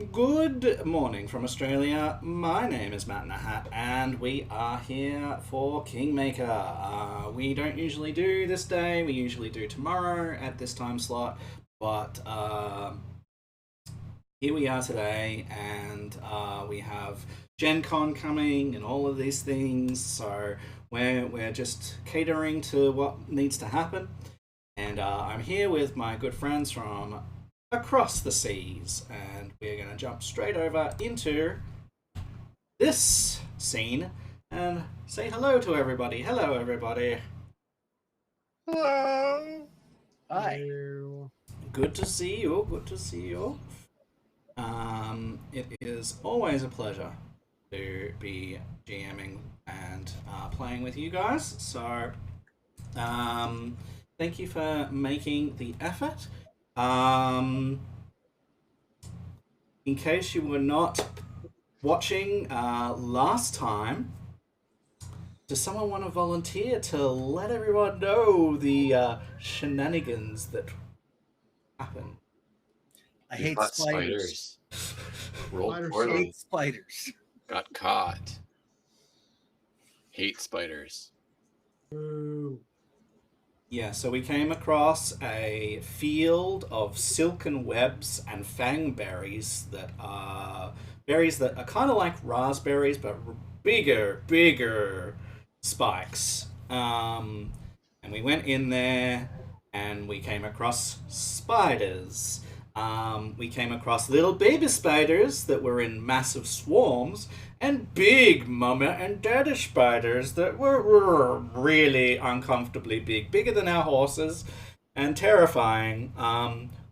Good morning from Australia. My name is Matt Nahat, and we are here for Kingmaker. We don't usually do this day, we usually do tomorrow at this time slot, but here we are today, and we have Gen Con coming and all of these things, so we're just catering to what needs to happen. And I'm here with my good friends from across the seas, and we're going to jump straight over into this scene and say hello to everybody. Hello, everybody. Hello. Hi. Hello. Good to see you. Good to see you. It is always a pleasure to be GMing and playing with you guys. So, thank you for making the effort. Um, in case you were not watching last time, does someone want to volunteer to let everyone know the shenanigans that happen? I We hate fought spiders. Rolled Spider I poorly. hate spiders. Got caught. Hate spiders. Boo. Yeah, so we came across a field of silken webs and fangberries that are berries that are kind of like raspberries, but bigger spikes. And we went in there and we came across spiders. We came across little baby spiders that were in massive swarms, and big mama and daddy spiders that were really uncomfortably big, bigger than our horses, and terrifying.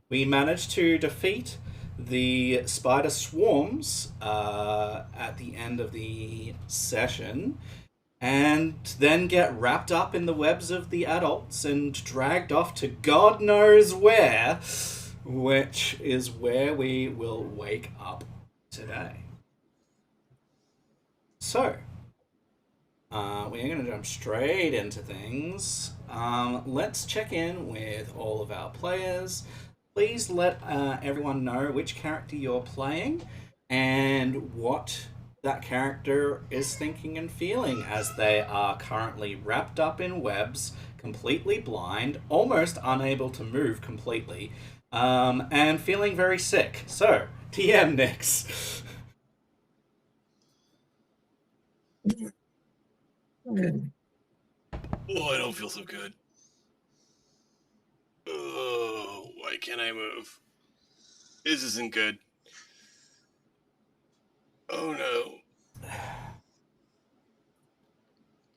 We managed to defeat the spider swarms at the end of the session, and then get wrapped up in the webs of the adults and dragged off to God knows where, which is where we will wake up today. So, we're going to jump straight into things. Let's check in with all of our players. Please let everyone know which character you're playing and what that character is thinking and feeling as they are currently wrapped up in webs, completely blind, almost unable to move completely, and feeling very sick. So, TM Nix. Oh, I don't feel so good. Oh, why can't I move? This isn't good. Oh no.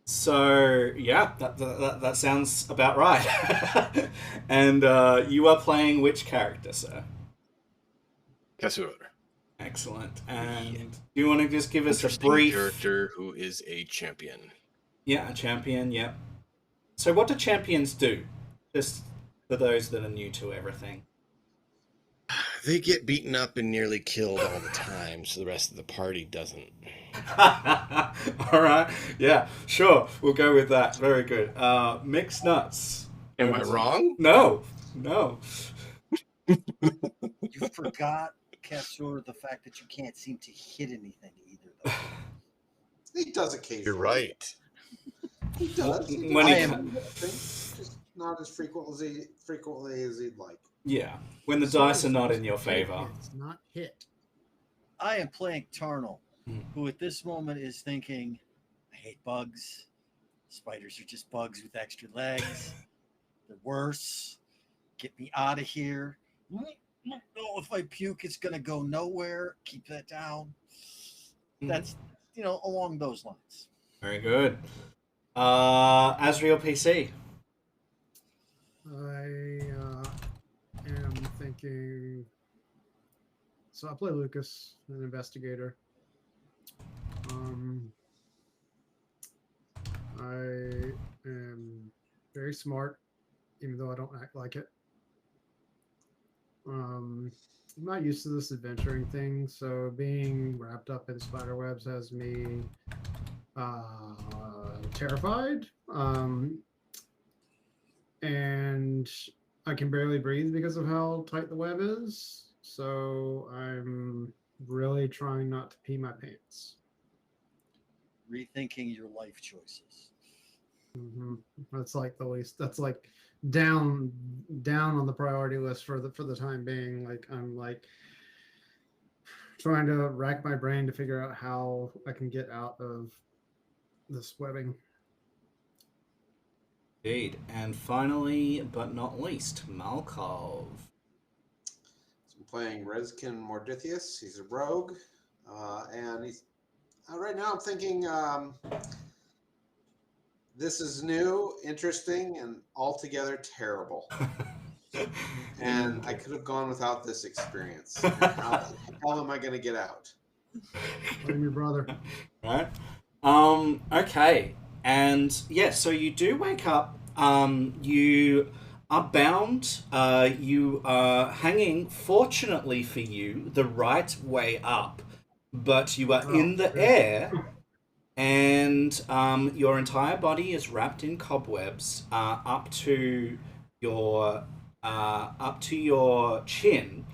So yeah, that sounds about right. And you are playing which character, sir? Casuar. Excellent. And do you want to just give us a Interesting brief character who is a champion. Yeah, a champion. Yep. So what do champions do? Just for those that are new to everything. They get beaten up and nearly killed all the time, so the rest of the party doesn't. All right. Yeah. Sure. We'll go with that. Very good. Mixed nuts. Am I wrong? No. No. You forgot, Kessler, the fact that you can't seem to hit anything either, though. He does occasionally. You're right. He does. He When does. he- I am- Just not as frequently as he'd like. Yeah. When the dice are not in your favor. It's not hit. I am playing Tarnal, Hmm. who at this moment is thinking, I hate bugs. Spiders are just bugs with extra legs. They're worse. Get me out of here. No, if I puke, it's going to go nowhere. Keep that down. That's, along those lines. Very good. Asriel PC. I am thinking. So I play Lucas, an investigator. I am very smart, even though I don't act like it. I'm not used to this adventuring thing, so being wrapped up in spider webs has me terrified. And I can barely breathe because of how tight the web is. So I'm really trying not to pee my pants. Rethinking your life choices. That's like the least. That's like down on the priority list for the time being. Like I'm like trying to rack my brain to figure out how I can get out of this webbing. Indeed. And finally, but not least, Malkov. So I'm playing Rezkin Mordithius. He's a rogue, and he's right now. I'm thinking this is new, interesting, and altogether terrible. And I could have gone without this experience. And how the hell am I going to get out? Blame your brother. Right? Okay. And yeah, so you do wake up. You are bound. You are hanging, fortunately for you, the right way up. But you are in the air, and your entire body is wrapped in cobwebs up to your chin.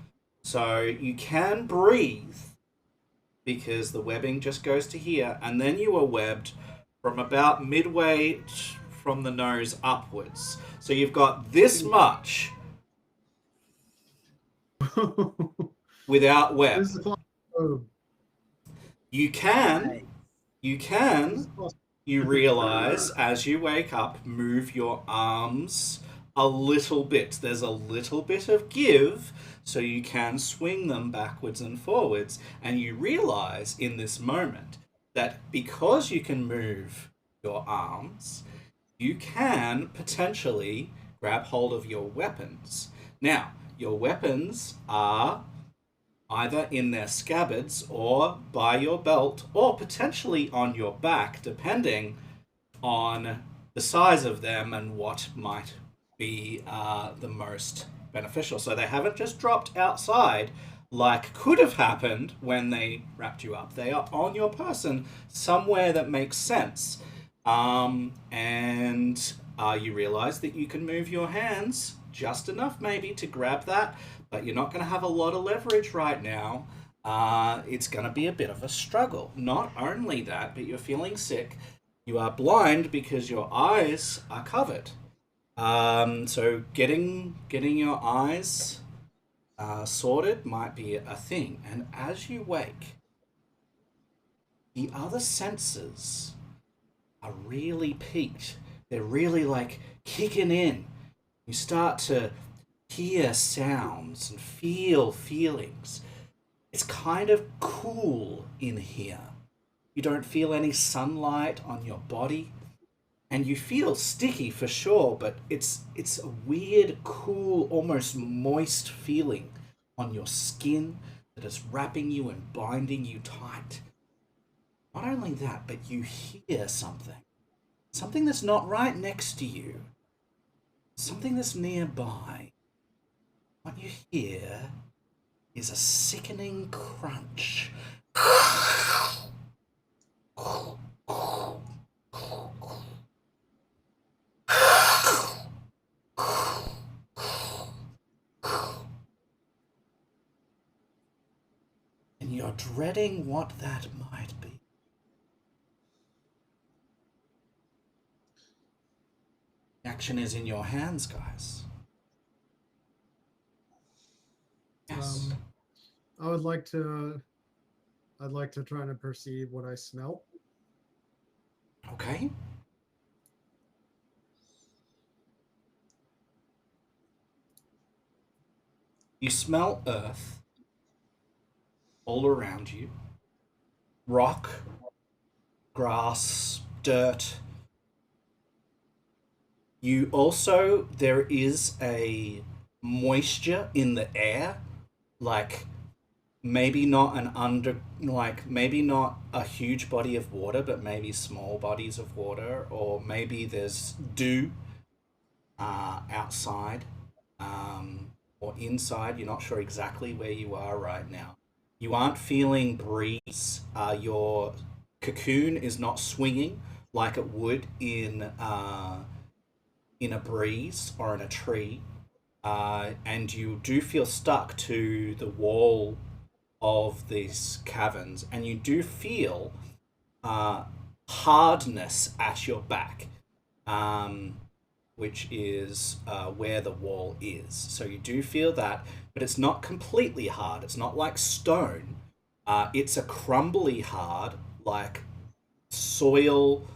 So you can breathe because the webbing just goes to here, and then you are webbed from about midway from the nose upwards. So you've got this much without web. This is the claustrophobe. You can, Nice. you This can, is claustrophobe. you realize as you wake up, move your arms a little bit. There's a little bit of give, so you can swing them backwards and forwards. And you realize in this moment that because you can move your arms, you can potentially grab hold of your weapons. Now, your weapons are either in their scabbards or by your belt or potentially on your back, depending on the size of them and what might be the most beneficial. So they haven't just dropped outside like could have happened when they wrapped you up. They are on your person somewhere that makes sense. And you realize that you can move your hands just enough maybe to grab that, but you're not going to have a lot of leverage right now. It's going to be a bit of a struggle. Not only that, but you're feeling sick. You are blind because your eyes are covered. So getting your eyes sorted might be a thing. And as you wake, the other senses are really peaked. They're really like kicking in. You start to hear sounds and feel feelings. It's kind of cool in here. You don't feel any sunlight on your body. And you feel sticky for sure, but it's a weird, cool, almost moist feeling on your skin that is wrapping you and binding you tight. Not only that, but you hear something. Something that's not right next to you. Something that's nearby. What you hear is a sickening crunch. And you're dreading what that might be. Action is in your hands, guys. Yes. I'd like to try to perceive what I smell. Okay. You smell earth all around you. Rock, grass, dirt. There is a moisture in the air, like maybe not maybe not a huge body of water, but maybe small bodies of water, or maybe there's dew outside or inside. You're not sure exactly where you are right now. You aren't feeling breeze. Your cocoon is not swinging like it would in a breeze or in a tree. and you do feel stuck to the wall of these caverns, and you do feel hardness at your back, which is where the wall is. So you do feel that, but it's not completely hard. It's not like stone. It's a crumbly hard, like soil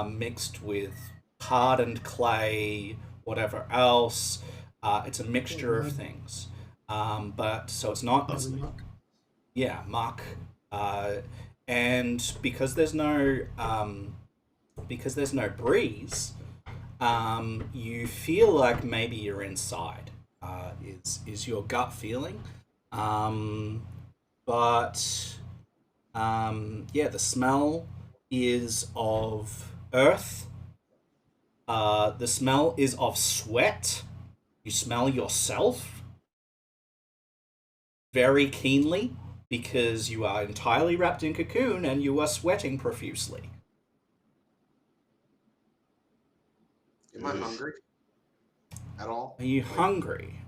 mixed with hardened clay, whatever else. It's a mixture of things. But so it's not. It's, Probably muck. yeah, muck. And because there's no breeze, you feel like maybe you're inside. Is your gut feeling? But yeah, the smell is of earth. The smell is of sweat. You smell yourself very keenly because you are entirely wrapped in cocoon and you are sweating profusely. Am I hungry at all? Are you Like, hungry?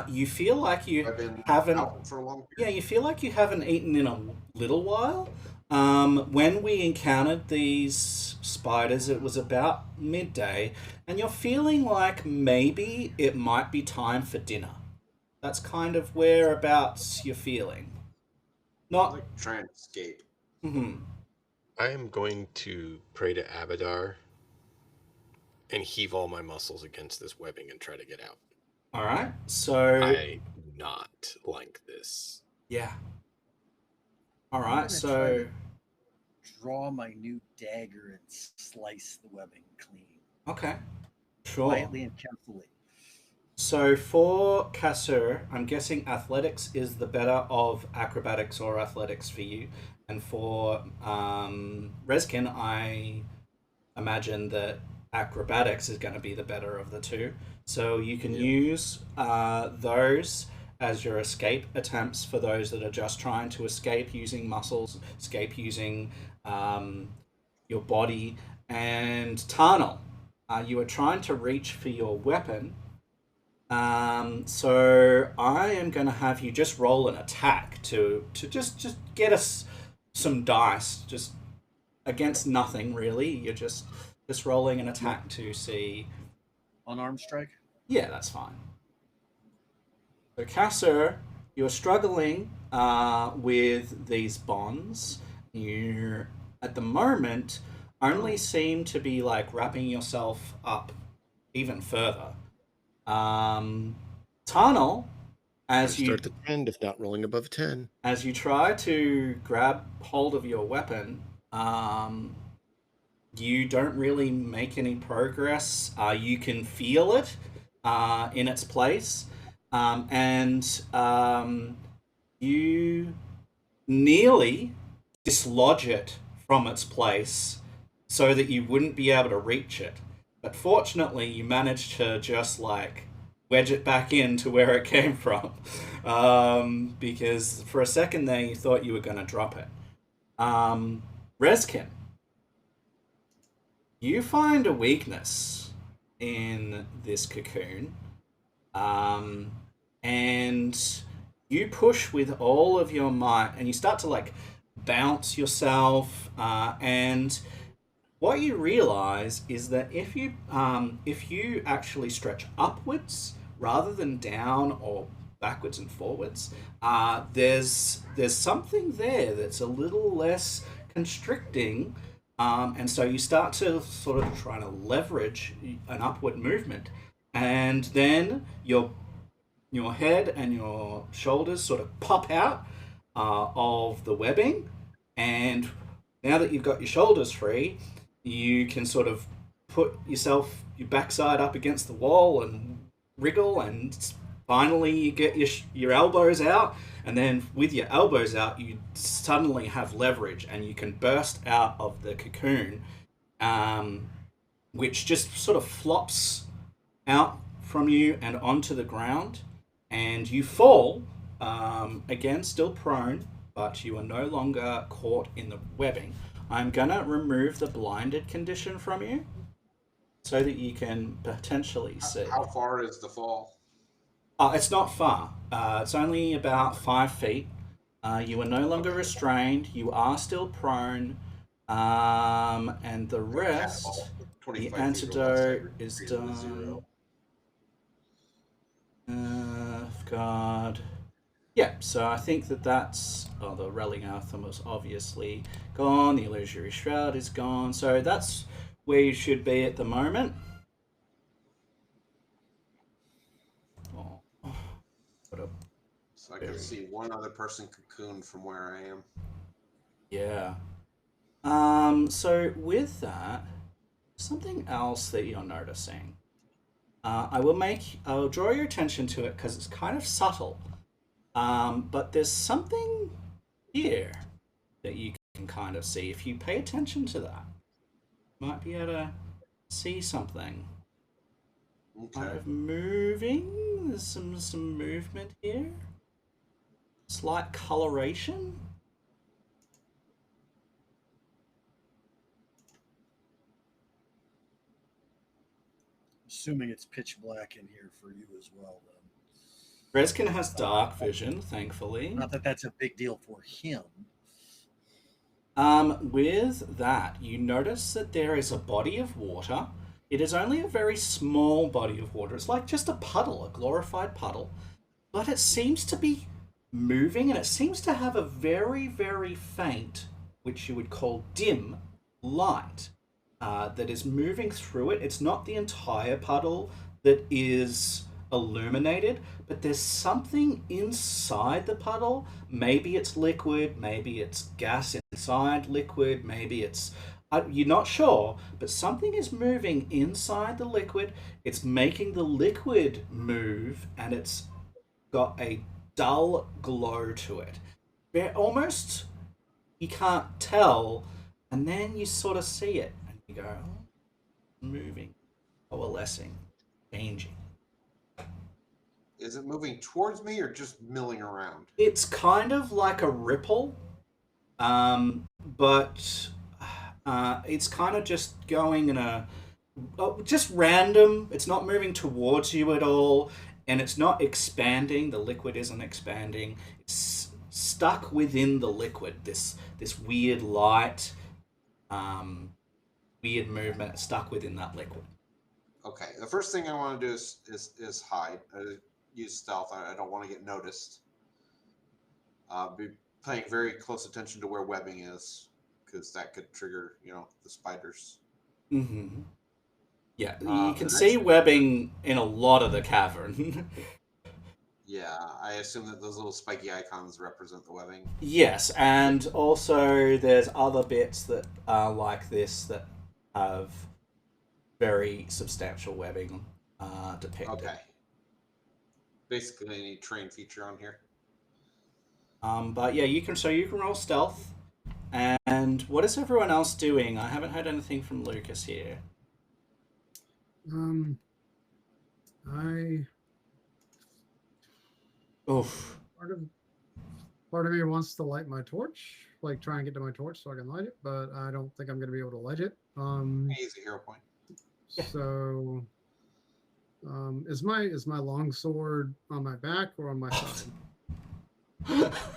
You feel like you I've been haven't. out for a long Yeah, period. you feel like you haven't eaten in a little while. When we encountered these spiders, it was about midday, and you're feeling like maybe it might be time for dinner. That's kind of whereabouts you're feeling. I'm Not. like trying to escape. Mhm. I am going to pray to Abadar and heave all my muscles against this webbing and try to get out. All right. So I do not like this. yeah. All I'm right. gonna try So to draw my new dagger and slice the webbing clean, okay. Sure. quietly and carefully. So for Kasur, I'm guessing athletics is the better of acrobatics or athletics for you, and for Reskin, I imagine that acrobatics is going to be the better of the two. So you can Yep. use those as your escape attempts for those that are just trying to escape using muscles, escape using your body. And Tarnal, you are trying to reach for your weapon. So I am going to have you just roll an attack to just get us some dice, just against nothing really. You're just rolling an attack to see. Unarmed strike? Yeah, that's fine. So Kasser, you're struggling with these bonds. You at the moment only seem to be like wrapping yourself up even further. Tunnel, as you Start the trend if not rolling above 10. as you try to grab hold of your weapon, you don't really make any progress. You can feel it in its place, and you nearly dislodge it from its place so that you wouldn't be able to reach it. But fortunately, you managed to just like wedge it back into where it came from, because for a second there you thought you were going to drop it. Reskin, you find a weakness in this cocoon, um, and you push with all of your might, and you start to like bounce yourself, and what you realize is that if you actually stretch upwards rather than down or backwards and forwards, there's something there that's a little less constricting, and so you start to sort of try to leverage an upward movement, and then your head and your shoulders sort of pop out of the webbing, and now that you've got your shoulders free, you can sort of put your backside up against the wall and wriggle, and finally you get your elbows out, and then with your elbows out, you suddenly have leverage, and you can burst out of the cocoon, um, which just sort of flops out from you and onto the ground, and you fall, again, still prone, but you are no longer caught in the webbing. I'm gonna remove the blinded condition from you so that you can potentially see. How far is the fall? It's not far. It's only about 5 feet. You are no longer Okay. restrained. You are still prone. And the Got a catapult. rest, the 25 feet or less, I antidote is treat it as done. 0. God. Yeah, so I think that's. Oh, the Rallying Anthem was obviously gone. The Illusory Shroud is gone. So that's where you should be at the moment. Oh, what a. So I can see one other person cocooned from where I am. Yeah. So with that, something else that you're noticing. I'll draw your attention to it because it's kind of subtle. But there's something here that you can kind of see. If you pay attention to that, you might be able to see something. Kind Okay. of moving. There's some movement here. Slight coloration. Assuming it's pitch black in here for you as well, then. Reskin has dark vision, thankfully. Not that that's a big deal for him. With that, you notice that there is a body of water. It is only a very small body of water. It's like just a puddle, a glorified puddle. But it seems to be moving and it seems to have a very, very faint, which you would call dim, light that is moving through it. It's not the entire puddle that is illuminated, but there's something inside the puddle. Maybe it's liquid, maybe it's gas inside liquid, maybe it's. You're not sure, but something is moving inside the liquid. It's making the liquid move, and it's got a dull glow to it. Almost you can't tell, and then you sort of see it, and you go, oh, moving, coalescing, changing. Is it moving towards me or just milling around? It's kind of like a ripple, but it's kind of just going in a just random. It's not moving towards you at all, and it's not expanding. The liquid isn't expanding. It's stuck within the liquid. This weird light, weird movement stuck within that liquid. Okay. The first thing I want to do is hide. Use stealth. I don't want to get noticed. Be paying very close attention to where webbing is, because that could trigger, the spiders. Mm-hmm. Yeah, you can The see next- webbing in a lot of the cavern. Yeah, I assume that those little spiky icons represent the webbing. Yes, and also there's other bits that are like this that have very substantial webbing depicted. Okay. Basically, any terrain feature on here. But yeah, you can roll stealth. And what is everyone else doing? I haven't heard anything from Lucas here. I Oof. part of me wants to light my torch, like try and get to my torch so I can light it, but I don't think I'm gonna be able to light it. Easy hero point. So is my long sword on my back or on my side?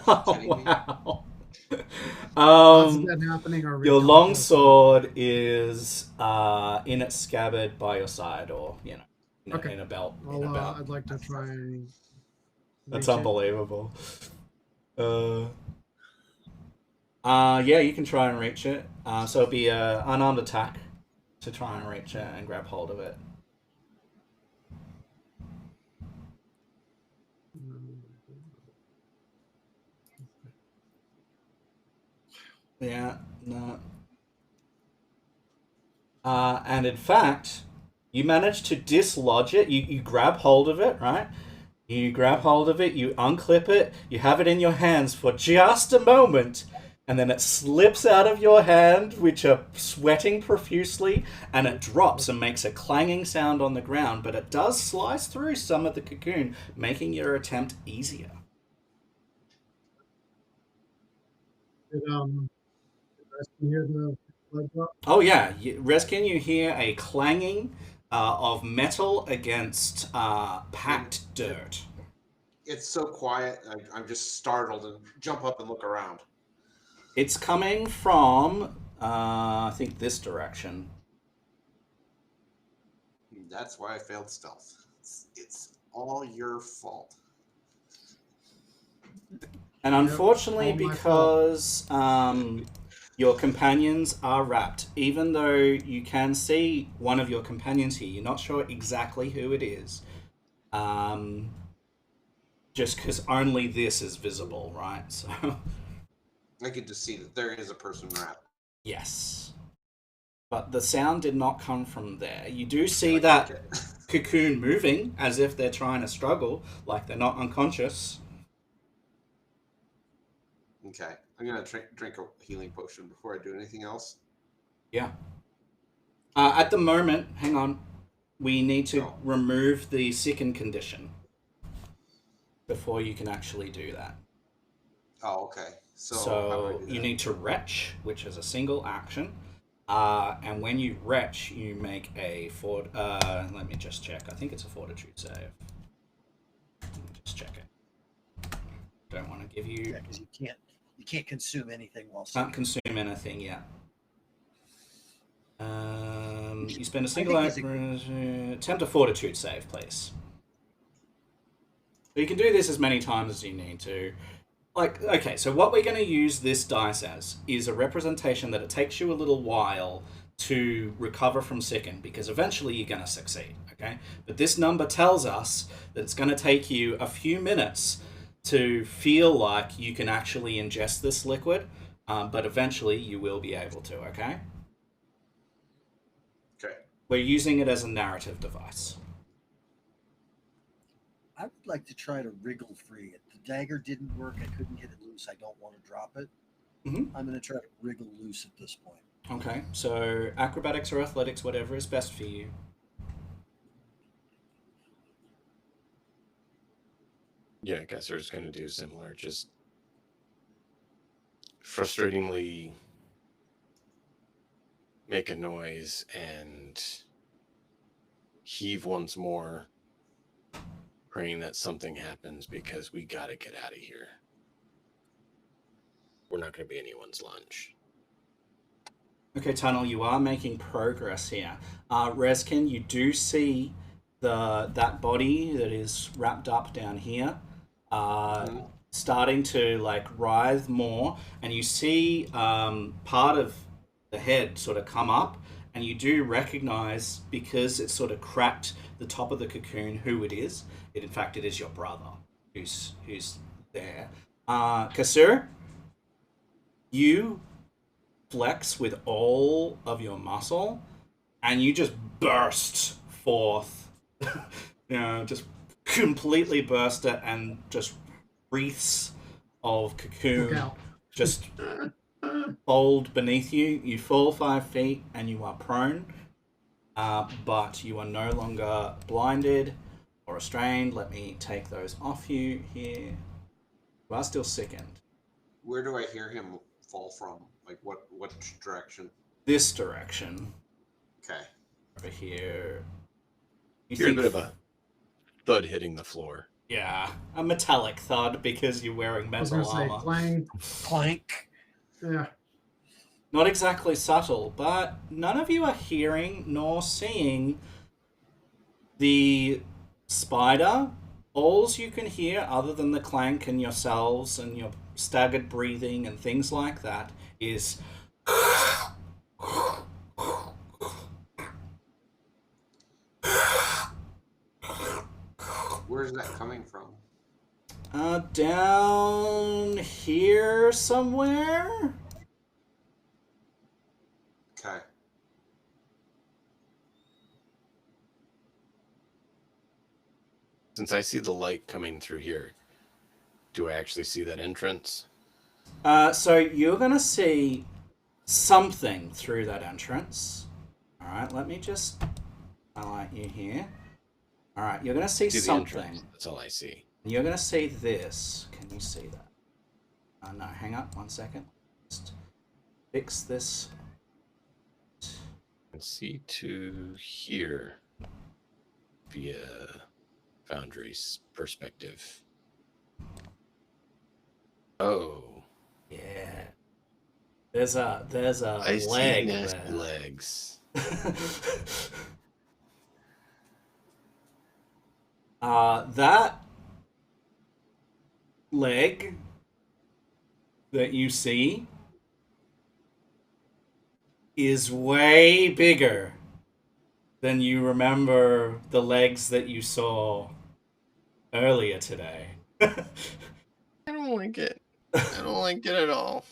Oh, wow. How's that happening? Or Your long sword is in its scabbard by your side, or Okay. in a belt. I'd like to try and. That's reach it. unbelievable. Yeah, you can try and reach it. So it'll be an unarmed attack to try and reach it and grab hold of it. Yeah, no. And in fact, you manage to dislodge it. You grab hold of it, right? You grab hold of it, you unclip it, you have it in your hands for just a moment, and then it slips out of your hand, which are sweating profusely, and it drops and makes a clanging sound on the ground, but it does slice through some of the cocoon, making your attempt easier. Did you hear the blood drop? Oh yeah, Reskin, you hear a clanging of metal against packed dirt. it's so quiet. I'm just startled and jump up and look around. It's coming from, I think, this direction. That's why I failed stealth. It's all your fault. And Yep, unfortunately, all my fault. because your companions are wrapped, even though you can see one of your companions here, you're not sure exactly who it is. Just because only this is visible, right? So, I can just see that there is a person wrapped. yes. But the sound did not come from there. You do see Like, that okay. cocoon moving as if they're trying to struggle, like they're not unconscious. Okay, I'm gonna drink a healing potion before I do anything else. Yeah. At the moment, hang on, we need to Oh, remove the second condition before you can actually do that. oh, okay. So how do I So do you that? need to retch, which is a single action. And when you retch, you make a let me just check. I think it's a fortitude save. Let me just check it. Don't want to give you. Yeah, because you can't consume anything while Can't sleeping. consume anything yet. You spend a I single think he's action. Attempt a fortitude save, please. So you can do this as many times as you need to. Like, okay, so what we're going to use this dice as is a representation that it takes you a little while to recover from sicken, because eventually you're going to succeed, okay? But this number tells us that it's going to take you a few minutes to feel like you can actually ingest this liquid, but eventually you will be able to, okay? Okay. We're using it as a narrative device. I would like to try to wriggle free. If the dagger didn't work, I couldn't get it loose. I don't want to drop it. Mm-hmm. I'm going to try to wriggle loose at this point. Okay, so acrobatics or athletics, whatever is best for you. Yeah, I guess I was going to do similar. Just frustratingly make a noise and heave once more, praying that something happens because we got to get out of here. We're not going to be anyone's lunch. Okay, Tunnel, you are making progress here. Reskin, you do see that body that is wrapped up down here, starting to like writhe more, and you see part of the head sort of come up, and you do recognize, because it's sort of cracked the top of the cocoon, who it is. In fact, it is your brother who's there. Kasur, you flex with all of your muscle, and you just burst forth. Just completely burst it, and just wreaths of Look cocoon out. just fold beneath you. You fall 5 feet, and you are prone, but you are no longer blinded or restrained. Let me take those off you here. You are still sickened. Where do I hear him fall from? Like what direction? This direction Okay. over here. You Hear a think bit of a thud hitting the floor. Yeah, a metallic thud because you're wearing I was metal gonna say armor. clang. Clank. Yeah. Not exactly subtle, but none of you are hearing nor seeing the spider. All you can hear, other than the clank and yourselves and your staggered breathing and things like that, is Where's that coming from? down here somewhere. Okay. Since I see the light coming through here, do I actually see that entrance? So you're gonna see something through that entrance. All right, let me just highlight you here. All right, you're gonna see See the something. entrance. That's all I see. You're gonna see this. Can you see that? No, hang up 1 second. Just fix this. And see to here via Foundry's perspective. Oh, Yeah. There's a I see leg nasty there. legs. That leg that you see is way bigger than you remember the legs that you saw earlier today. I don't like it. I don't like it at all.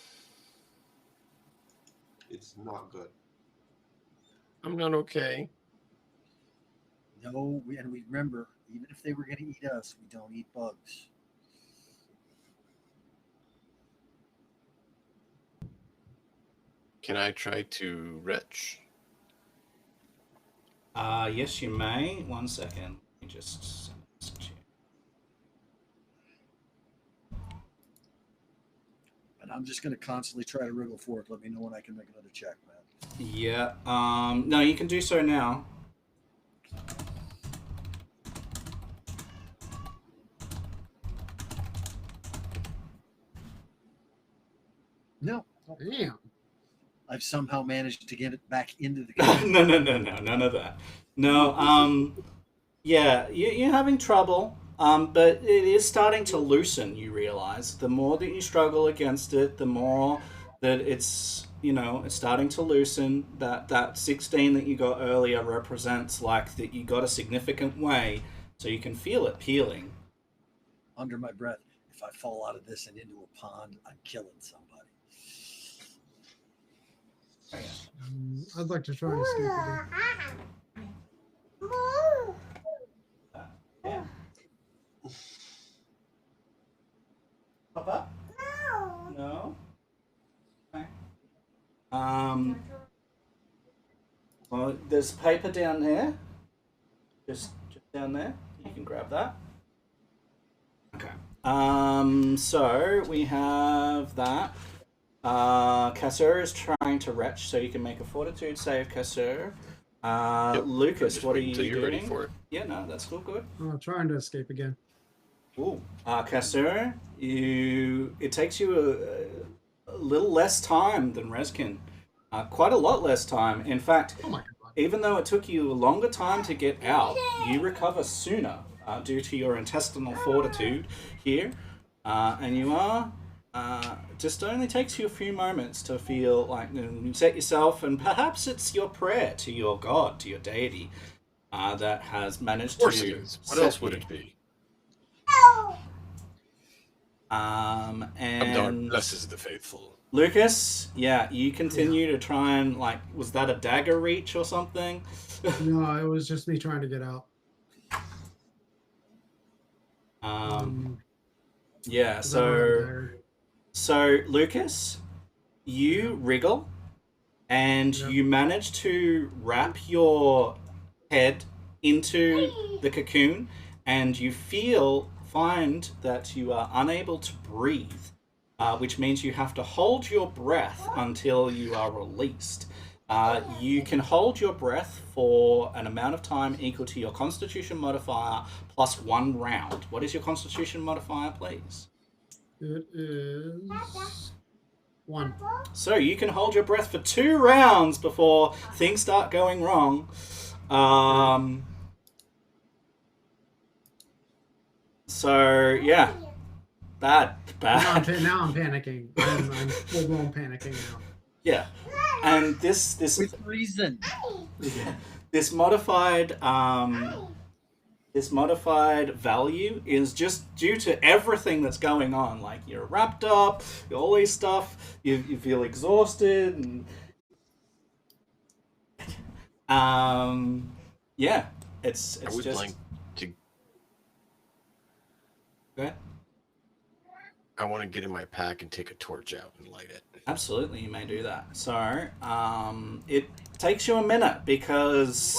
It's not good. I'm not okay. No, and we remember, even if they were going to eat us, we don't eat bugs. Can I try to retch? Yes, you may. 1 second. Let me just send this to you. And I'm just going to constantly try to wriggle forward. Let me know when I can make another check, man. Yeah. No, you can do so now. No, Damn. I've somehow managed to get it back into the No, none of that. No, yeah, you're having trouble, but it is starting to loosen, you realize. The more that you struggle against it, the more that it's starting to loosen. That 16 that you got earlier represents like that you got a significant way, so you can feel it peeling. under my breath. If I fall out of this and into a pond, I'm killing somebody. I'd like to try and escape again. Yeah. Papa? No. Okay. Well, there's paper down there. Just down there. You can grab that. Okay. So we have that. Kassur is trying to retch, so you can make a fortitude save, Kassur. Yep, Lucas, just what are wait you until you're doing? ready for it. Yeah, no, that's still good. I'm trying to escape again. Ooh. Kassur, it takes you a little less time than Reskin. Quite a lot less time. In fact, Oh my god. even though it took you a longer time to get out, you recover sooner due to your intestinal fortitude here. And you are. Just only takes you a few moments to feel like you set yourself, and perhaps it's your prayer to your god, to your deity, that has managed Of course to. it is. What set else would you. it be? And Abdar blesses the faithful. Lucas, yeah, you continue to try and was that a dagger reach or something? No, it was just me trying to get out. Yeah, 'Cause I don't have a so dagger. Lucas, you wriggle and Yep. you manage to wrap your head into the cocoon, and you find that you are unable to breathe, which means you have to hold your breath until you are released. You can hold your breath for an amount of time equal to your Constitution modifier plus 1 round. What is your Constitution modifier, please? It is 1. So you can hold your breath for 2 rounds before things start going wrong. So yeah, bad. Now I'm panicking. I'm full blown panicking now. Yeah, and this With reason. this modified value is just due to everything that's going on. Like you're wrapped up, all these stuff. You feel exhausted, and yeah, it's I would just. like to. Go ahead. I want to get in my pack and take a torch out and light it. Absolutely, you may do that. So, it takes you a minute because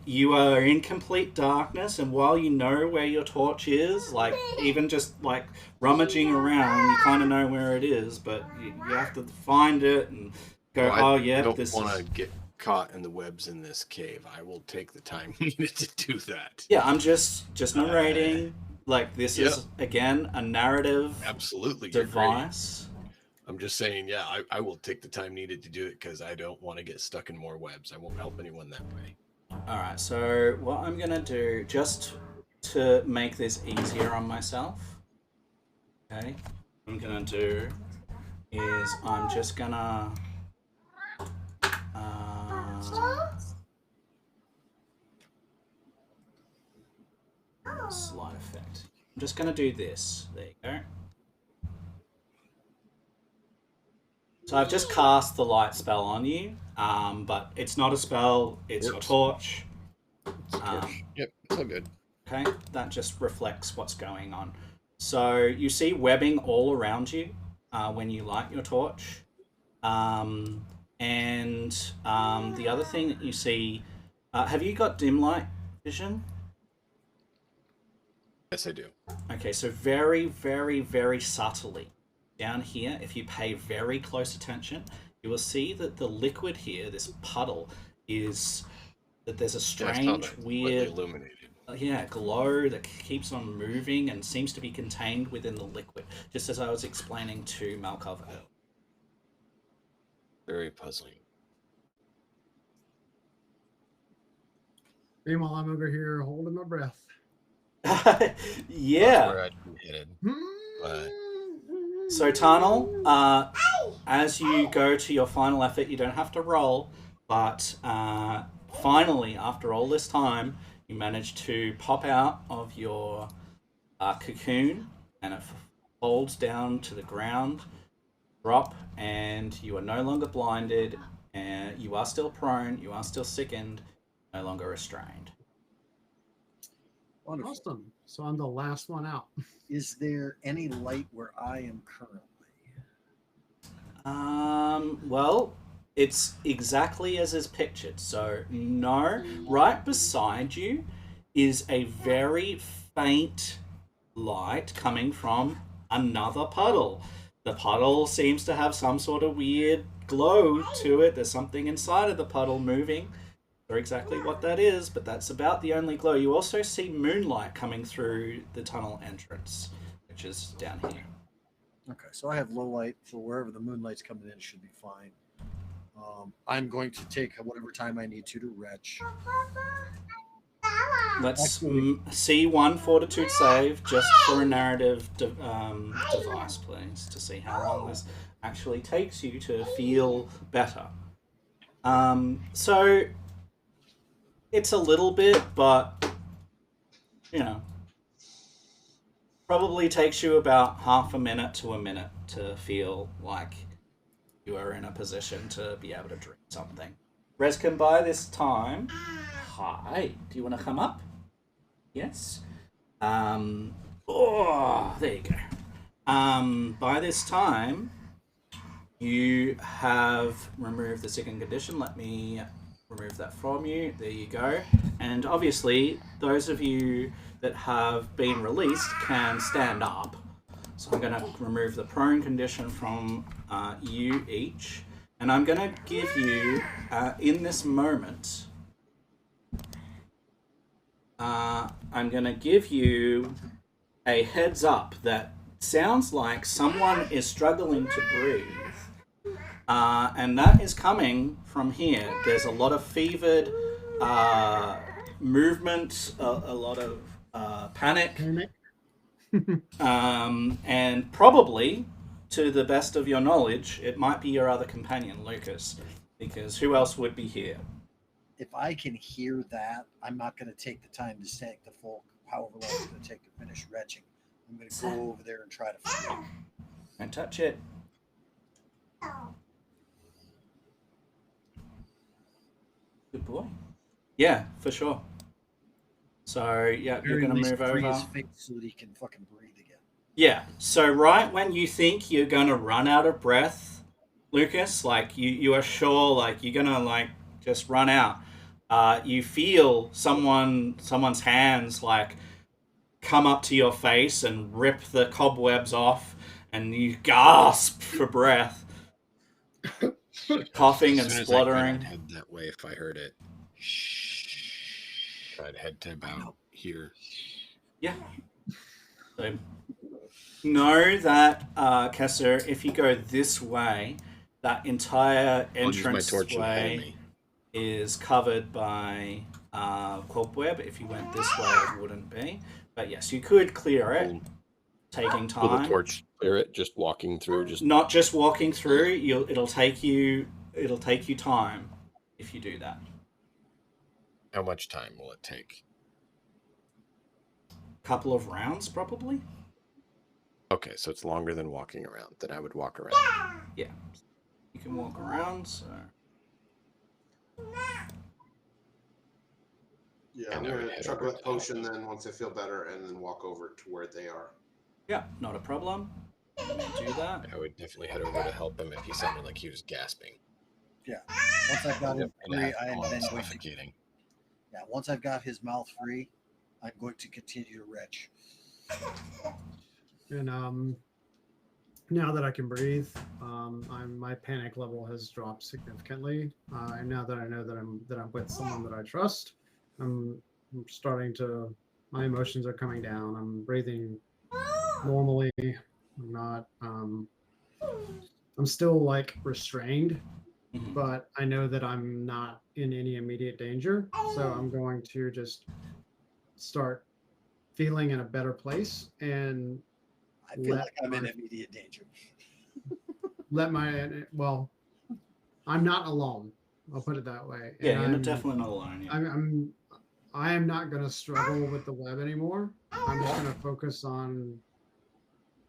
you are in complete darkness, and while you know where your torch is, even just rummaging around, you kind of know where it is, but you have to find it and go, I don't want to get caught in the webs in this cave. I will take the time needed to do that. Yeah, I'm just narrating. Like this Yep. is again a narrative Absolutely, you're great. device. I'm just saying, yeah, I will take the time needed to do it because I don't want to get stuck in more webs. I won't help anyone that way. All right. So what I'm gonna do, just to make this easier on myself, okay, what I'm gonna do is I'm just gonna slide effect. I'm just gonna do this. There you go. So I've just cast the light spell on you, but it's not a spell. It's your Works. torch. It's a torch. Yep, it's all good. Okay, that just reflects what's going on. So you see webbing all around you when you light your torch. And the other thing that you see, have you got dim light vision? Yes, I do. Okay, so very, very, very subtly down here, if you pay very close attention, you will see that the liquid here, this puddle, is that there's a strange, weird, illuminated. Glow that keeps on moving and seems to be contained within the liquid, just as I was explaining to Malkov earlier. Very puzzling. Meanwhile, I'm over here holding my breath. Yeah. That's where I'd be headed. But So Tarnal, as you go to your final effort, you don't have to roll, but finally, after all this time, you manage to pop out of your cocoon, and it folds down to the ground, drop, and you are no longer blinded, and you are still prone, you are still sickened, no longer restrained. Wonderful. Awesome. So I'm the last one out. Is there any light where I am currently? Well, it's exactly as is pictured. So, no, right beside you is a very faint light coming from another puddle. The puddle seems to have some sort of weird glow to it. There's something inside of the puddle moving. Not exactly what that is, but that's about the only glow. You also see moonlight coming through the tunnel entrance, which is down here. Okay, so I have low light, so wherever the moonlight's coming in should be fine. I'm going to take whatever time I need to retch. Let's see one fortitude save just for a narrative device, please, to see how long this actually takes you to feel better. So it's a little bit, but you know, probably takes you about half a minute to a minute to feel like you are in a position to be able to drink something. Reskin, by this time, hi, do you want to come up? Yes. Oh, there you go. By this time, you have removed the second condition. Let me remove that from you. There you go. And obviously, those of you that have been released can stand up. So I'm going to remove the prone condition from you each. And I'm going to give you, in this moment, I'm going to give you a heads up that sounds like someone is struggling to breathe. And that is coming from here. There's a lot of fevered movement, a lot of panic. And probably, to the best of your knowledge, it might be your other companion, Lucas, because who else would be here? If I can hear that, I'm not going to take the time to take the full, however long it's going to take to finish retching. I'm going to go over there and try to find it. Don't touch it. Good boy. Yeah, for sure. So, yeah, you're going to move over. His face so that he can fucking breathe again. Yeah, so right when you think you're going to run out of breath, Lucas, like you are sure, like you're going to like just run out. You feel someone's hands like come up to your face and rip the cobwebs off, and you gasp for breath, coughing and spluttering. I'd head that way if I heard it. I'd head to about here. Yeah. So know that, Kessler, if you go this way, that entire I'll use my entrance torch ahead of way me. is covered by cobweb. If you went this way, it wouldn't be. But yes, you could clear it, Will, taking will the time. torch clear it? Just walking through? Just Not just walking through. It'll take you time if you do that. how much time will it take? Couple of rounds, probably. Okay, so it's longer than walking around. Then I would walk around. Yeah, you can walk around. So Yeah, And I'm I would gonna head chug over that to help potion them. then once I feel better, and then walk over to where they are. yeah, not a problem. You may do that. I would definitely head over to help him if he sounded like he was gasping. Yeah. Once I've got him free, I am then going to. suffocating. Yeah. Once I've got his mouth free, I'm going to continue to retch. And now that I can breathe, my panic level has dropped significantly. And now that I know that I'm with someone that I trust, I'm starting to. My emotions are coming down. I'm breathing normally. I'm not. I'm still like restrained, Mhm. but I know that I'm not in any immediate danger. So I'm going to just start feeling in a better place and I feel Let like I'm in my- immediate danger. let my well. I'm not alone. I'll put it that way. Yeah, And you're I'm, definitely not alone. Yeah. I am not going to struggle with the web anymore. I'm just going to focus on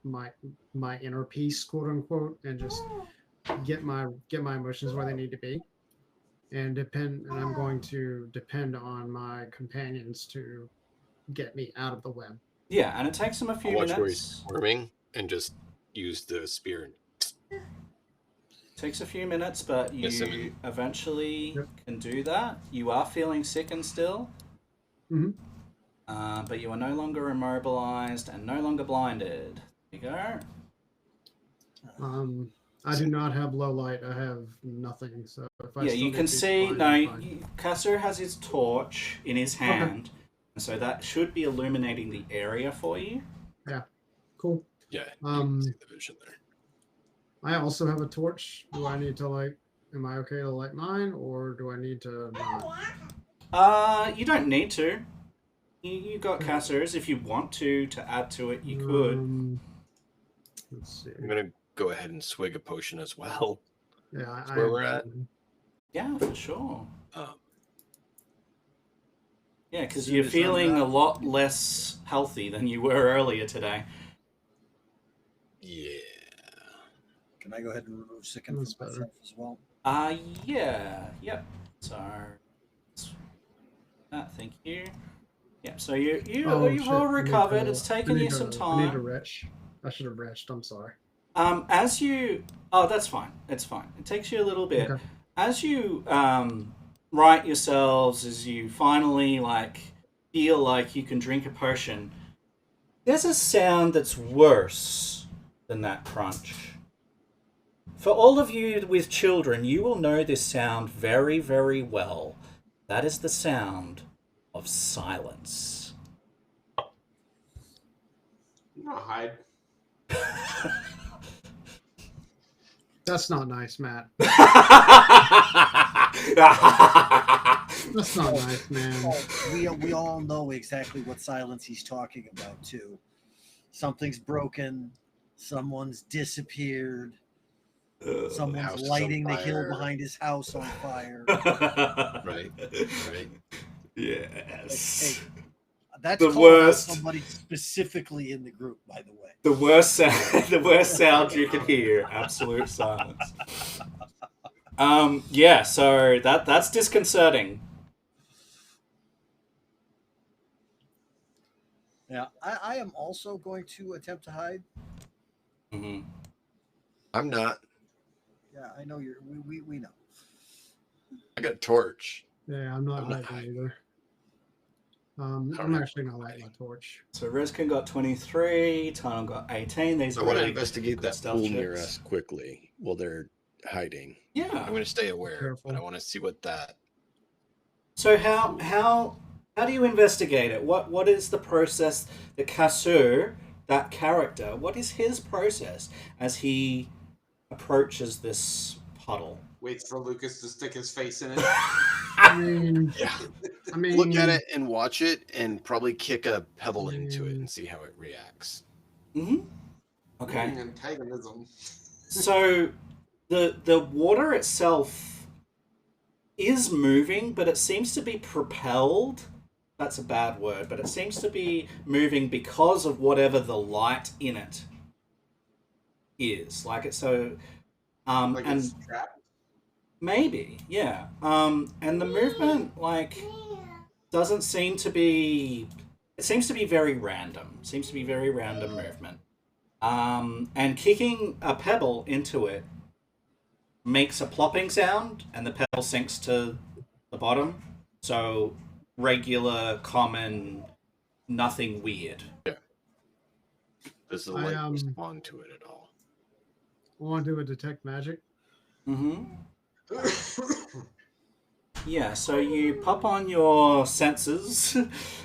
my inner peace, quote unquote, and just get my emotions where they need to be, and I'm going to depend on my companions to get me out of the web. Yeah, and it takes them a few I'll watch where he's minutes. squirming and just use the spear. Takes a few minutes, but Miss him you and- eventually Yep. can do that. You are feeling sick and still, Mhm. but you are no longer immobilized and no longer blinded. There you go. I do not have low light. I have nothing. So if I Yeah, still you get can beat see. fine, No, I'm fine. Kasser has his torch in his hand, and so that should be illuminating the area for you. Cool. Yeah, you Um, can see the vision there. I also have a torch. Do I need to light? Am I okay to light mine, or do I need to not? You don't need to. You got Kasser's. If you want to add to it, you could. Let's see. I'm gonna go ahead and swig a potion as well. Yeah, That's I where am we're at. fine. Yeah, for sure. Um, Yeah, because Soon you're as I'm feeling a done. lot less healthy than you were earlier today. yeah. Can I go ahead and remove sicken from That's better. myself as well? Yeah, yep. So, thank you. Yep. So you've Oh, all shit. I need recovered. to- It's I taken need you to- some I need to time. retch. I should have retched. I'm sorry. As you, that's fine. It's fine. It takes you a little bit. Okay. As you right yourselves, as you finally feel like you can drink a potion, there's a sound that's worse than that crunch. For all of you with children, you will know this sound very, very well. That is the sound of silence. I'm gonna hide. That's not nice, Matt. yeah, That's not nice, man. Oh, we all know exactly what silence he's talking about too. Something's broken. Someone's disappeared. house Someone's is on lighting the hill fire. behind his house on fire. Right. Yes. Hey, that's The calling out worst. somebody specifically in the group, by the way. The worst sound, the worst sound you can hear. Absolute silence. Yeah. So that's disconcerting. Yeah, I am also going to attempt to hide. Hmm. I'm not. Yeah, I know you're. We know. I got a torch. Yeah, I'm not I'm not hiding either. I'm Alright. actually gonna light my torch. So Rezkin got 23. Tanel got 18. These I are want to really investigate good that stealth pool near checks. us quickly while they're hiding. Yeah. I'm going to stay aware, Careful. but I want to see what that. So how do you investigate it? What is the process that Kasur that character, what is his process as he approaches this puddle? Waits for Lucas to stick his face in it. I mean, Yeah. I mean, Look at it and watch it, and probably kick a pebble into it Mm. and see how it reacts. Mm-hmm. Okay. Antagonism. So the water itself is moving, but it seems to be propelled. That's a bad word, but it seems to be moving because of whatever the light in it is. Like it's so Like and it's trapped. maybe, yeah. And the movement like doesn't seem to be it seems to be very random. Seems to be very random movement. And kicking a pebble into it makes a plopping sound, and the pebble sinks to the bottom. So regular, common, nothing weird. Does the I light respond to it at all? want to do a detect magic. Mm-hmm. Yeah, so you pop on your senses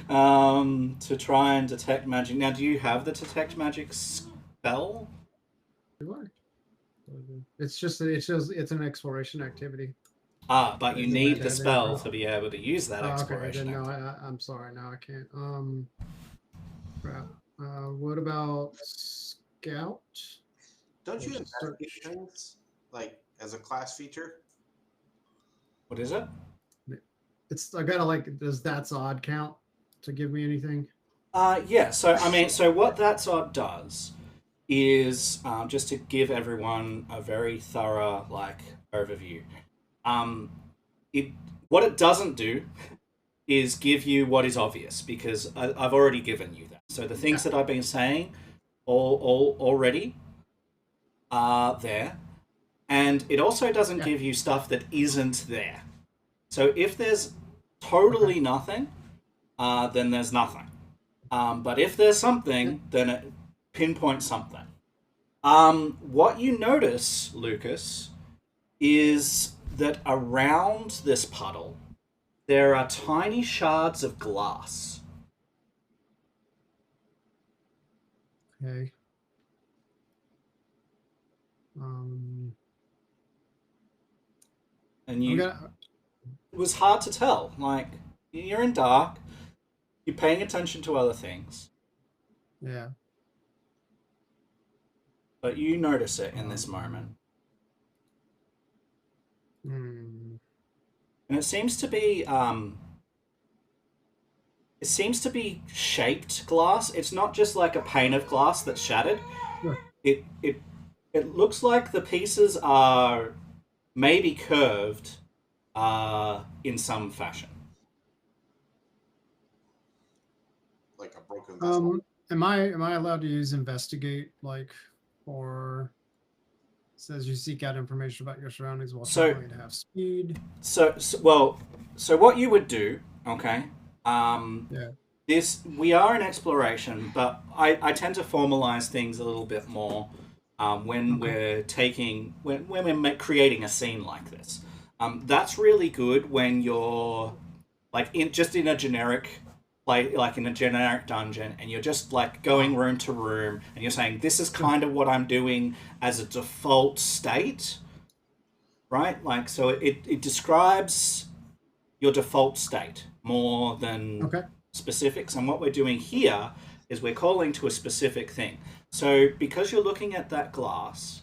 to try and detect magic. Now, do you have the detect magic spell? Do I? It's just it's an exploration activity. Ah, but you Isn't need that the that spell info? to be able to use that Oh, okay, exploration. then no, I'm sorry. No, I can't. Crap. What about scout? Don't you Or investigate search? things like as a class feature? What is it? It's I gotta like. Does that's odd count to give me anything? Yeah. So I mean, so what that's odd does is just to give everyone a very thorough like overview. Um, it what it doesn't do is give you what is obvious because I've already given you that. So the things Yeah. that I've been saying all already are there, and it also doesn't Yeah. give you stuff that isn't there. So if there's Okay. totally nothing, then there's nothing. But if there's Yeah. something, then it pinpoints something. What you notice, Lucas, is that around this puddle, there are tiny shards of glass. Okay. Um, And I'm you, gonna. it was hard to tell. Like, you're in dark, you're paying attention to other things, Yeah. but you notice it in this Um, moment. hmm. And it seems to be shaped glass. It's not just like a pane of glass that's shattered. Sure. It looks like the pieces are maybe curved in some fashion. Like a broken vessel? Am I allowed to use investigate like or says you seek out information about your surroundings while So traveling at half speed? so what you would do, okay? Um, Yeah. this we are in exploration, but I tend to formalize things a little bit more when Okay. we're creating a scene like this. That's really good when you're like in a generic like in a generic dungeon, and you're just like going room to room, and you're saying this is Sure. kind of what I'm doing as a default state, right? Like so, it describes your default state more than Okay. specifics. And what we're doing here is we're calling to a specific thing. So because you're looking at that glass,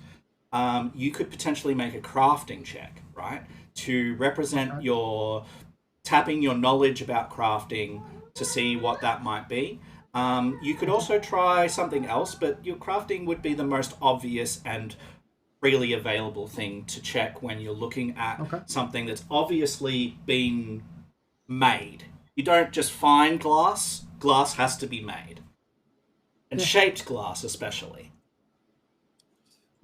you could potentially make a crafting check, right? To represent Okay. your tapping your knowledge about crafting to see what that might be. You could also try something else, but your crafting would be the most obvious and freely available thing to check when you're looking at Okay. something that's obviously been made. You don't just find glass, glass has to be made. And Yeah. shaped glass, especially.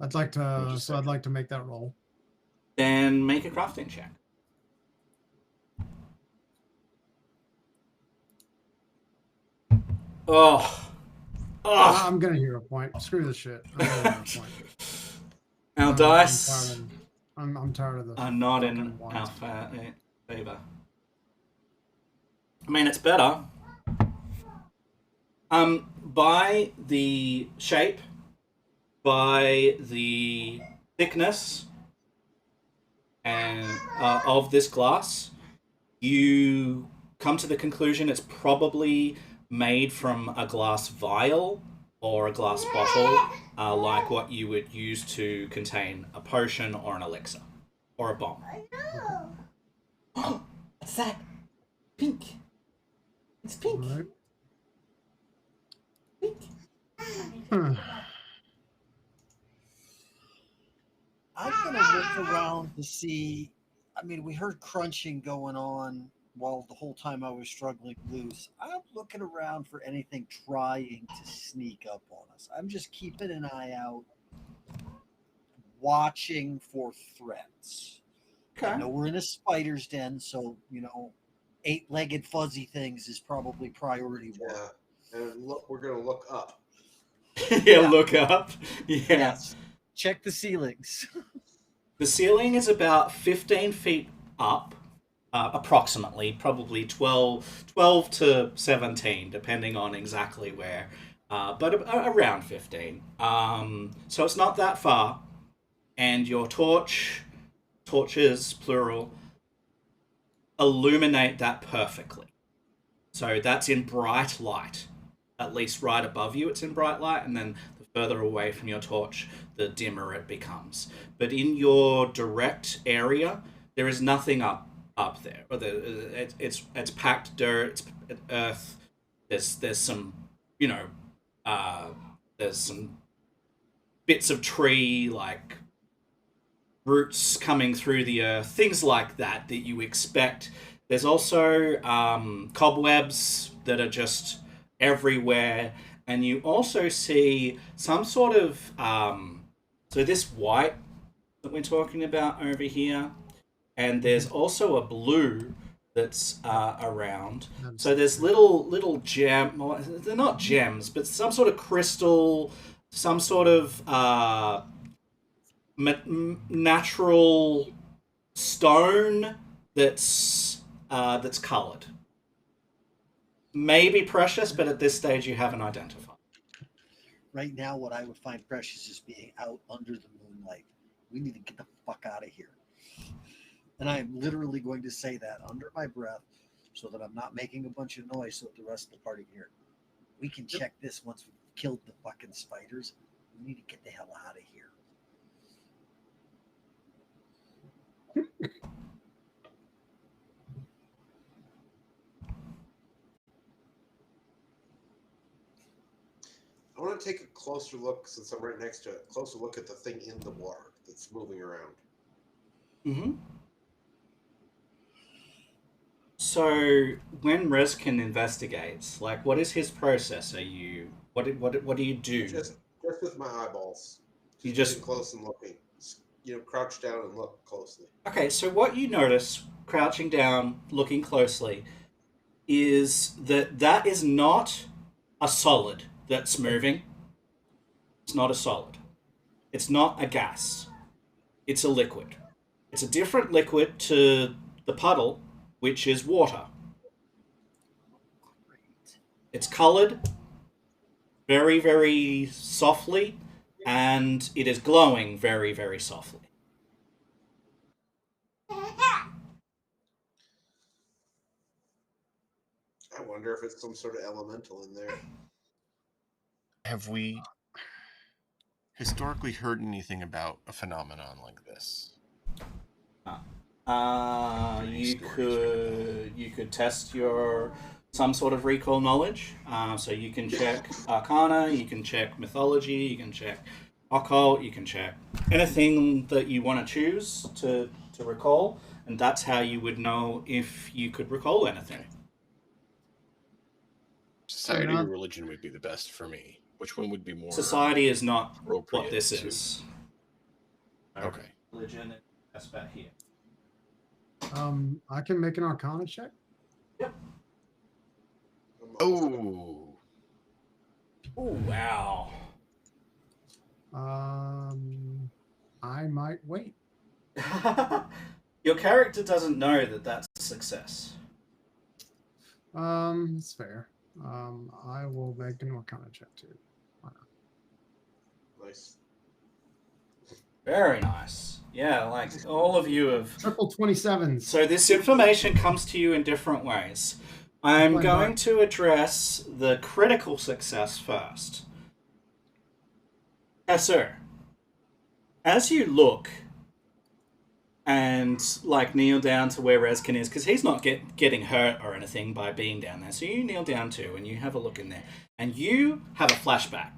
I'd like to. So I'd like to make that roll. Then make a crafting check. Oh. Oh. I'm gonna hear a point. Screw this shit. I'm gonna hear a point. Our I'm dice tired. I'm tired of the are not fucking in ones. our favor. I mean, it's better. By the shape, by the thickness, and of this glass, you come to the conclusion it's probably made from a glass vial or a glass bottle, like what you would use to contain a potion or an elixir or a bomb. What's that? Pink. It's pink. All right. Pink. I'm gonna look around to see. I mean, we heard crunching going on while the whole time I was struggling loose. I'm looking around for anything trying to sneak up on us. I'm just keeping an eye out, watching for threats. I Okay. know we're in a spider's den, so eight-legged fuzzy things is probably priority one. Yeah. And look, we're gonna look up. Yeah, Yeah. look up. Yeah. Yes. Check the ceilings. The ceiling is about 15 feet up, approximately, probably 12 to 17, depending on exactly where, but around 15. So it's not that far, and your torches, plural, illuminate that perfectly. So that's in bright light. At least right above you, it's in bright light, and then the further away from your torch, the dimmer it becomes. But in your direct area, there is nothing up there. It's packed dirt, it's earth. There's some, you know, there's some bits of tree like roots coming through the earth, things like that that you expect. There's also cobwebs that are just everywhere, and you also see some sort of so this white that we're talking about over here, and there's also a blue that's around. So there's little gem. Well, they're not gems, but some sort of crystal, some sort of natural stone that's coloured. Maybe precious, but at this stage you haven't identified. Right now, what I would find precious is being out under the moonlight. We need to get the fuck out of here. And I am literally going to say that under my breath so that I'm not making a bunch of noise so that the rest of the party can hear. We can check this once we've killed the fucking spiders. We need to get the hell out of here. I want to take a closer look, since I'm right next to it, closer look at the thing in the water that's moving around. Mm-hmm. So when Reskin investigates, like, what is his process? Are you what do you do? Just with my eyeballs. You Just just getting close and looking. Crouch down and look closely. Okay, so what you notice, crouching down, looking closely, is that is not a solid that's moving. It's not a solid. It's not a gas. It's a liquid. It's a different liquid to the puddle, which is water. Great. It's colored very, very softly, and it is glowing very, very softly. I wonder if it's some sort of elemental in there. Have we historically heard anything about a phenomenon like this? You could test your some sort of recall knowledge. So you can check Arcana, you can check Mythology, you can check Occult, you can check anything that you want to choose to recall, and that's how you would know if you could recall anything. Society or religion would be the best for me. Which one would be more Society is not appropriate what this to- is. Okay. Religion is best bet here. I can make an Arcana check. Oh, Oh wow. I might wait. Your character doesn't know that that's a success. It's fair. I will make an Arcana check too. Nice. Very nice. Yeah, like all of you have. Triple 27s. So this information comes to you in different ways. I'm Fine, going Mark. to address the critical success first. Yes, sir. As you look and like kneel down to where Reskin is, because he's not getting hurt or anything by being down there. So you kneel down too, and you have a look in there, and you have a flashback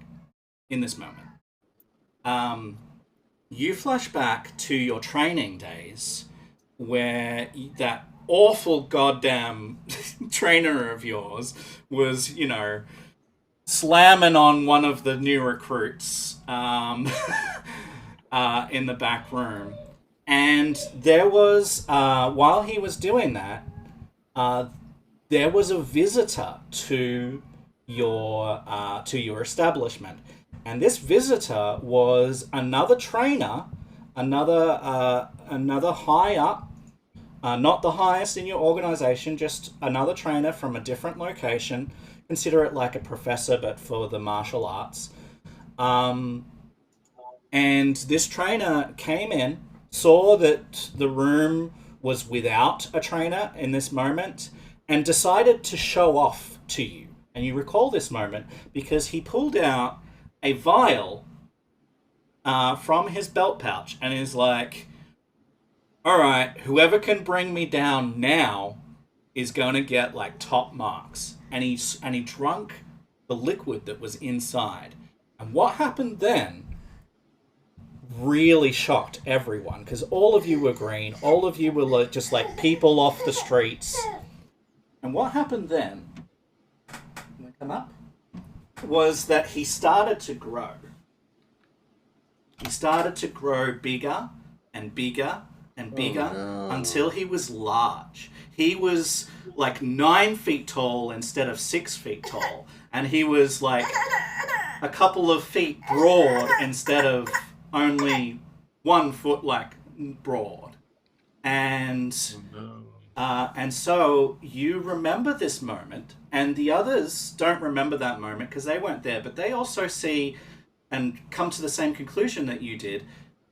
in this moment. You flash back to your training days, where that awful goddamn trainer of yours was, slamming on one of the new recruits in the back room. And there was, while he was doing that, there was a visitor to your establishment, and this visitor was another trainer, another high up, not the highest in your organization, just another trainer from a different location. Consider it like a professor, but for the martial arts. And this trainer came in, saw that the room was without a trainer in this moment, and decided to show off to you. And you recall this moment because he pulled out a vial from his belt pouch and is like, all right, whoever can bring me down now is going to get like top marks. And he drunk the liquid that was inside. And what happened then really shocked everyone, because all of you were green, all of you were just like people off the streets. And what happened then, can we come up, was that he started to grow. He started to grow bigger and bigger and bigger until he was large. He was like 9 feet tall instead of 6 feet tall. And he was like a couple of feet broad instead of only 1 foot like broad. And so you remember this moment, and the others don't remember that moment because they weren't there, but they also see and come to the same conclusion that you did.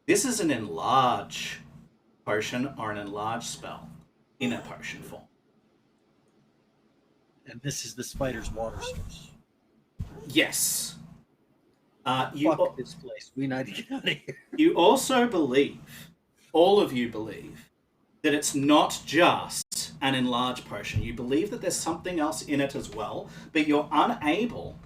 This is an enlarge potion or an enlarge spell in a potion form. And this is the spider's water source. Yes. Fuck this place. We need to get out of here. You also believe, all of you believe, that it's not just an enlarge potion. You believe that there's something else in it as well, but you're unable,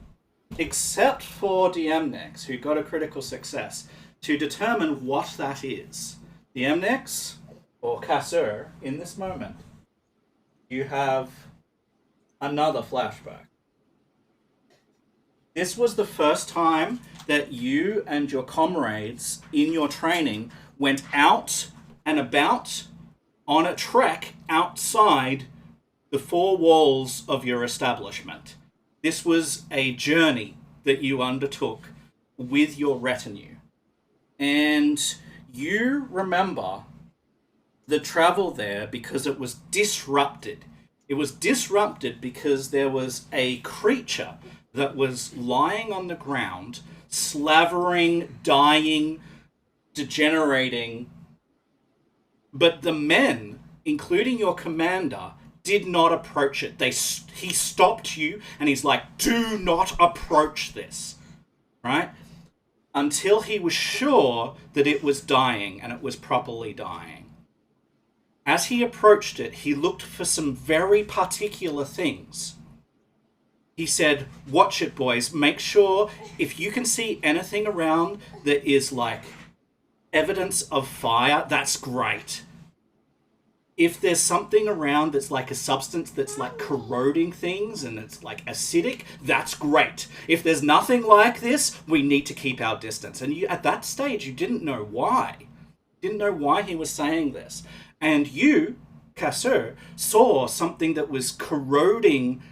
except for DM Nex, who got a critical success, to determine what that is. DM Nex or Cassur, in this moment, you have another flashback. This was the first time that you and your comrades in your training went out and about on a trek outside the 4 walls of your establishment. This was a journey that you undertook with your retinue. And you remember the travel there because it was disrupted. It was disrupted because there was a creature that was lying on the ground, slavering, dying, degenerating. But the men, including your commander, did not approach it. He stopped you and he's like, do not approach this, right? Until he was sure that it was dying and it was properly dying. As he approached it, he looked for some very particular things. He said, watch it, boys. Make sure if you can see anything around that is like evidence of fire, that's great. If there's something around that's like a substance that's like corroding things and it's like acidic, that's great. If there's nothing like this, we need to keep our distance. And you, at that stage, you didn't know why. Didn't know why he was saying this. And you, Cassur, saw something that was corroding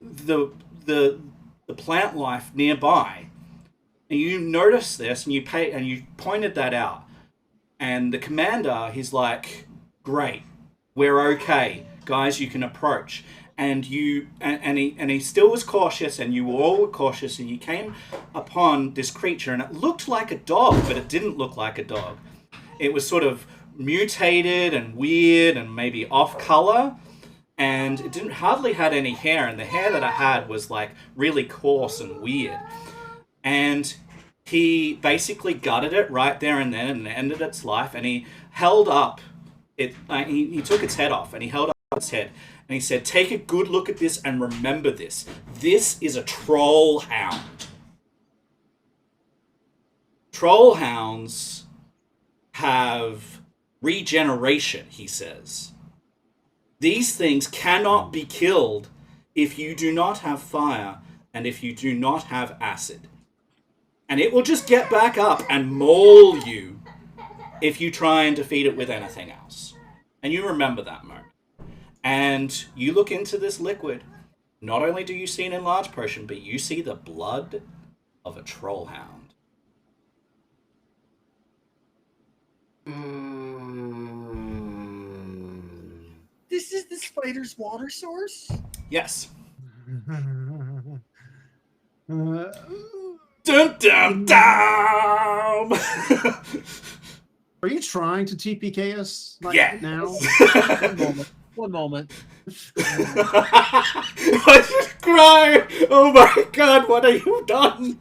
the plant life nearby. And you noticed this and you pointed that out. And the commander, he's like, great, we're okay. Guys, you can approach. and he still was cautious, and you all were cautious, and you came upon this creature, and it looked like a dog, but it didn't look like a dog. It was sort of mutated and weird and maybe off color, and it didn't hardly had any hair, and the hair that it had was like really coarse and weird. And he basically gutted it right there and then, and ended its life. And he held up it. He took its head off, and he held up its head, and he said, "Take a good look at this, and remember this. This is a troll hound. Troll hounds have regeneration," he says. "These things cannot be killed if you do not have fire and if you do not have acid. And it will just get back up and maul you if you try and defeat it with anything else." And you remember that moment. And you look into this liquid. Not only do you see an enlarged potion, but you see the blood of a troll hound. This is the spider's water source? Yes. Uh, Dun dun dun! Are you trying to TPK us Yeah. now? One moment. I just cry! Oh my god, what have you done?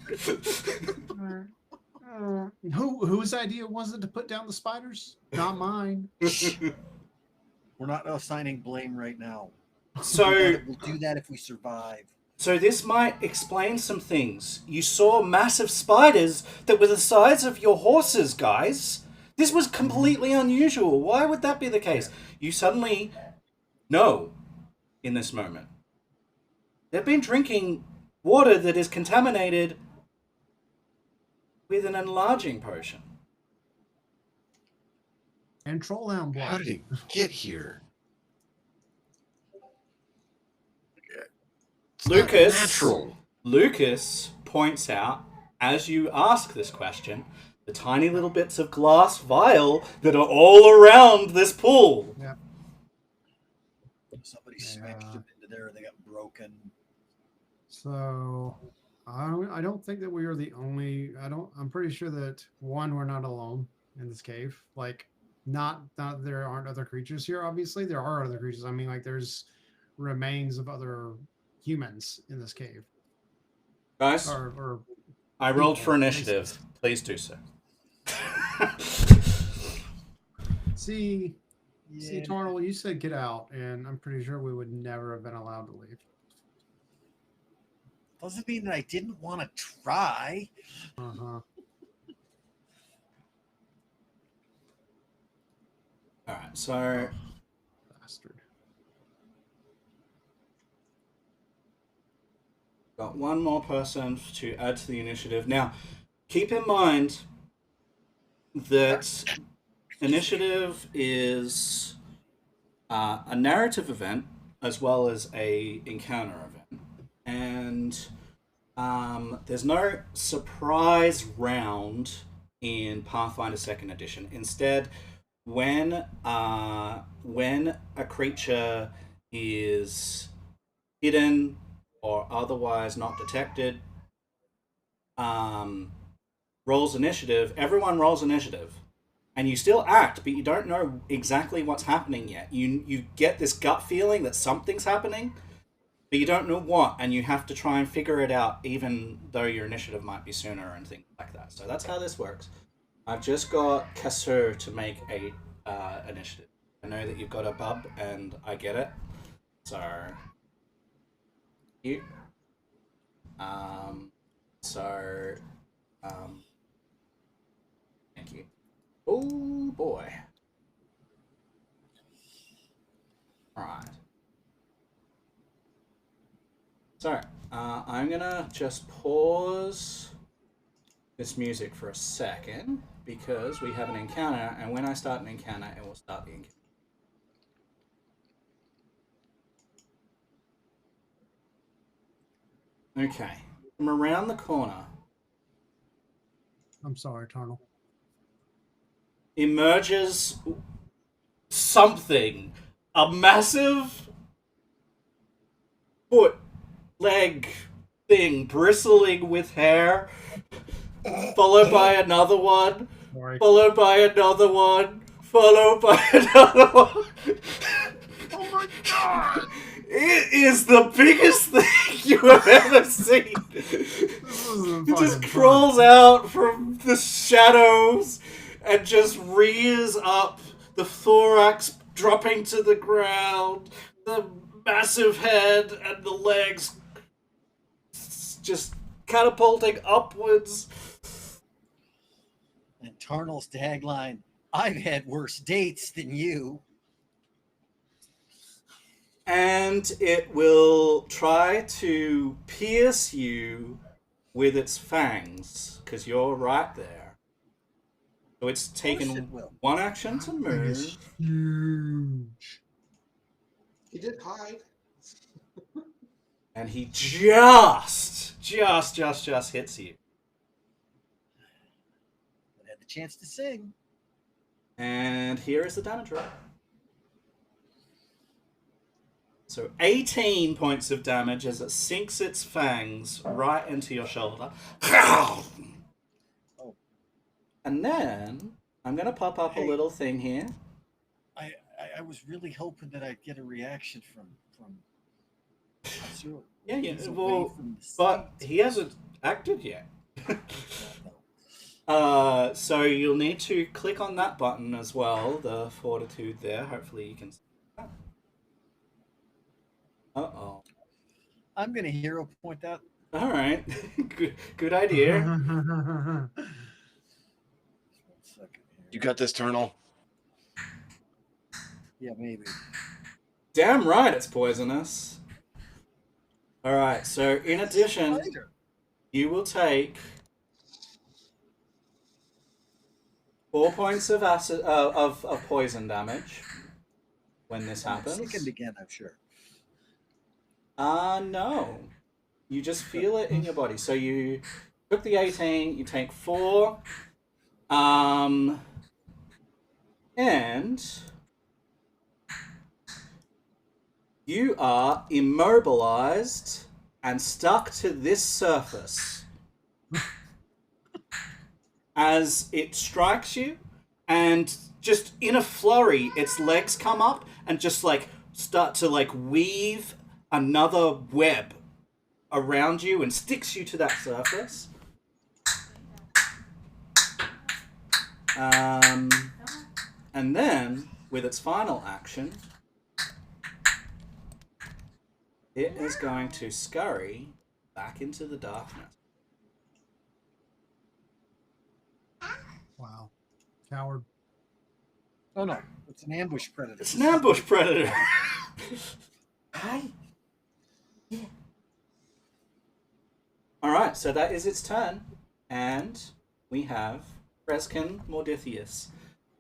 Whose idea was it to put down the spiders? Not mine. We're not assigning blame right now. So, We'll do that if we survive. so this might explain some things. You saw massive spiders that were the size of your horses, guys. This was completely unusual. Why would that be the case? You suddenly know in this moment. They've been drinking water that is contaminated with an enlarging potion. And trollhound blood. How did it get here? It's not Lucas. natural. Lucas points out, as you ask this question, the tiny little bits of glass vial that are all around this pool. Yeah. Somebody smashed them into there, they got broken. So I don't think that we are the only. I'm pretty sure that we're not alone in this cave. Like, not there aren't other creatures here. Obviously, there are other creatures. I mean, like, there's remains of other humans in this cave. Guys, Or I rolled for people, initiative. Please do so. See, Yeah. Tarnal, you said get out, and I'm pretty sure we would never have been allowed to leave. Doesn't mean that I didn't want to try. Uh-huh. Alright, so Bastard. got one more person to add to the initiative. Now, keep in mind that initiative is a narrative event as well as a encounter event, and there's no surprise round in Pathfinder Second Edition. Instead, when a creature is hidden or otherwise not detected, rolls initiative, everyone rolls initiative. And you still act, but you don't know exactly what's happening yet. You get this gut feeling that something's happening, but you don't know what, and you have to try and figure it out, even though your initiative might be sooner and things like that. So that's how this works. I've just got Kasur to make a initiative. I know that you've got a bub, and I get it. So you. Thank you. Oh boy. Alright. So, I'm gonna just pause this music for a second because we have an encounter, and when I start an encounter, it will start the encounter. Okay. From around the corner I'm sorry, Tarnal. emerges something. A massive foot, leg thing bristling with hair, followed by another one, Sorry. followed by another one, followed by another one. Oh my god! It is the biggest thing you have ever seen. This isn't It just fucking crawls fun. out from the shadows and just rears up, the thorax dropping to the ground, the massive head and the legs just catapulting upwards. And Tarnal's tagline, I've had worse dates than you. And it will try to pierce you with its fangs, because you're right there. So it's Of course taken it will. one action to That thing is move. huge. He did hide. And he just hits you. I had the chance to sing. And here is the damage roll. So 18 points of damage as it sinks its fangs right into your shoulder. Oh. And then I'm going to pop up a Hey. little thing here. I was really hoping that I'd get a reaction from Azur. Yeah, He's away well, from the but States. he hasn't acted yet. No. So you'll need to click on that button as well, the fortitude there. Hopefully you can see that. Uh-oh. I'm going to hero point that. All right. Good idea. One second here. You got this, Turnal. Yeah, maybe. Damn right it's poisonous. All right, so in addition, Spider. you will take 4 points of acid of poison damage when this happens. Sickened again, I'm sure. No. You just feel it in your body. So you took the 18, you take 4. And you are immobilized and stuck to this surface as it strikes you, and just in a flurry, its legs come up and just like start to like weave another web around you and sticks you to that surface. And then, with its final action, it is going to scurry back into the darkness. Wow. Coward. Oh no, it's an ambush predator. It's an ambush predator. Hi. Alright, so that is its turn. And we have Reskin Mordithius.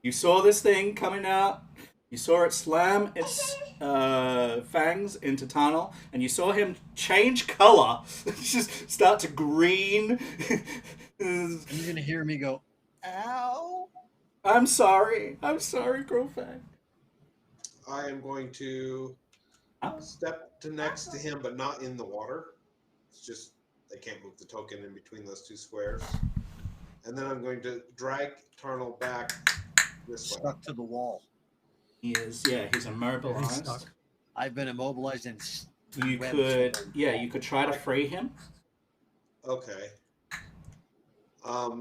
You saw this thing coming out. You saw it slam its fangs into Tarnal, and you saw him change color, just start to green. And you're gonna hear me go, ow. I'm sorry, Grofang. I am going to step to next to him, but not in the water. It's just I can't move the token in between those two squares. And then I'm going to drag Tarnal back this way. Stuck to the wall. He is, yeah, he's He's immobilized. stuck. I've been immobilized and You webbed could, to the yeah, wall. you could try to free him. Okay. Like,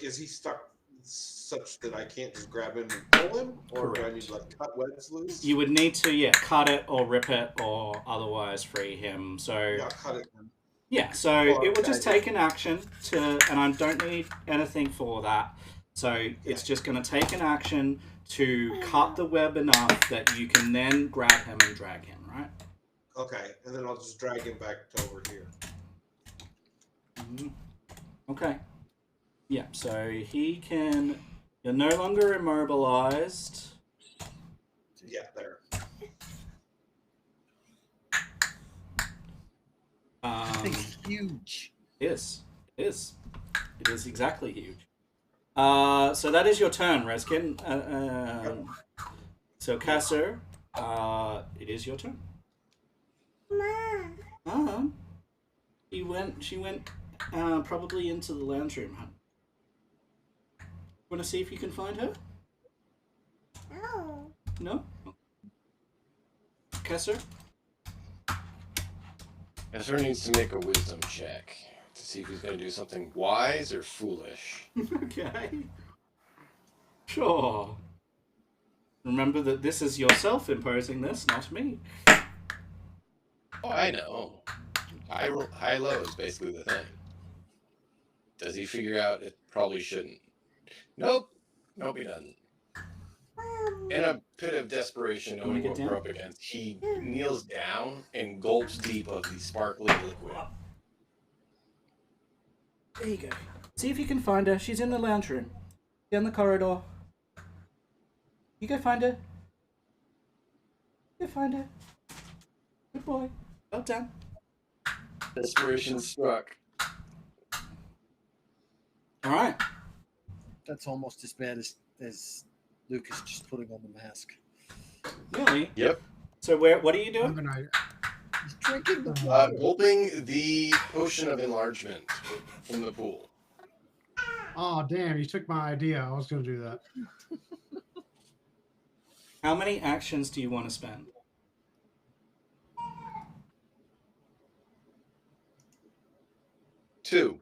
is he stuck such that I can't just grab him and pull him, or do I Correct. need to like cut webs loose? You would need to, yeah, cut it or rip it or otherwise free him. So Yeah, cut it. Then. yeah, so Or it would just okay. take an action to, and I don't need anything for that. So it's just going to take an action to cut the web enough that you can then grab him and drag him, right? Okay, and then I'll just drag him back to over here. Okay. Yeah, so he can. You're no longer immobilized. Yeah, there. That thing's huge. It is exactly huge. So that is your turn, Reskin. So Kasser, it is your turn. She went probably into the lounge room, hun. Want to see if you can find her? No? Kesser? Ezra needs to make a wisdom check to see if he's going to do something wise or foolish. Okay. Sure. Remember that this is yourself imposing this, not me. Oh, I know. High-low is basically the thing. Does he figure out it probably shouldn't? Nope. Nope, he doesn't. In a pit of desperation, knowing what we're up against, he kneels down and gulps deep of the sparkly liquid. There you go. See if you can find her. She's in the lounge room. Down the corridor. You go find her. Go find her. Good boy. Well done. Desperation struck. All right. That's almost as bad as Lucas just putting on the mask. Really? Yep. So what are you doing? He's drinking the water. Gulping the potion of enlargement from the pool. Oh, damn, you took my idea. I was going to do that. How many actions do you want to spend? Two.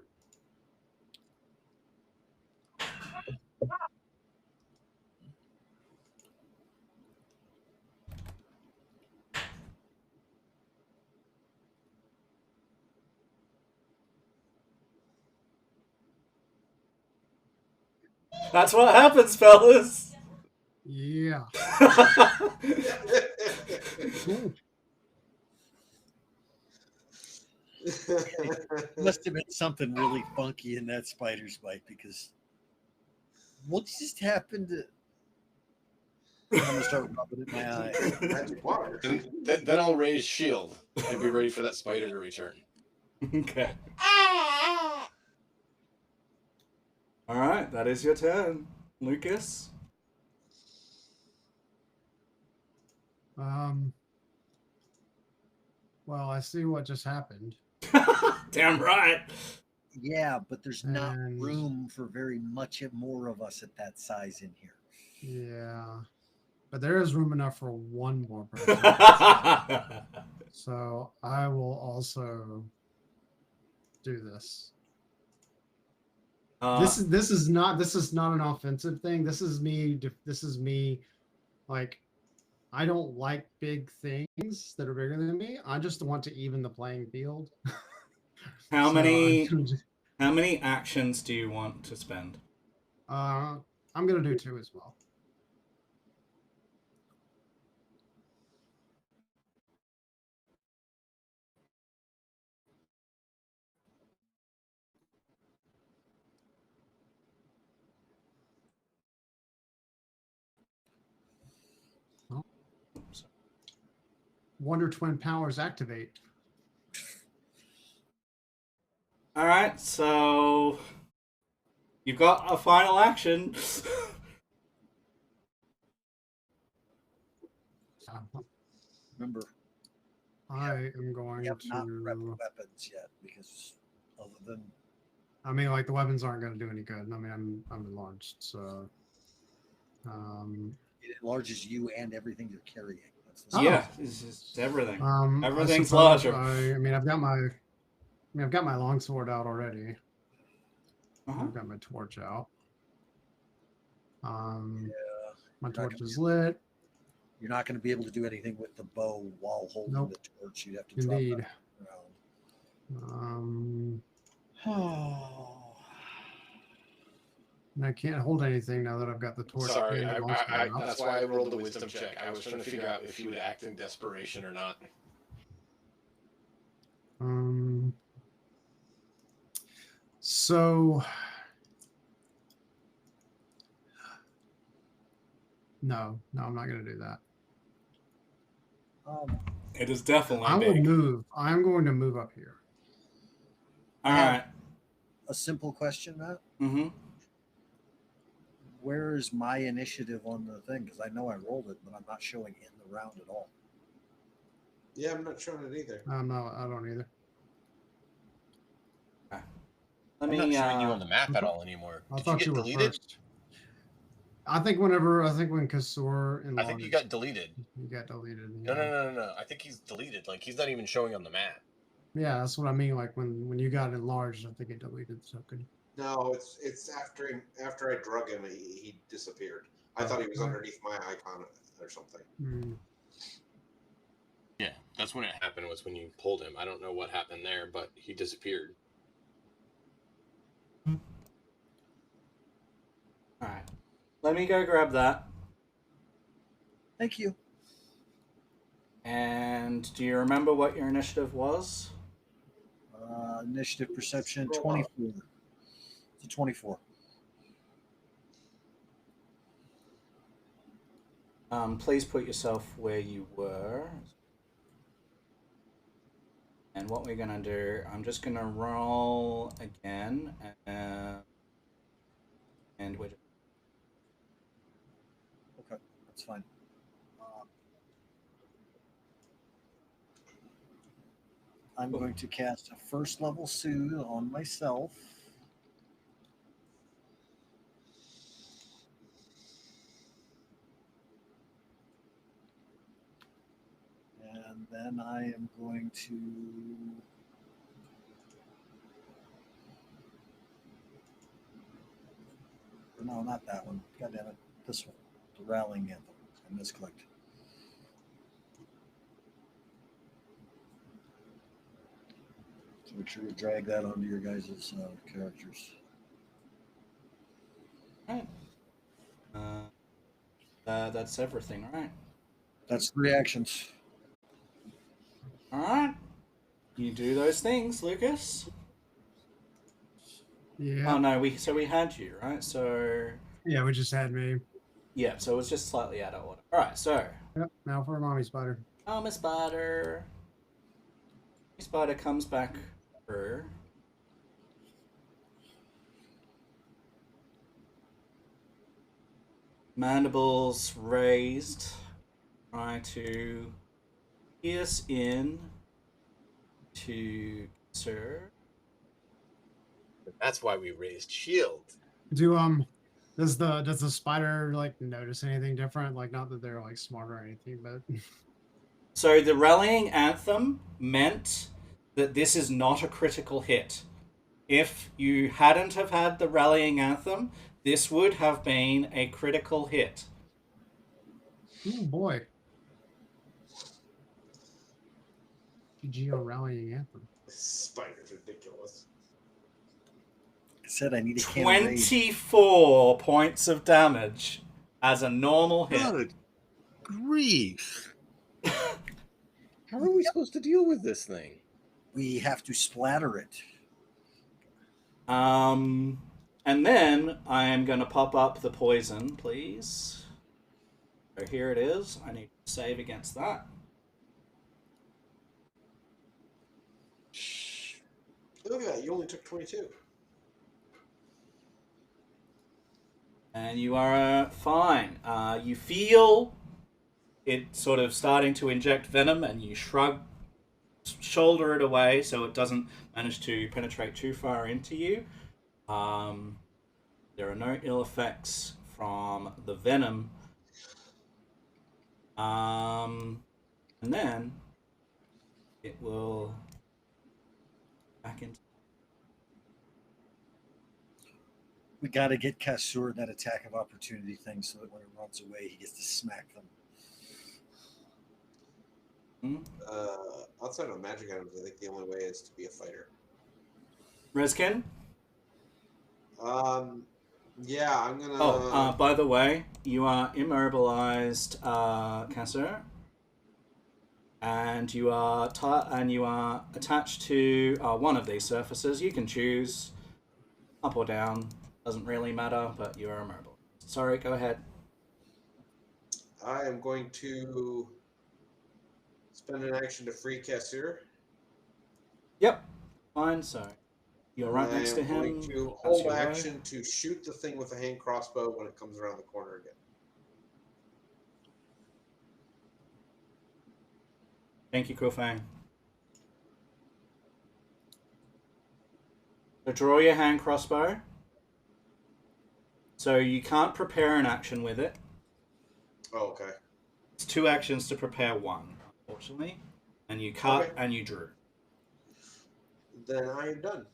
That's what happens, fellas. Yeah. Cool. Must have been something really funky in that spider's bite, because what just happened to... I'm going to start rubbing it in my eye. Magic water. Then I'll raise shield and be ready for that spider to return. Okay. All right, that is your turn, Lucas. Well, I see what just happened. Damn right. Yeah, but there's not And- room for very much more of us at that size in here. Yeah. But there is room enough for one more person. So I will also do this. This is not an offensive thing. This is me like, I don't like big things that are bigger than me. I just want to even the playing field. How So many actions do you want to spend? I'm gonna do 2 as well. Wonder Twin powers activate. All right, so you've got a final action. Remember, I am going we have not prepped to. weapons yet, because other than... I mean, like, the weapons aren't going to do any good. I mean, I'm enlarged, so. It enlarges you and everything you're carrying. That's the Yeah, it's everything. I Everything's suppose larger. I mean, I've got my longsword out already. Uh-huh. I've got my torch out. My You're not torch gonna is be- lit. You're not going to be able to do anything with the bow while holding Nope. the torch. You'd have to drop Indeed. that around. And I can't hold anything now that I've got the torch. Sorry, and the longsword out. that's why I rolled a wisdom check. I was trying to figure out if you would act in desperation or not. So no, I'm not going to do that. It is definitely I will big. move. I'm going to move up here. All right. A simple question, Matt. Mm-hmm. Where is my initiative on the thing? Because I know I rolled it, but I'm not showing in the round at all. Yeah, I'm not showing it either. No, I don't either. Let I'm me. not showing you on the map at all anymore. I Did you thought get you were deleted? first. I think when Kasur I think you got deleted. he got deleted. No, Yeah. no. I think he's deleted. Like he's not even showing on the map. Yeah, that's what I mean. Like when you got enlarged, I think it deleted. So good. No, it's after I drug him, he disappeared. I thought he was underneath my icon or something. Mm. Yeah, that's when it happened. Was when you pulled him. I don't know what happened there, but he disappeared. All right. Let me go grab that. Thank you. And do you remember what your initiative was? Initiative perception Roll 24. It's a 24. Please put yourself where you were. And what we're gonna do, I'm just gonna roll again, and we're just... Okay, that's fine. I'm going to cast a first level soothe on myself. And then I am going to no, not that one. God damn it. This one. The rallying anthem. I misclicked. So make sure you drag that onto your guys' characters. Right. That's everything, right? That's 3 actions. All right. You do those things, Lucas. Yeah. Oh no, we had you, right? So Yeah, we just had me. yeah, so it was just slightly out of order. All right, so Yep. Now for mommy spider. Miss Spider. Miss Spider comes back through. Mandibles raised. Try to pierce in to Sir. That's why we raised shield. Does the spider like notice anything different? Like not that they're like smart or anything, but So the rallying anthem meant that this is not a critical hit. If you hadn't have had the rallying anthem, this would have been a critical hit. oh boy. GG on rallying anthem. This spider's ridiculous. I said I need a can of Raid. 24 points of damage as a normal hit. Good grief! How are we supposed to deal with this thing? We have to splatter it. And then I am going to pop up the poison, please. So here it is. I need to save against that. Look at that. You only took 22. And you are fine. You feel it sort of starting to inject venom, and you shoulder it away so it doesn't manage to penetrate too far into you. There are no ill effects from the venom. And then it will back into... We got to get Kassur that attack of opportunity thing so that when it runs away, he gets to smack them. Outside of magic items, I think the only way is to be a fighter. Rezkin? Yeah, I'm gonna. Oh, by the way, you are immobilized, Kasser, and you are attached to one of these surfaces. You can choose up or down. Doesn't really matter, but you are immobile. Sorry, go ahead. I am going to spend an action to free Kassir. Yep, fine. So you're right next to him. I am going to That's hold your action way. to shoot the thing with a hand crossbow when it comes around the corner again. Thank you, Kufang. So draw your hand crossbow. So you can't prepare an action with it. Oh, okay. It's 2 actions to prepare 1, unfortunately. And you cut Okay. and you drew. Then I am done.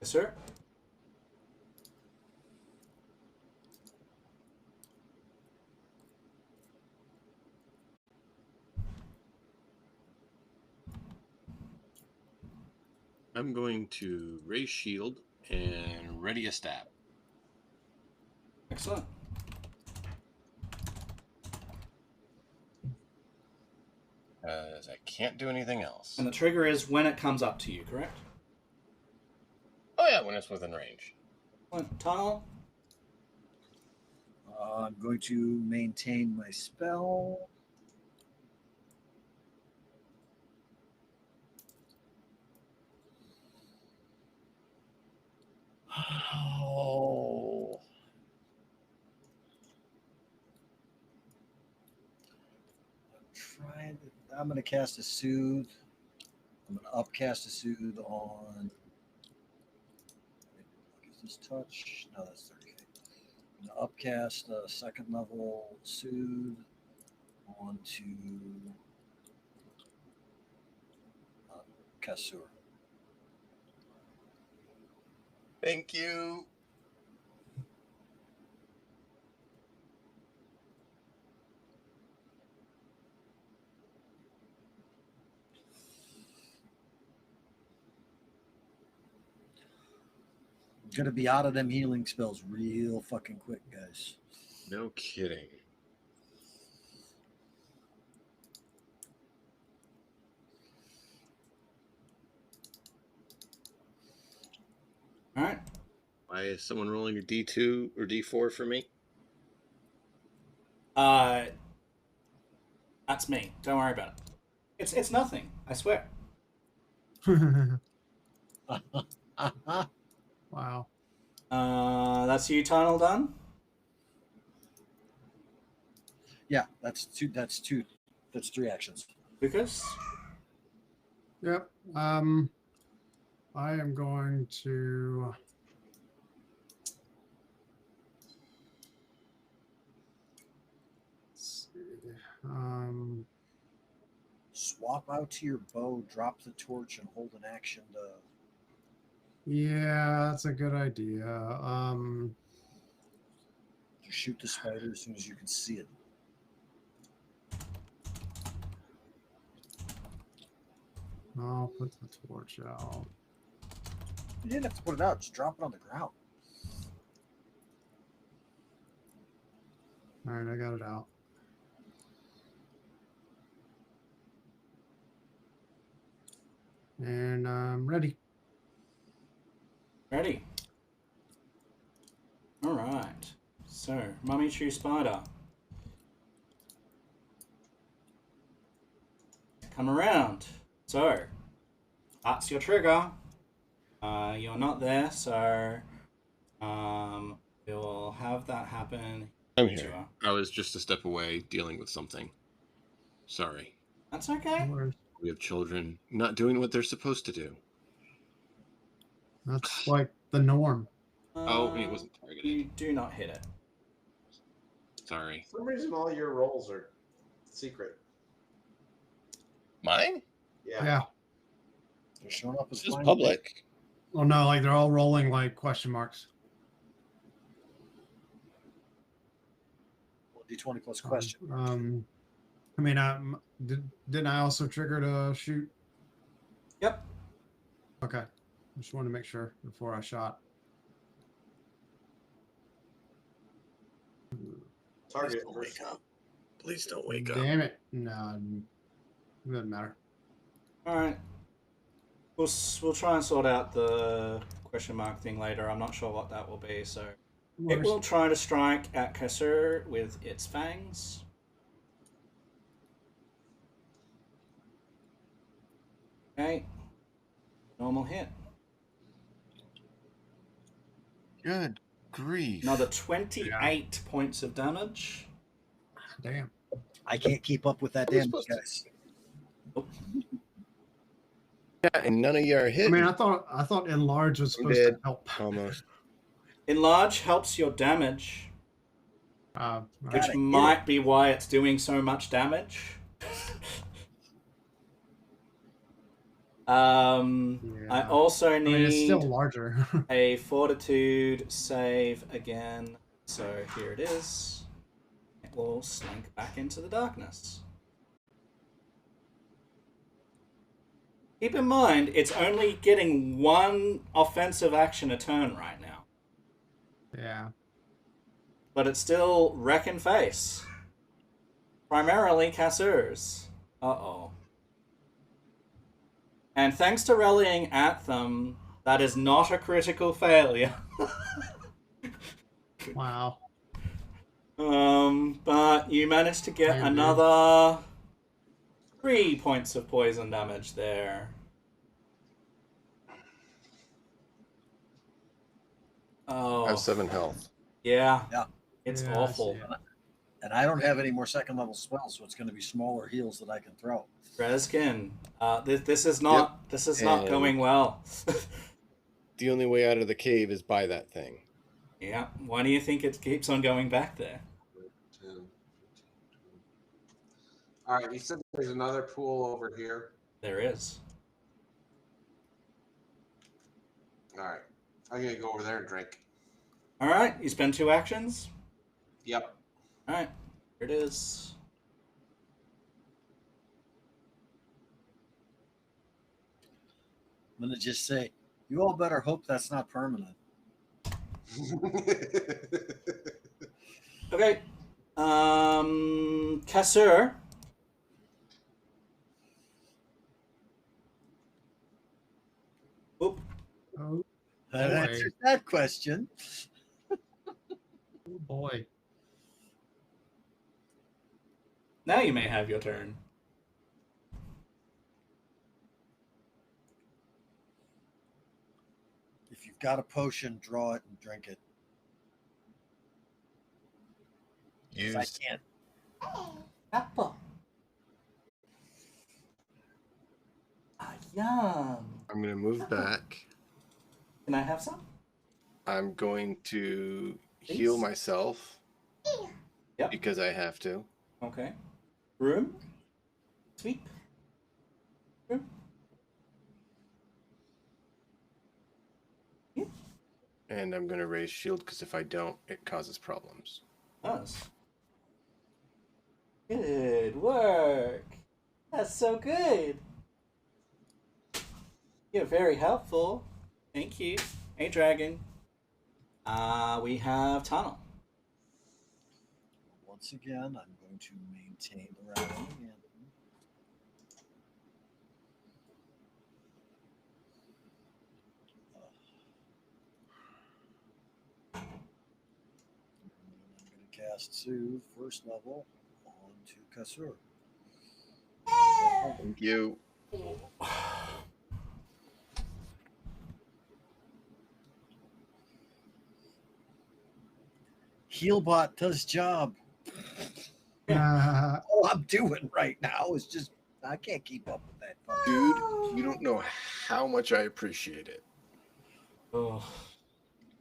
Yes, sir. I'm going to raise shield and ready a stab. Excellent. As I can't do anything else. And the trigger is when it comes up to you, correct? Oh yeah, when it's within range. Excellent. Tunnel. I'm going to maintain my spell. Oh. I'm going to cast a Soothe. I'm going to upcast a Soothe on. Is this touch? No, that's 30. I'm going to upcast a second level Soothe onto Kassur. Thank you. Gonna be out of them healing spells real fucking quick, guys. No kidding. All right. Why is someone rolling a D2 or D4 for me? That's me. Don't worry about it. It's nothing. I swear. Wow. That's you, Tunnel, done? Yeah, that's two. That's 3 actions. Lucas? Yep. I am going to. Let's see. Swap out to your bow, drop the torch, and hold an action to. Yeah, that's a good idea. Just shoot the spider as soon as you can see it. I'll put the torch out. You didn't have to put it out; just drop it on the ground. All right, I got it out. And I'm ready. Ready. All right. So, Mummy Chew Spider. Come around. So, that's your trigger. You're not there, so we'll have that happen. I'm here. I was just a step away dealing with something. Sorry. That's okay. No worries. We have children not doing what they're supposed to do. That's like the norm. Oh, and it wasn't targeted. You do not hit it. Sorry. For some reason, all your rolls are secret. Mine? Yeah. They're showing up as This is flying public. Oh no, like they're all rolling like question marks. D20 plus question. I mean, didn't I also trigger to shoot? Yep. Okay. Just wanted to make sure before I shot. Target. Please don't wake up. Please don't wake up. Damn it. No, it doesn't matter. All right. We'll try and sort out the question mark thing later. I'm not sure what that will be, so it will try to strike at Kassur with its fangs. Okay. Normal hit. Good grief. Another 28 points of damage. Damn. I can't keep up with that We're damage, supposed to- guys. Yeah, and none of you are I hitting. mean, I thought enlarge was I'm supposed dead. to help. Almost. Enlarge helps your damage, Right. which Gotta hit might be why it's doing so much damage. I Yeah. also I mean, it's still need larger. a fortitude save again. So here it is. It will slink back into the darkness. Keep in mind, it's only getting one offensive action a turn right now. Yeah. But it's still wreck and face. Primarily Casseurs. Uh-oh. And thanks to rallying at them, that is not a critical failure. Wow. But you managed to get Damn, dude. another 3 points of poison damage there. Oh. I have 7 health. Yeah. Yeah. It's Yeah, I awful. see it. And I don't have any more second level spells, so it's going to be smaller heals that I can throw. Rezkin, this is not And- going well. The only way out of the cave is by that thing. Yeah. Why do you think it keeps on going back there? 10, 15, 20. All right, you said there's another pool over here. There is. All right, I'm gonna go over there and drink. All right. You spend 2 actions. Yep. All right. Here it is. I'm going to just say, you all better hope that's not permanent. Okay. Casseur. Oop. Oh That Boy. answers that question. boy. Now you may have your turn. If you've got a potion, draw it and drink it. 'Cause I Use. can't. Apple. Ah, yum. I'm going to move back. Can I have some? I'm going to heal Please? myself. Yep. Because I have to. Okay. Room. Sweep. Room. Yeah. And I'm going to raise shield because if I don't, it causes problems. Nice. Good work. That's so good. You're very helpful. Thank you. Hey, Dragon. We have Tunnel. Once again, I'm going to maintain the rallying. And I'm going to cast Soothe first level onto Kassur. Thank you. Healbot does job. All I'm doing right now is just I can't keep up with that. Dude, you don't know how much I appreciate it. Oh.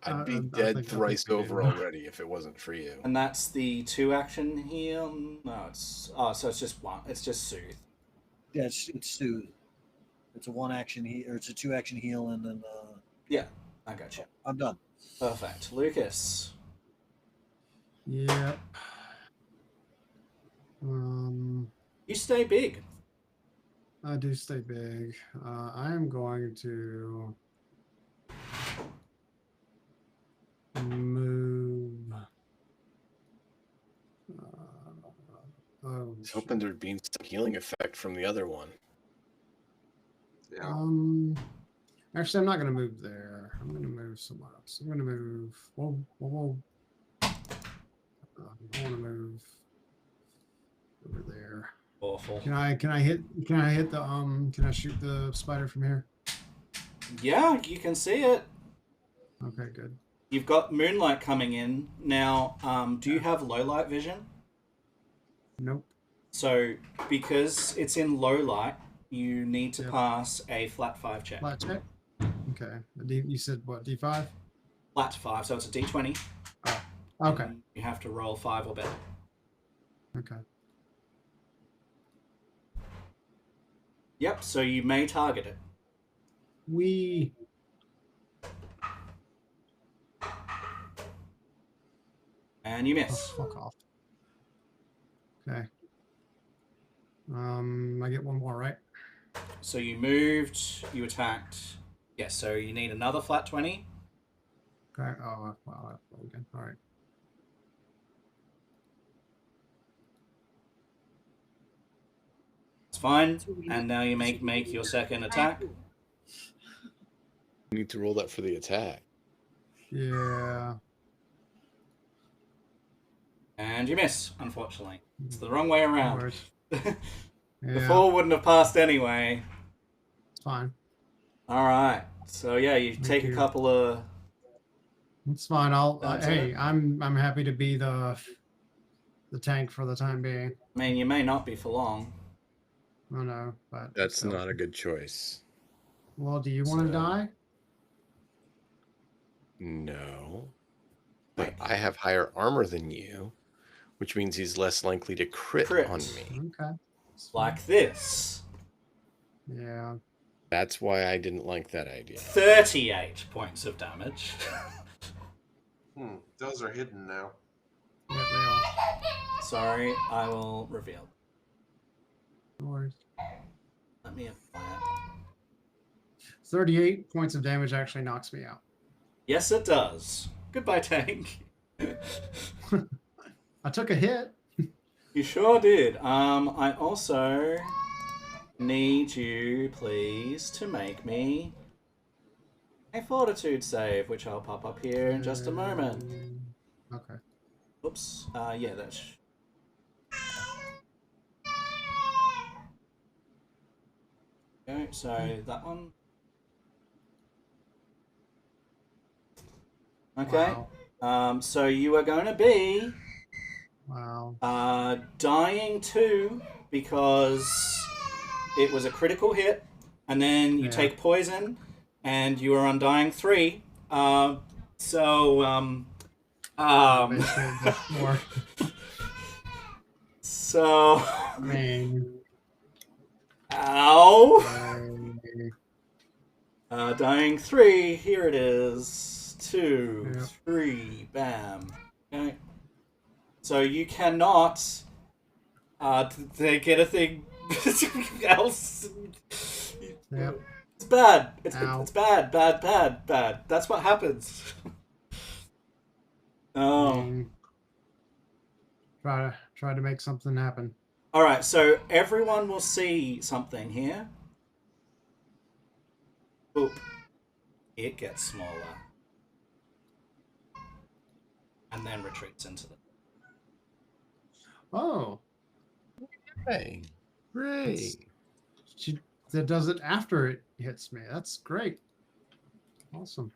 I'd be I dead think thrice you do. over already if it wasn't for you. And that's the 2 action heal? No, it's... Oh, so it's just 1. It's just Soothe. Yeah, it's Soothe. It's a 1 action heal, or it's a 2 action heal, and then Yeah, I gotcha. I'm done. Perfect. Lucas. Yep. You stay big. I do stay big. I am going to move. I was hoping there'd be some healing effect from the other one. Yeah. Actually, I'm not going to move there. I'm going to move somewhere else. I'm going to move. Whoa, whoa, whoa. I want to move over there. Awful. Can I hit the can I shoot the spider from here? Yeah, you can see it. Okay, good. You've got moonlight coming in. Now, do you have low light vision? Nope. So because it's in low light, you need to Yep. pass a flat 5 check. Flat check. Okay. You said what? D5. Flat 5, so it's a d20. Oh. Okay. And you have to roll 5 or better. Okay. Yep. So you may target it. We. And you Oh, miss. fuck off. Okay. I get one more, right? So you moved, you attacked. Yes, so you need another flat 20. Okay. Oh, wow. Again. All right. It's fine. And now you make your second attack. You need to roll that for the attack. Yeah. And you miss, unfortunately. It's the wrong way No around. worries. The Yeah. 4 wouldn't have passed anyway. It's fine. Alright. So yeah, you take a you. couple of... It's fine. I'll. That's Hey, it. I'm happy to be the tank for the time being. I mean, you may not be for long. Oh no, but That's still. not a good choice. Well, do you want to So- die? No. But I have higher armor than you, which means he's less likely to crit on me. Okay. It's Like this. fine. Yeah. That's why I didn't like that idea. 38 points of damage. Those are hidden now. Yeah, they are. Sorry, I will reveal. No worries. Let me apply it. 38 points of damage actually knocks me out. Yes, it does. Goodbye, tank. I took a hit. You sure did. I also need you, please, to make me a fortitude save, which I'll pop up here in just a moment. Okay. Oops. Yeah, that's... Okay, so that one. Okay. Wow. So you are going to be Wow. dying 2 because it was a critical hit, and then you Yeah. take poison, and you are undying 3. So Basically, just more. so I mean, ow. Dying 3. Here it is. 2, Yep. 3, bam. Okay. So you cannot they get a thing else. Yep. It's bad. Ow. It's bad. Bad. That's what happens. I Oh. mean, try to make something happen. All right. So everyone will see something here. Boop. It gets smaller, and then retreats into the. Oh, Hey, great. that does it after it hits me. That's great. Awesome.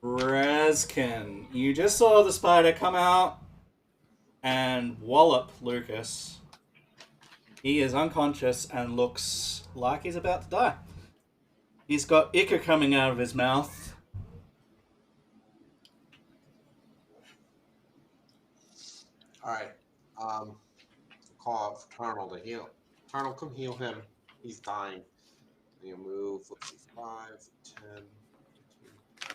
Rezkin, you just saw the spider come out and wallop Lucas. He is unconscious and looks like he's about to die. He's got ichor coming out of his mouth. All right. Call out for Tarnal to heal. Tarnal, come heal him. He's dying. You move. Let's see, 5, 10. 2,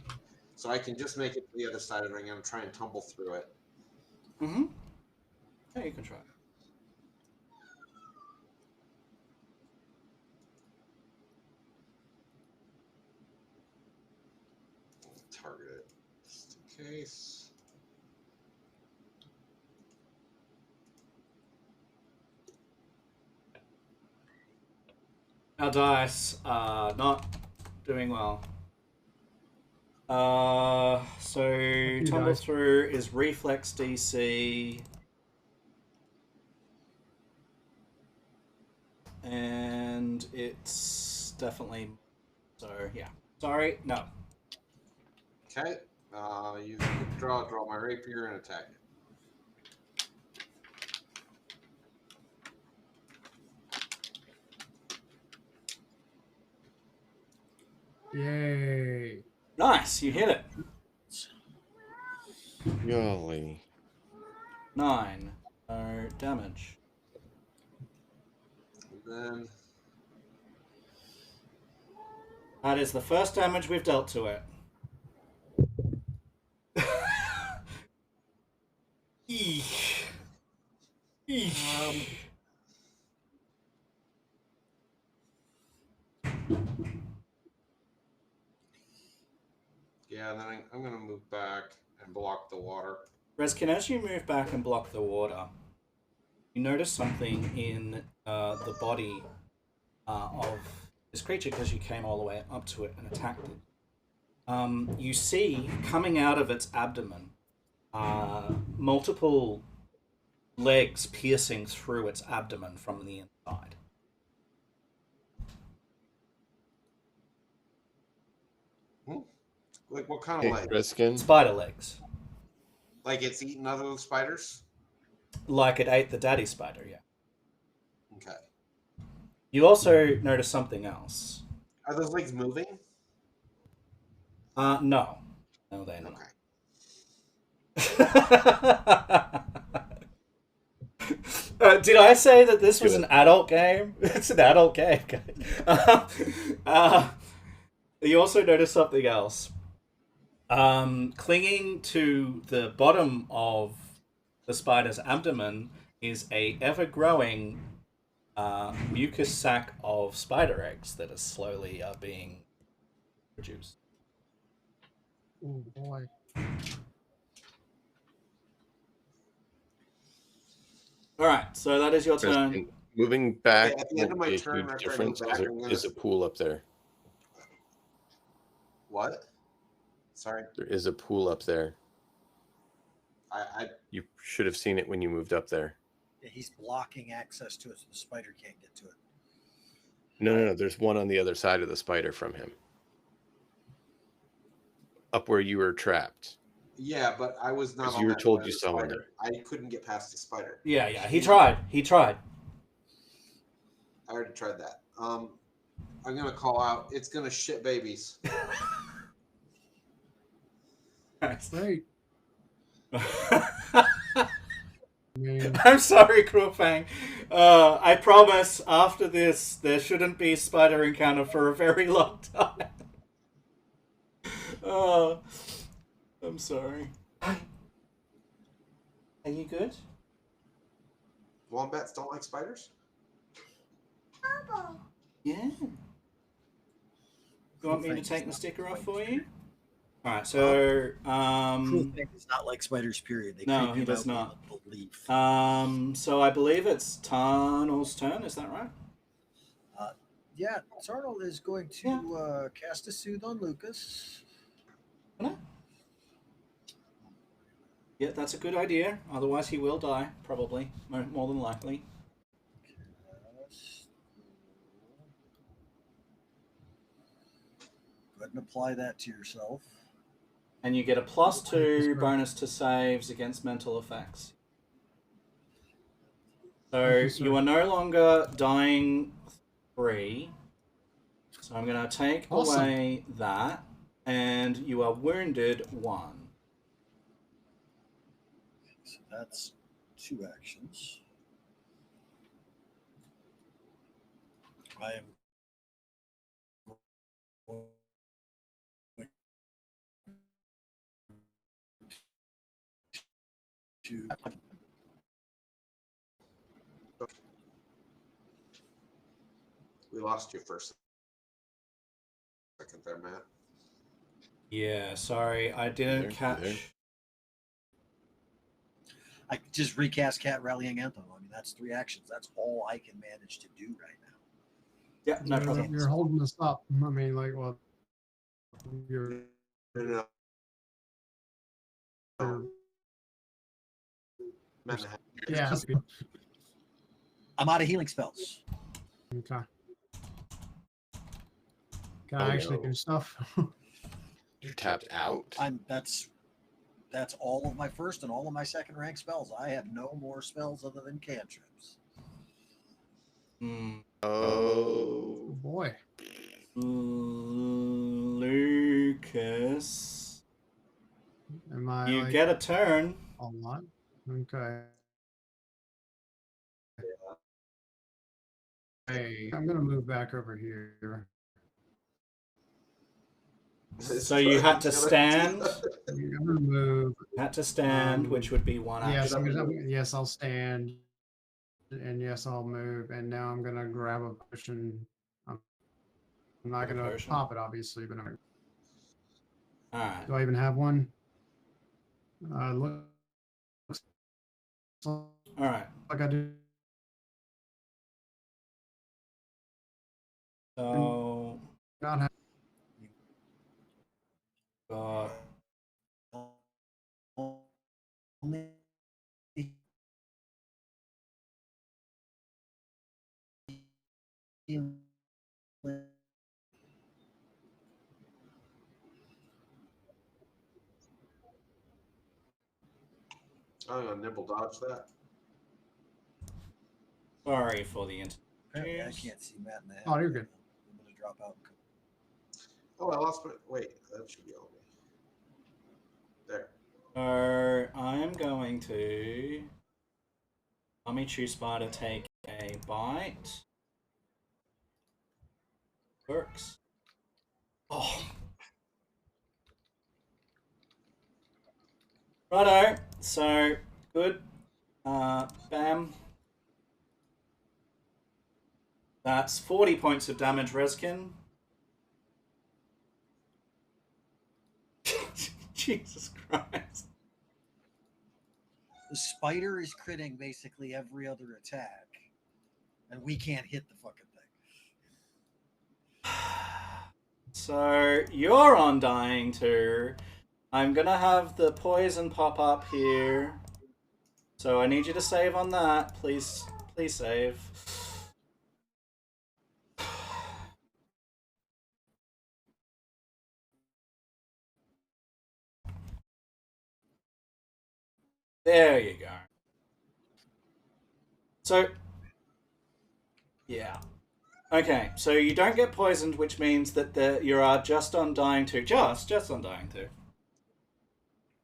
3. So I can just make it to the other side of the ring and try and tumble through it. Mm-hmm. Yeah, you can try. Target it just in case. Our dice are not doing well. So tumble dice. through is reflex DC. And it's definitely... So, yeah. Sorry, no. Okay. Use draw my rapier and attack it. Yay. Nice, you hit it. Golly. 9. No damage. And then That is the first damage we've dealt to it. Eesh. Eesh. yeah, and then I'm gonna move back and block the water. Reskin, as you move back and block the water, you notice something in the body of this creature because you came all the way up to it and attacked it. You see coming out of its abdomen multiple legs piercing through its abdomen from the inside. Like what kind of Hey, leg? Reskin. Spider legs. Like it's eating other spiders? Like it ate the daddy spider, yeah. Okay. You also notice something else. Are those legs moving? No. No, they're not. Okay. Did I say that this was an adult game? It's an adult game. You also notice something else. Clinging to the bottom of the spider's abdomen is a ever-growing mucus sac of spider eggs that is slowly being produced. Oh boy. All right, so that is your turn. Reskin. Moving back Okay, at the end of my won't be a turn, huge after I go difference. back, There I'm gonna- is a pool up there. What? Sorry. There is a pool up there. I You should have seen it when you moved up there. Yeah, he's blocking access to it so the spider can't get to it. No. There's one on the other side of the spider from him. Up where you were trapped. yeah, but I was not 'Cause on you were that told side you of the saw one spider. I couldn't get past the spider. Yeah, he tried. I already tried that. I'm gonna call out. It's gonna shit babies. Great. Man. I'm sorry, Crowfang. I promise after this, there shouldn't be spider encounter for a very long time. I'm sorry. Are you good? Wombats don't like spiders? Yeah. You want me to take the sticker off for you? Alright, so Cruel thing is not like spiders, period. They no, creep he him does out not. with a leaf. So I believe it's Tarnal's turn, is that right? Yeah, Tarnal is going to cast a soothe on Lucas. Yeah, that's a good idea. Otherwise he will die, probably. More than likely. Go ahead and apply that to yourself. And you get a +2 bonus to saves against mental effects. So you are no longer dying 3. So I'm going to take away that. And you are wounded 1. So that's 2 actions. I am to We lost you first. Second there, Matt. Yeah, sorry, I didn't There. catch. I just recast Cat Rallying Anthem. I mean, that's 3 actions. That's all I can manage to do right now. Yeah, no problem. You're holding us up. I mean, like, well, you're. No. Matt, Yeah. I'm out of healing spells. Okay. Can I actually do stuff? You're tapped out. That's all of my first and all of my second rank spells. I have no more spells other than cantrips. Mm. Oh. Boy. Lucas, Am I you like get a turn. online? Okay. Hey, I'm gonna move back over here. So you had to stand. I'm gonna move. Had to stand, which would be one Yes, action. yes, I'll stand, and yes, I'll move. And now I'm gonna grab a potion. I'm not Grab a gonna potion? pop it, obviously, but I'm. All right. Do I even have one? Looks All right. like I do. So Not have. got Only I'm gonna nibble dodge that. sorry for the Apparently, I interruption. can't see Matt in the head. Oh, you're good. I'm gonna drop out. Oh, I lost my. Wait, that should be all me. There. So I'm going to Mummy Chew Spider take a bite. Works. Oh. Righto. So good. Bam. That's 40 points of damage, Reskin. Jesus Christ. The spider is critting basically every other attack, and we can't hit the fucking thing. So you're on dying too. I'm gonna have the poison pop up here. So I need you to save on that. Please save. There you go. So, yeah. Okay, so you don't get poisoned, which means that you are just on dying too. Just on dying too.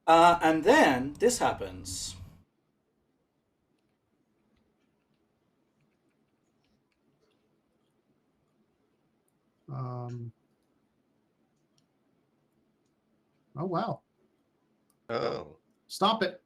And then this happens. Oh wow! Oh. Stop it!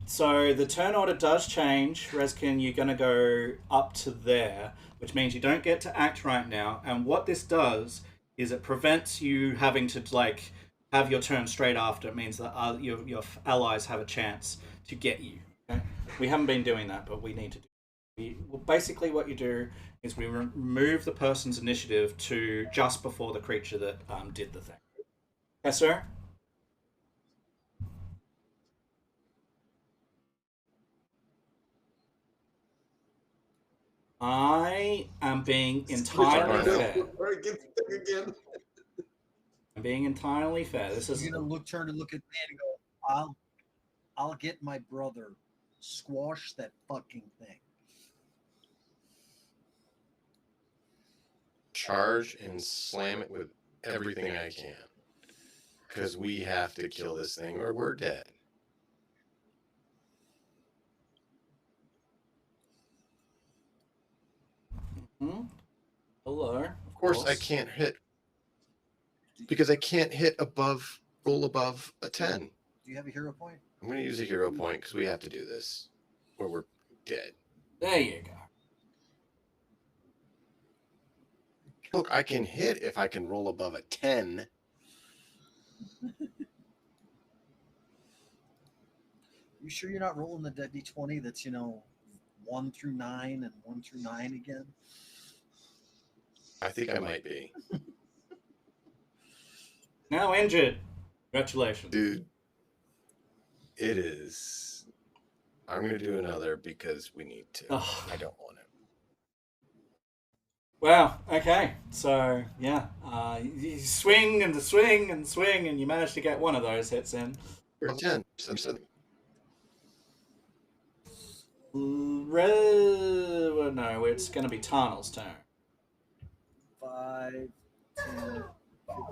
So the turn order does change. Reskin, you're going to go up to there, which means you don't get to act right now. And what this does is it prevents you having to like have your turn straight after. It means that your allies have a chance to get you. Okay? We haven't been doing that, but we need to do. Well, basically, what you do is we remove the person's initiative to just before the creature that did the thing. Yes, sir. I am being entirely fair. Again. I'm being entirely fair. This is You're gonna turn and look at me and go, I'll get my brother. Squash that fucking thing. Charge and slam it with everything I can. Because we have to kill this thing or we're dead. Hello. Of course, I can't hit. Because I can't roll above a 10. Do you have a hero point? I'm going to use a hero point because we have to do this. Or we're dead. There you go. Look, I can hit if I can roll above a 10. You sure you're not rolling the dead D20 that's, 1 through 9 and 1 through 9 again? I think I might be. Now injured. Congratulations. Dude, it is. I'm going to do another because we need to. Oh. I don't want to. Wow. Okay. So, yeah. You swing and swing and swing, and you manage to get one of those hits in. You're 10. Well, no, it's going to be Tarnel's turn. 5, 10,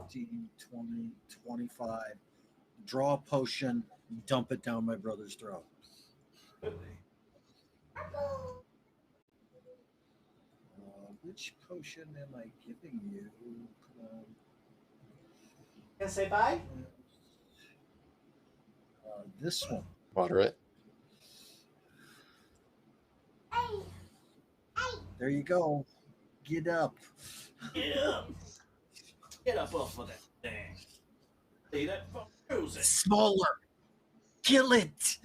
15, 20, 25. Draw a potion, dump it down my brother's throat. Which potion am I giving you? Can I say bye? This one. Moderate. There you go. Get up. Get up. Get up off of that thing. See that? Use it. Smaller. Kill it.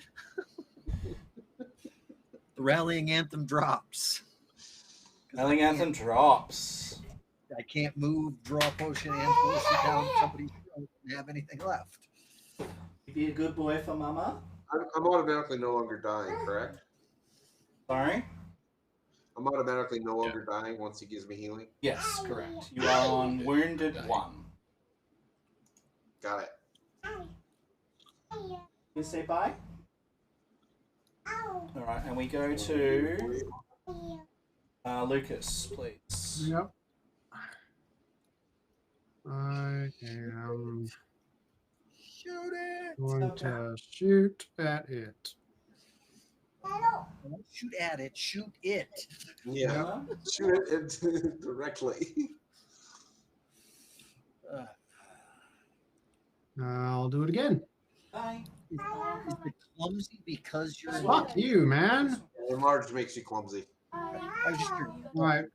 The rallying anthem drops. Rallying anthem drops. I can't move, draw a potion, and force it down somebody's throat and have anything left. You be a good boy for mama? I'm automatically no longer dying, correct? Sorry? I'm automatically no longer dying once he gives me healing. Yes, correct. You are on wounded 1. Got it. Can you say bye? Alright, and we go to Lucas, please. Yep. I am Shoot it. going to shoot at it. Don't shoot at it. Shoot it. Yeah. Shoot it directly. I'll do it again. Bye. Is it clumsy because you're Fuck you, man. Enlarged makes you clumsy. I was just curious. All right.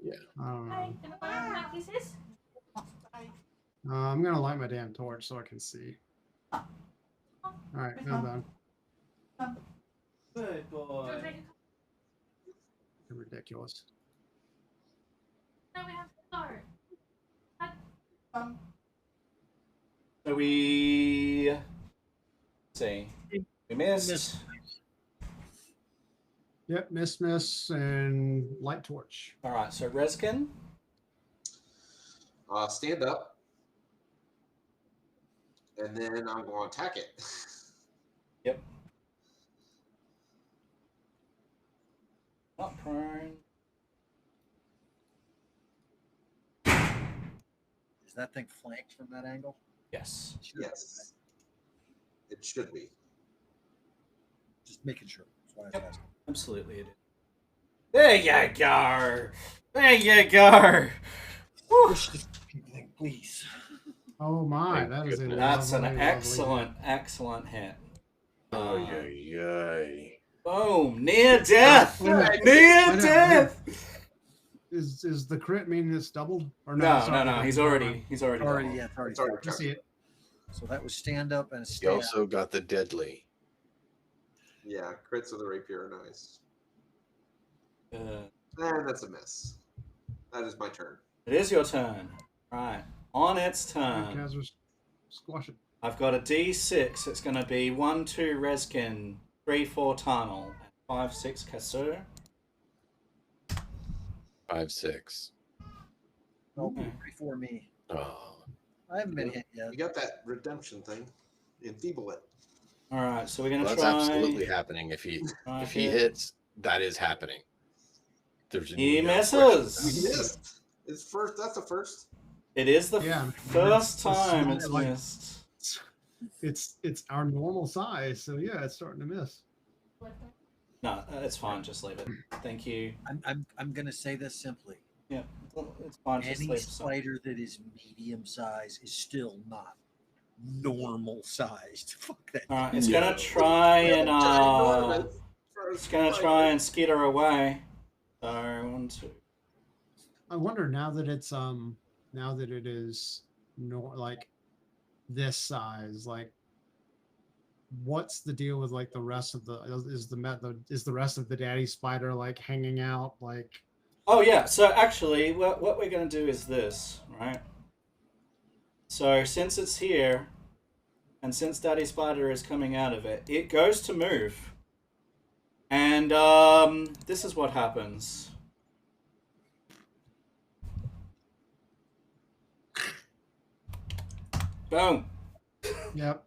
Yeah. I don't know. I'm gonna light my damn torch so I can see. All right, I'm done. Good boy. You're ridiculous. Now we have to start. So we let's see. We missed. Yep, miss, and light torch. Alright, so Reskin. Stand up. And then I'm going to attack it. Yep. Not prone. Is that thing flanked from that angle? Yes. Yes. It should be. Just making sure. That's why I was Yep. asking. Absolutely it is. There you go. There you go. Whew. Push this thing, please. Oh my, Thank that is a goodness. That's an lovely, excellent hit. Oh, yeah. Boom! Near death! Wait, Near wait. death! Is the crit mean it's doubled or No, sorry, no, he's already Already, gone. yeah, it's already It's already started. I see it. So that was stand up and a He stand. also got the deadly. Yeah, crits with the rapier are nice. Uh, And that's a miss. That is my turn. it is your turn. Right. On its turn. Kazra, squash it. I've got a D6. It's going to be 1, 2 Reskin, 3, 4 Tarnal, and 5, 6 Kasur. 5, 6. Oh, Okay. before me. Oh. I haven't been hit yet. You got that redemption thing. Enfeeble it. All right, so we're going Well, to that's try. absolutely happening. If he hit. hits, that is happening. There's He no misses. question. You missed. It's first. That's the first. It is the Yeah, first it's time it's like- missed. It's our normal size, so yeah, it's starting to miss. No, it's fine. Just leave it. Thank you. I'm gonna say this simply. Yeah, it's fine. Just Any leave it. spider that is medium size is still not normal sized. Fuck that. All right, it's Yeah. gonna try and Ginormous it's first gonna fighter. try and skitter away. So 1, 2. I wonder now that it is like this size, like what's the deal with like the rest of the is the rest of the daddy spider like hanging out like Oh yeah. So actually, what we're gonna do is this, right? So since it's here, and since Daddy Spider is coming out of it, it goes to move, and this is what happens. Boom. yep.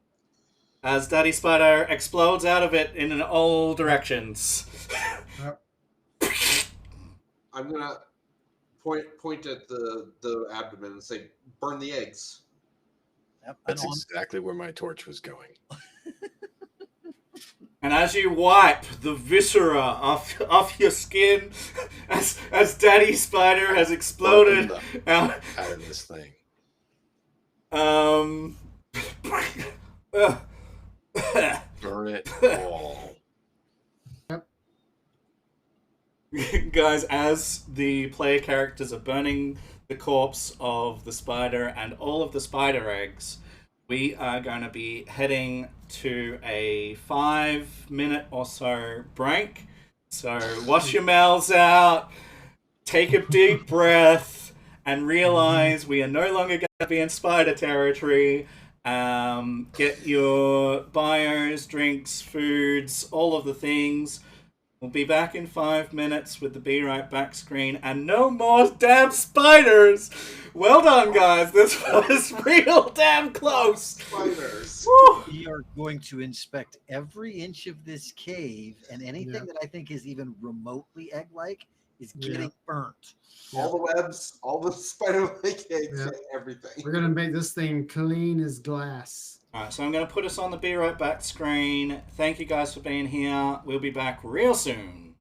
as Daddy Spider explodes out of it in all directions. Yep. I'm gonna point at the abdomen and say, "Burn the eggs." Yep, That's and on, exactly where my torch was going. And as you wipe the viscera off your skin, as Daddy Spider has exploded out, Out of this thing. Burn it all. Guys, as the player characters are burning the corpse of the spider and all of the spider eggs, we are going to be heading to a 5 minute or so break. So wash your mouths out, take a deep breath, and realize we are no longer going to be in spider territory. Get your bios, drinks, foods, all of the things. We'll be back in 5 minutes with the Be Right Back screen and no more damn spiders! Well done, guys. This was real damn close. Spiders. Woo. we are going to inspect every inch of this cave, and anything Yeah. that I think is even remotely egg-like is Yeah. getting burnt. All the webs, all the spider-like eggs, Yeah. everything. We're gonna make this thing clean as glass. Alright, so I'm going to put us on the Be Right Back screen. Thank you guys for being here. We'll be back real soon.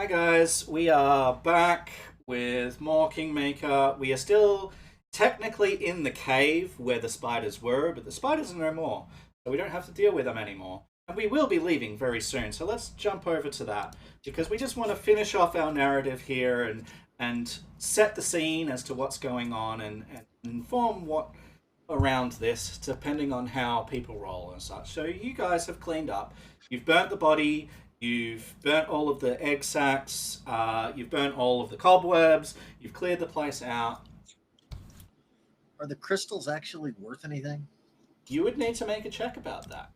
Hi guys, we are back with more Kingmaker. We are still technically in the cave where the spiders were, but the spiders are no more, so we don't have to deal with them anymore. And we will be leaving very soon, so let's jump over to that because we just want to finish off our narrative here and set the scene as to what's going on and inform what around this depending on how people roll and such. So you guys have cleaned up. You've burnt the body. You've burnt all of the egg sacs. You've burnt all of the cobwebs. You've cleared the place out. Are the crystals actually worth anything? You would need to make a check about that.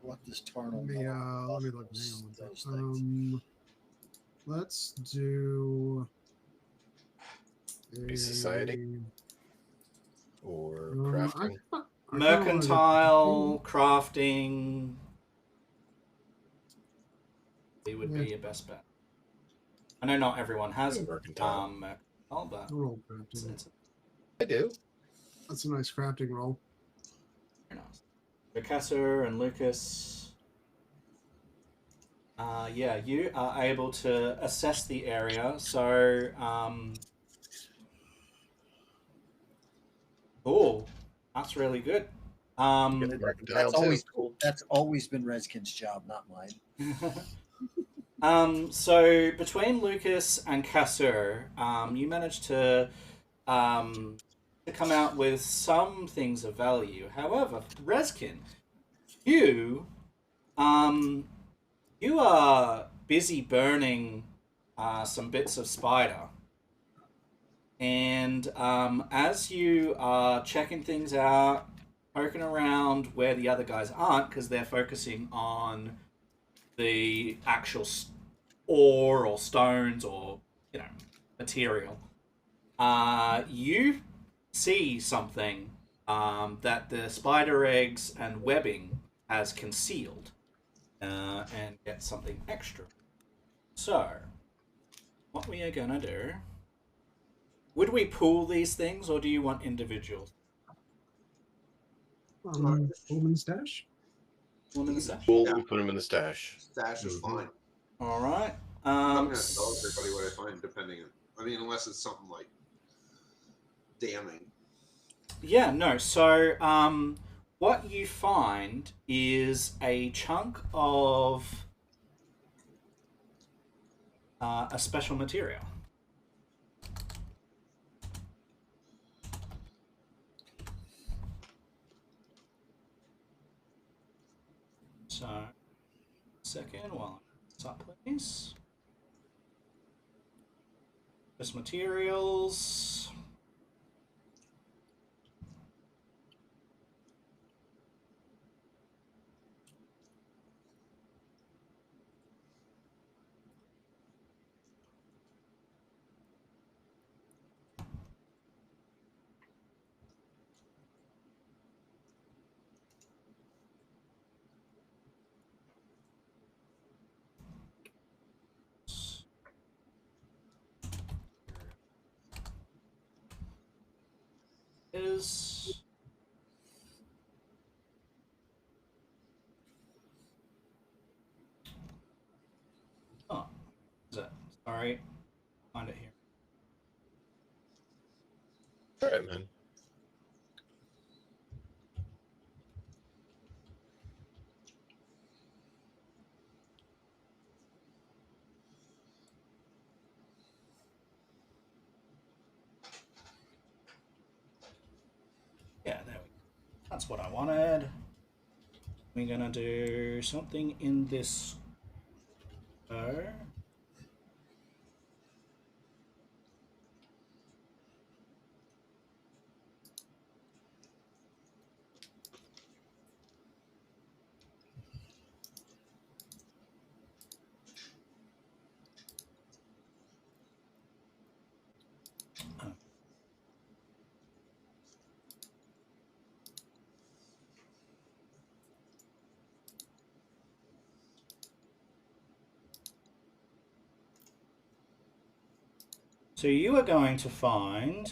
What does Tarnal Let me know let me about look. Hang those on one things? sec. Let's do Be society or crafting. I kinda wanna do Mercantile, crafting. It would be your best bet. I know not everyone has Mercantile. mercantile, but roll crafting. it's I do. That's a nice crafting roll. very nice. Picasso and Lucas. Yeah, you are able to assess the area. So, oh, that's really good. Get the mercantile That's always too. that's always been Reskin's job, not mine. So between Lucas and Cassur, you managed to come out with some things of value. However, Reskin, you you are busy burning some bits of spider. And as you are checking things out, poking around where the other guys aren't, because they're focusing on the actual ore or stones or material, you see something that the spider eggs and webbing has concealed, and get something extra. So, what we are gonna do? Would we pool these things, or do you want individuals? Woman stash. One in the stash. We'll Yeah. put them in the stash. Stash is fine. All right. I'm gonna tell everybody what I find, depending on. I mean, unless it's something like damning. Yeah, no. So, what you find is a chunk of a special material. So, second while I up, please. Just materials. Is oh, is it? Sorry, find it here. All right, man. Yeah, there we go. That's what I wanted. We're gonna do something in this. So you are going to find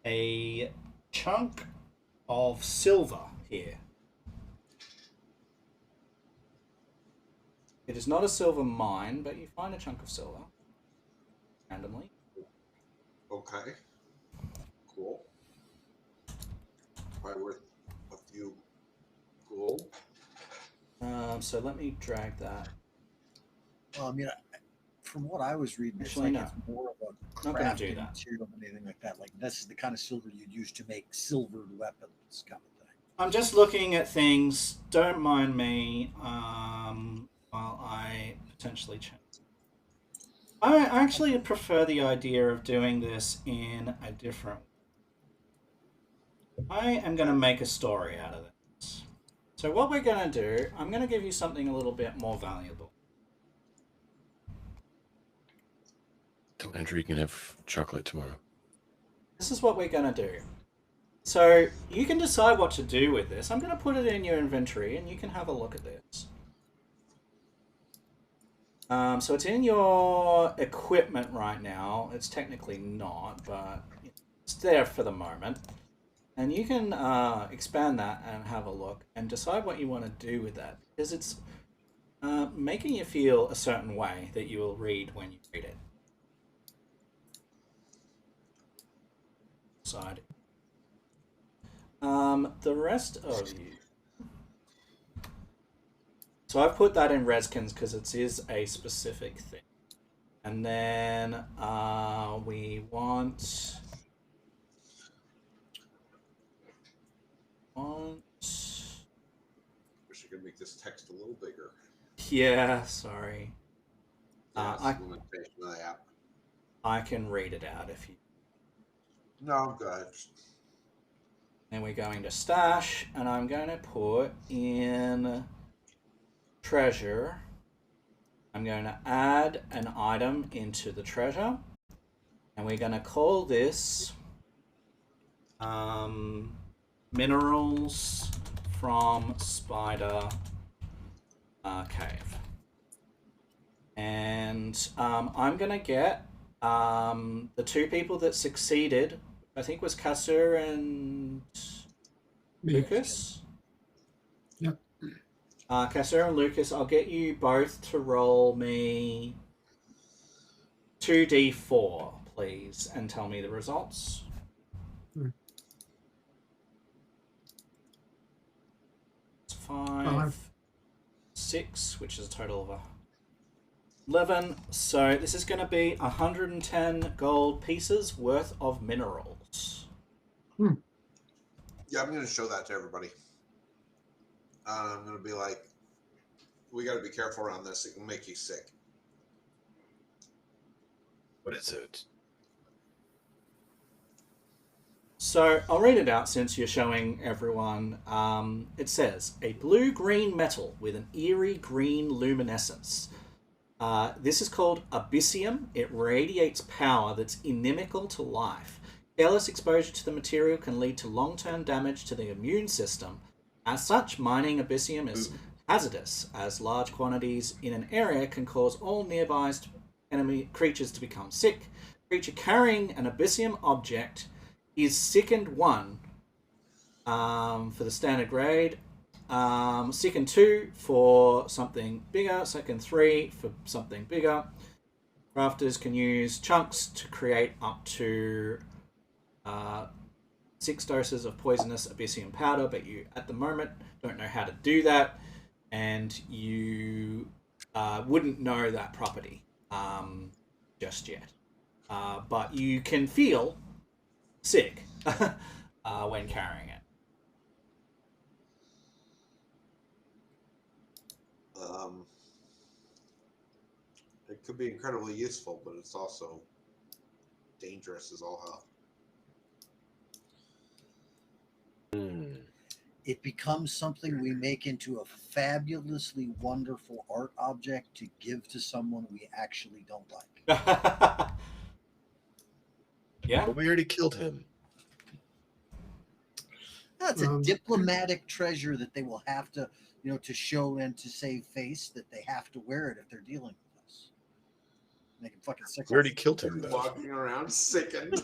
a chunk of silver here. It is not a silver mine, but you find a chunk of silver randomly. Okay. Cool. Probably worth a few gold. So let me drag that. Well, I mean, from what I was reading, Actually, it's no. like it's more of a Not gonna do crafting that. material than anything like that. Like this is the kind of silver you'd use to make silvered weapons, kind of thing. I'm just looking at things. Don't mind me while I potentially change. I actually prefer the idea of doing this in a different way. I am going to make a story out of this. So what we're going to do, I'm going to give you something a little bit more valuable. Tell Andrew you can have chocolate tomorrow. This is what we're going to do. So you can decide what to do with this. I'm going to put it in your inventory and you can have a look at this. So it's in your equipment right now. It's technically not, but it's there for the moment. And you can expand that and have a look and decide what you want to do with that. Because it's making you feel a certain way that you will read when you read it. Side. The rest of you. So I've put that in Redskins because it is a specific thing. And then we want... Wish I could make this text a little bigger. Yeah, sorry. Limitation of the app. I can read it out if you... No, I'm good. Then we're going to stash, and I'm going to put in treasure. I'm going to add an item into the treasure, and we're going to call this minerals from Spider Cave. And I'm going to get the two people that succeeded, I think was Kasser and Lucas. Yep. Kasser and Lucas, I'll get you both to roll me 2d4, please, and tell me the results. It's 5, 6, which is a total of 11. So this is going to be 110 gold pieces worth of minerals. Yeah, I'm going to show that to everybody. I'm going to be like, we got to be careful around this. It can make you sick. What is it? So I'll read it out since you're showing everyone. It says, a blue-green metal with an eerie green luminescence. This is called Abyssium. It radiates power that's inimical to life. Careless exposure to the material can lead to long-term damage to the immune system. As such, mining Abyssium is hazardous, as large quantities in an area can cause all nearby enemy creatures to become sick. Creature carrying an Abyssium object is sickened 1 for the standard grade. Sickened 2 for something bigger. Sickened 3 for something bigger. Crafters can use chunks to create up to 6 doses of poisonous Abyssium powder, but you at the moment don't know how to do that, and you wouldn't know that property just yet. But you can feel sick when carrying it. It could be incredibly useful, but it's also dangerous as all hell. It becomes something we make into a fabulously wonderful art object to give to someone we actually don't like. Yeah. But we already killed him. That's a diplomatic treasure that they will have to, to show and to save face, that they have to wear it if they're dealing with us. They can fucking sick. We already killed him, though. Walking around sickened.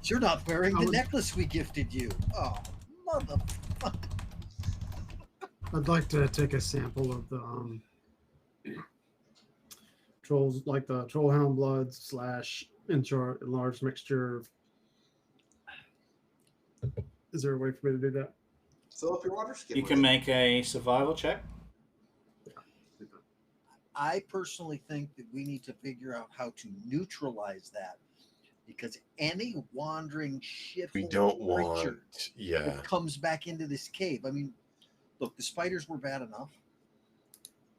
You're not wearing the necklace we gifted you. Oh, motherfucker. I'd like to take a sample of the trolls, like the trollhound blood / enlarged mixture. Is there a way for me to do that? Fill up your water skin. You with can it. make a survival check. I personally think that we need to figure out how to neutralize that, because any wandering shithole We don't creature want. Yeah. that comes back into this cave. I mean, look, the spiders were bad enough.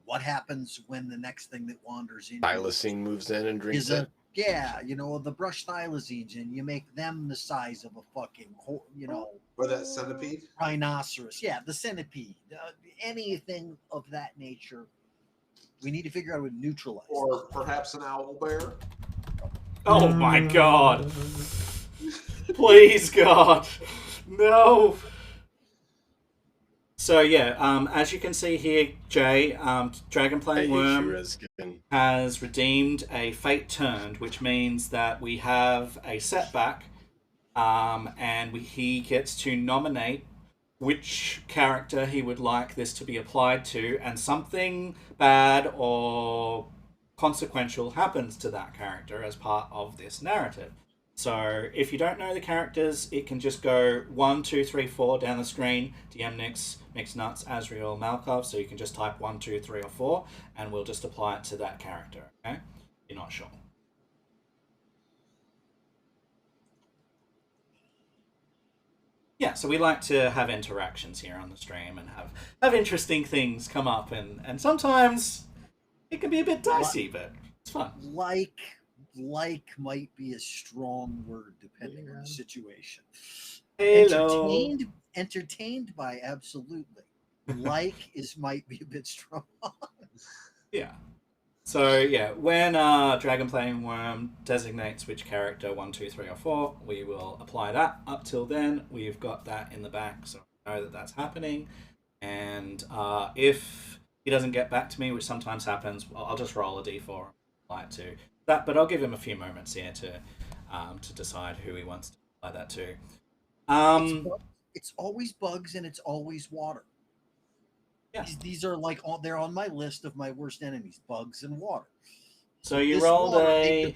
What happens when the next thing that wanders in Thylacine moves in and drinks is it. the brush thylacines, and you make them the size of a fucking, Or that centipede. rhinoceros. Yeah, the centipede. Anything of that nature. We need to figure out how to neutralize it. Or perhaps an owl bear. Oh my god. Please, God. No. So, yeah, as you can see here, Jay, Dragonplane Worm has redeemed a Fate Turned, which means that we have a setback, and he gets to nominate which character he would like this to be applied to, and something bad or consequential happens to that character as part of this narrative. So if you don't know the characters, it can just go 1, 2, 3, 4 down the screen. DM Nix, Mixed Nuts, Azriel, Malkov. So you can just type 1, 2, 3, or 4, and we'll just apply it to that character. Okay, you're not sure. Yeah, so we like to have interactions here on the stream and have interesting things come up, and sometimes it can be a bit dicey, but it's fun. Like might be a strong word depending on the situation. Hello. Entertained by, absolutely. Like might be a bit strong. Yeah. So yeah, when Dragonplane Worm designates which character 1, 2, 3, or 4, we will apply that. Up till then, we've got that in the back, so I know that that's happening. And if he doesn't get back to me, which sometimes happens, I'll just roll a d4 and apply it to that. But I'll give him a few moments here to decide who he wants to apply that to. It's always bugs and it's always water. Yeah. These are they're on my list of my worst enemies: bugs and water. So you rolled a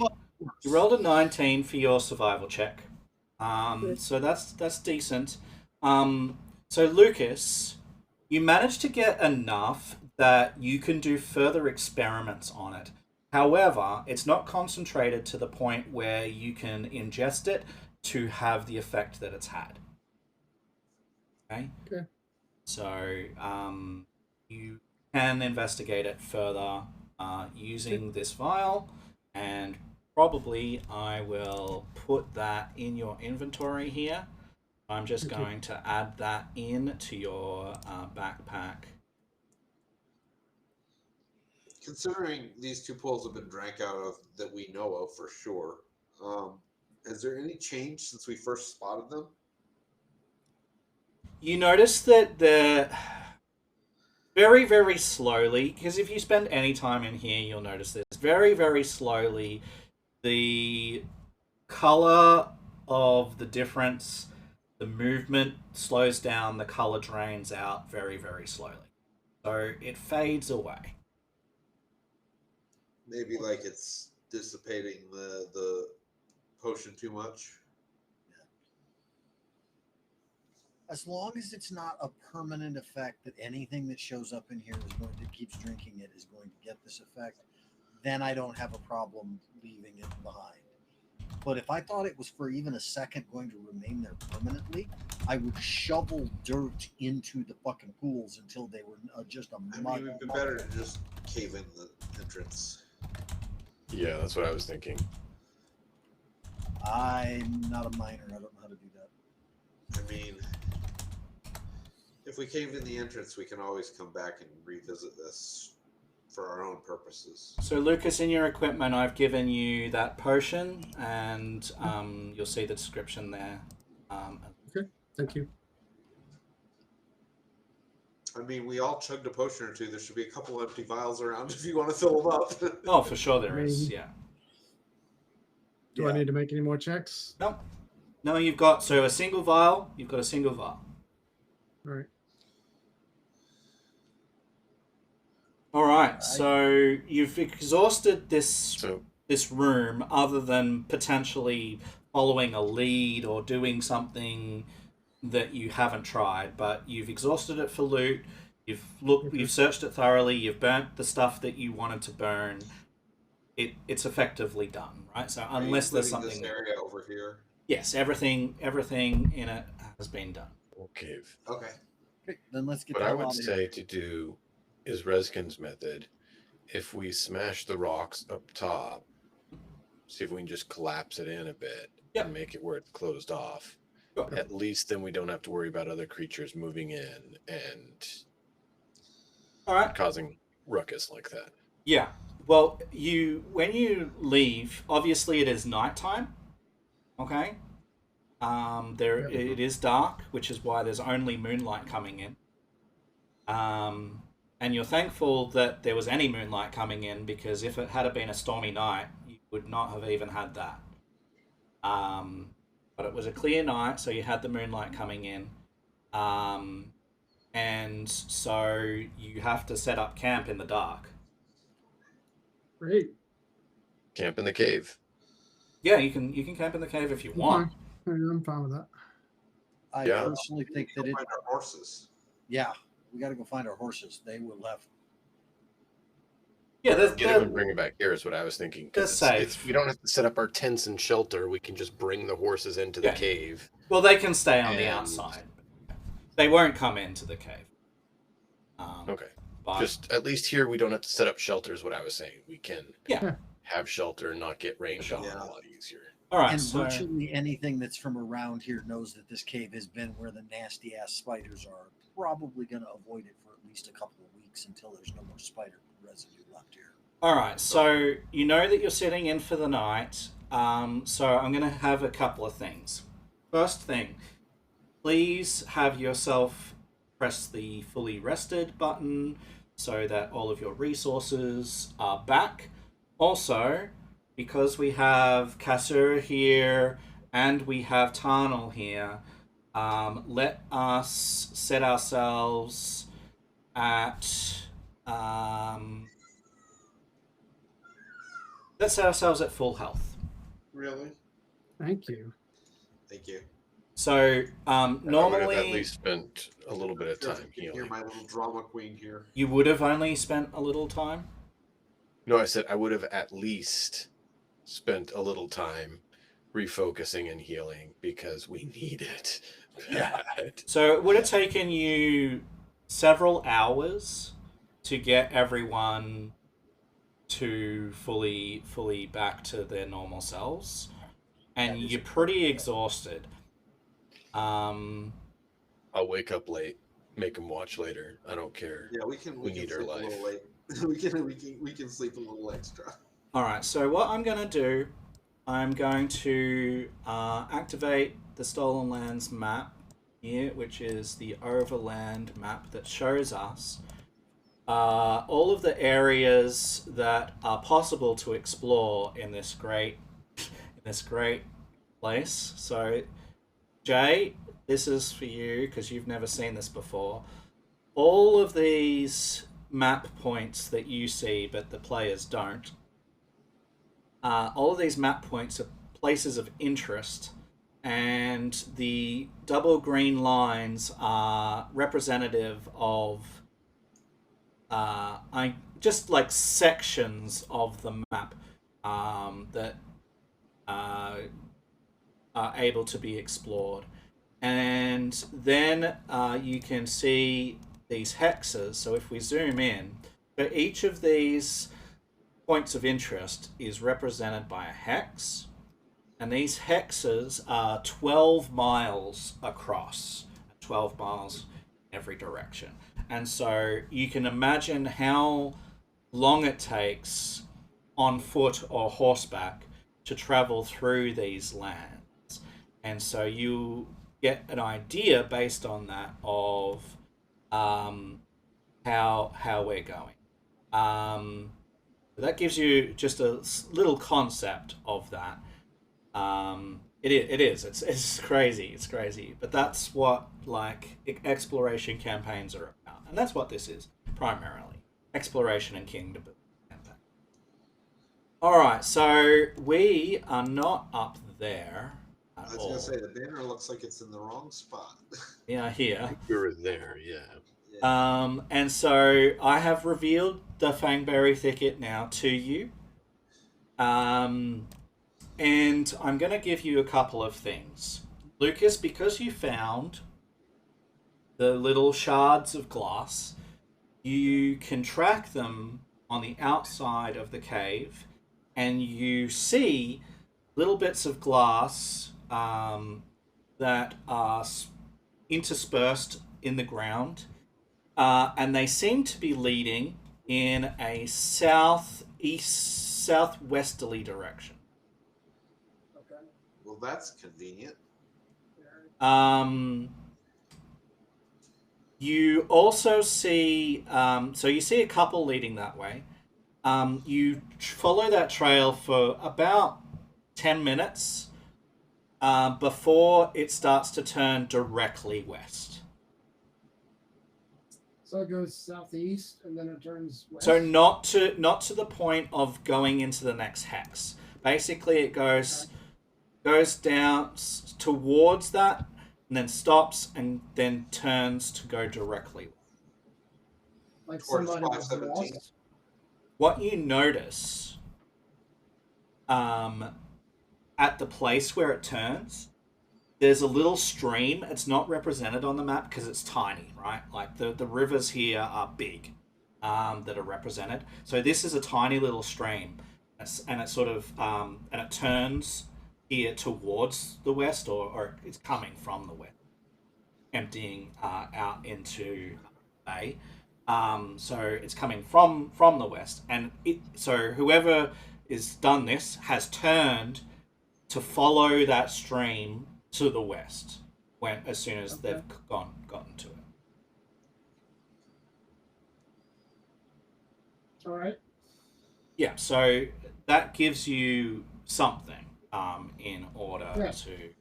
19 for your survival check. So that's decent. So Lucas, you managed to get enough that you can do further experiments on it. However, it's not concentrated to the point where you can ingest it to have the effect that it's had. Okay. So you can investigate it further using this vial, and probably I will put that in your inventory here. I'm just going to add that in to your backpack. Considering these two pools have been drank out of that we know of for sure, is there any change since we first spotted them? You notice that the very, very slowly, because if you spend any time in here, you'll notice this. Very, very slowly, the color of the difference, the movement slows down, the color drains out very, very slowly. So it fades away. Maybe like it's dissipating the potion too much. As long as it's not a permanent effect that anything that shows up in here keeps drinking it is going to get this effect, then I don't have a problem leaving it behind. But if I thought it was for even a second going to remain there permanently, I would shovel dirt into the fucking pools until they were just a mud. I mean, it would be better to just cave in the entrance. Yeah, that's what I was thinking. I'm not a miner. I don't know how to do that. I mean, if we caved in the entrance, we can always come back and revisit this for our own purposes. So Lucas, in your equipment, I've given you that potion, and you'll see the description there. Okay, thank you. I mean, we all chugged a potion or two. There should be a couple empty vials around if you want to fill them up. Oh, for sure there is, yeah. Do I need to make any more checks? No. No, you've got, so a single vial, you've got a single vial. All right. All right. Alright. So you've exhausted So this room, other than potentially following a lead or doing something that you haven't tried, but you've exhausted it for loot. You've searched it thoroughly. You've burnt the stuff that you wanted to burn. It's effectively done, right? So Are you unless there's including this something, area over here? yes, everything in it has been done. cave. Okay. Okay, then let's get What the I hell would out of here. say to do is Reskin's method. If we smash the rocks up top, see if we can just collapse it in a bit Yep. and make it where it's closed off. Sure. At least then we don't have to worry about other creatures moving in and All right. causing ruckus like that. Yeah. Well, when you leave, obviously it is nighttime. Okay. Yep. It is dark, which is why there's only moonlight coming in. And you're thankful that there was any moonlight coming in, because if it had been a stormy night, you would not have even had that. But it was a clear night, so you had the moonlight coming in. And so you have to set up camp in the dark. Great. Camp in the cave. Yeah, you can camp in the cave if you want. I'm fine with that. I Yeah. personally think that Go it. find our horses. Yeah, we got to go find our horses. They were left. Yeah, Get them and bring it back here is what I was thinking. They're Because safe. we don't have to set up our tents and shelter. We can just bring the horses into the Yeah. cave. Well, they can stay on the And- outside. They won't come into the cave. Okay. But Just at least here we don't have to set up shelters. What I was saying, we can Yeah. have shelter and not get rained on Yeah. a lot easier. all right, And so virtually anything that's from around here knows that this cave has been where the nasty ass spiders are. Probably going to avoid it for at least a couple of weeks until there's no more spider residue left here. all right, so you know that you're sitting in for the night. So I'm going to have a couple of things. First thing, please have yourself press the fully rested button so that all of your resources are back. Also, because we have Kasur here and we have Tarnal here, let us set ourselves at let's set ourselves at full health. Really? Thank you. Thank you. So I would have normally at least spent a little bit of time You're healing. my little drama queen here. you would have only spent a little time. No, I said I would have at least spent a little time refocusing and healing because we need it. bad. So it would have taken you several hours to get everyone to fully back to their normal selves, and you're pretty exhausted. I'll wake up late, make them watch later. I don't care. Yeah, we can. We can need our sleep life. a little late. we can sleep a little extra. All right. So what I'm going to do, I'm going to activate the Stolen Lands map here, which is the overland map that shows us all of the areas that are possible to explore in this great place. So, Jay, this is for you because you've never seen this before. All of these map points that you see, but the players don't. All of these map points are places of interest, and the double green lines are representative of just like sections of the map that are able to be explored. And then you can see these hexes. So if we zoom in, so each of these points of interest is represented by a hex, and these hexes are 12 miles across, 12 miles every direction. And so you can imagine how long it takes on foot or horseback to travel through these lands. And so you get an idea based on that of how we're going. That gives you just a little concept of that. It is. It's crazy. It's crazy. But that's what like exploration campaigns are about, and that's what this is primarily. exploration and kingdom building campaign. All right, so we are not up there I at was all. gonna say the banner looks like it's in the wrong spot. We are here. We were there, yeah. Yeah. And so I have revealed the Fangberry Thicket now to you. And I'm going to give you a couple of things. Lucas, because you found the little shards of glass, you can track them on the outside of the cave, and you see little bits of glass that are interspersed in the ground, and they seem to be leading in a southwesterly direction. Okay. Well, that's convenient. You also see, so you see a couple leading that way. You follow that trail for about 10 minutes before it starts to turn directly west. So it goes southeast and then it turns west. So not to the point of going into the next hex. Basically, it goes down towards that, and then stops, and then turns to go directly. Like Towards somebody was 517. lost. What you notice, at the place where it turns, there's a little stream. It's not represented on the map because it's tiny, right? Like the rivers here are big, that are represented. So this is a tiny little stream, and it sort of and it turns here towards the west, or it's coming from the west, emptying out into the bay. So it's coming from the west, and so whoever is done this has turned to follow that stream to the west as soon as they've gotten to it. All right. Yeah, so that gives you something in order to.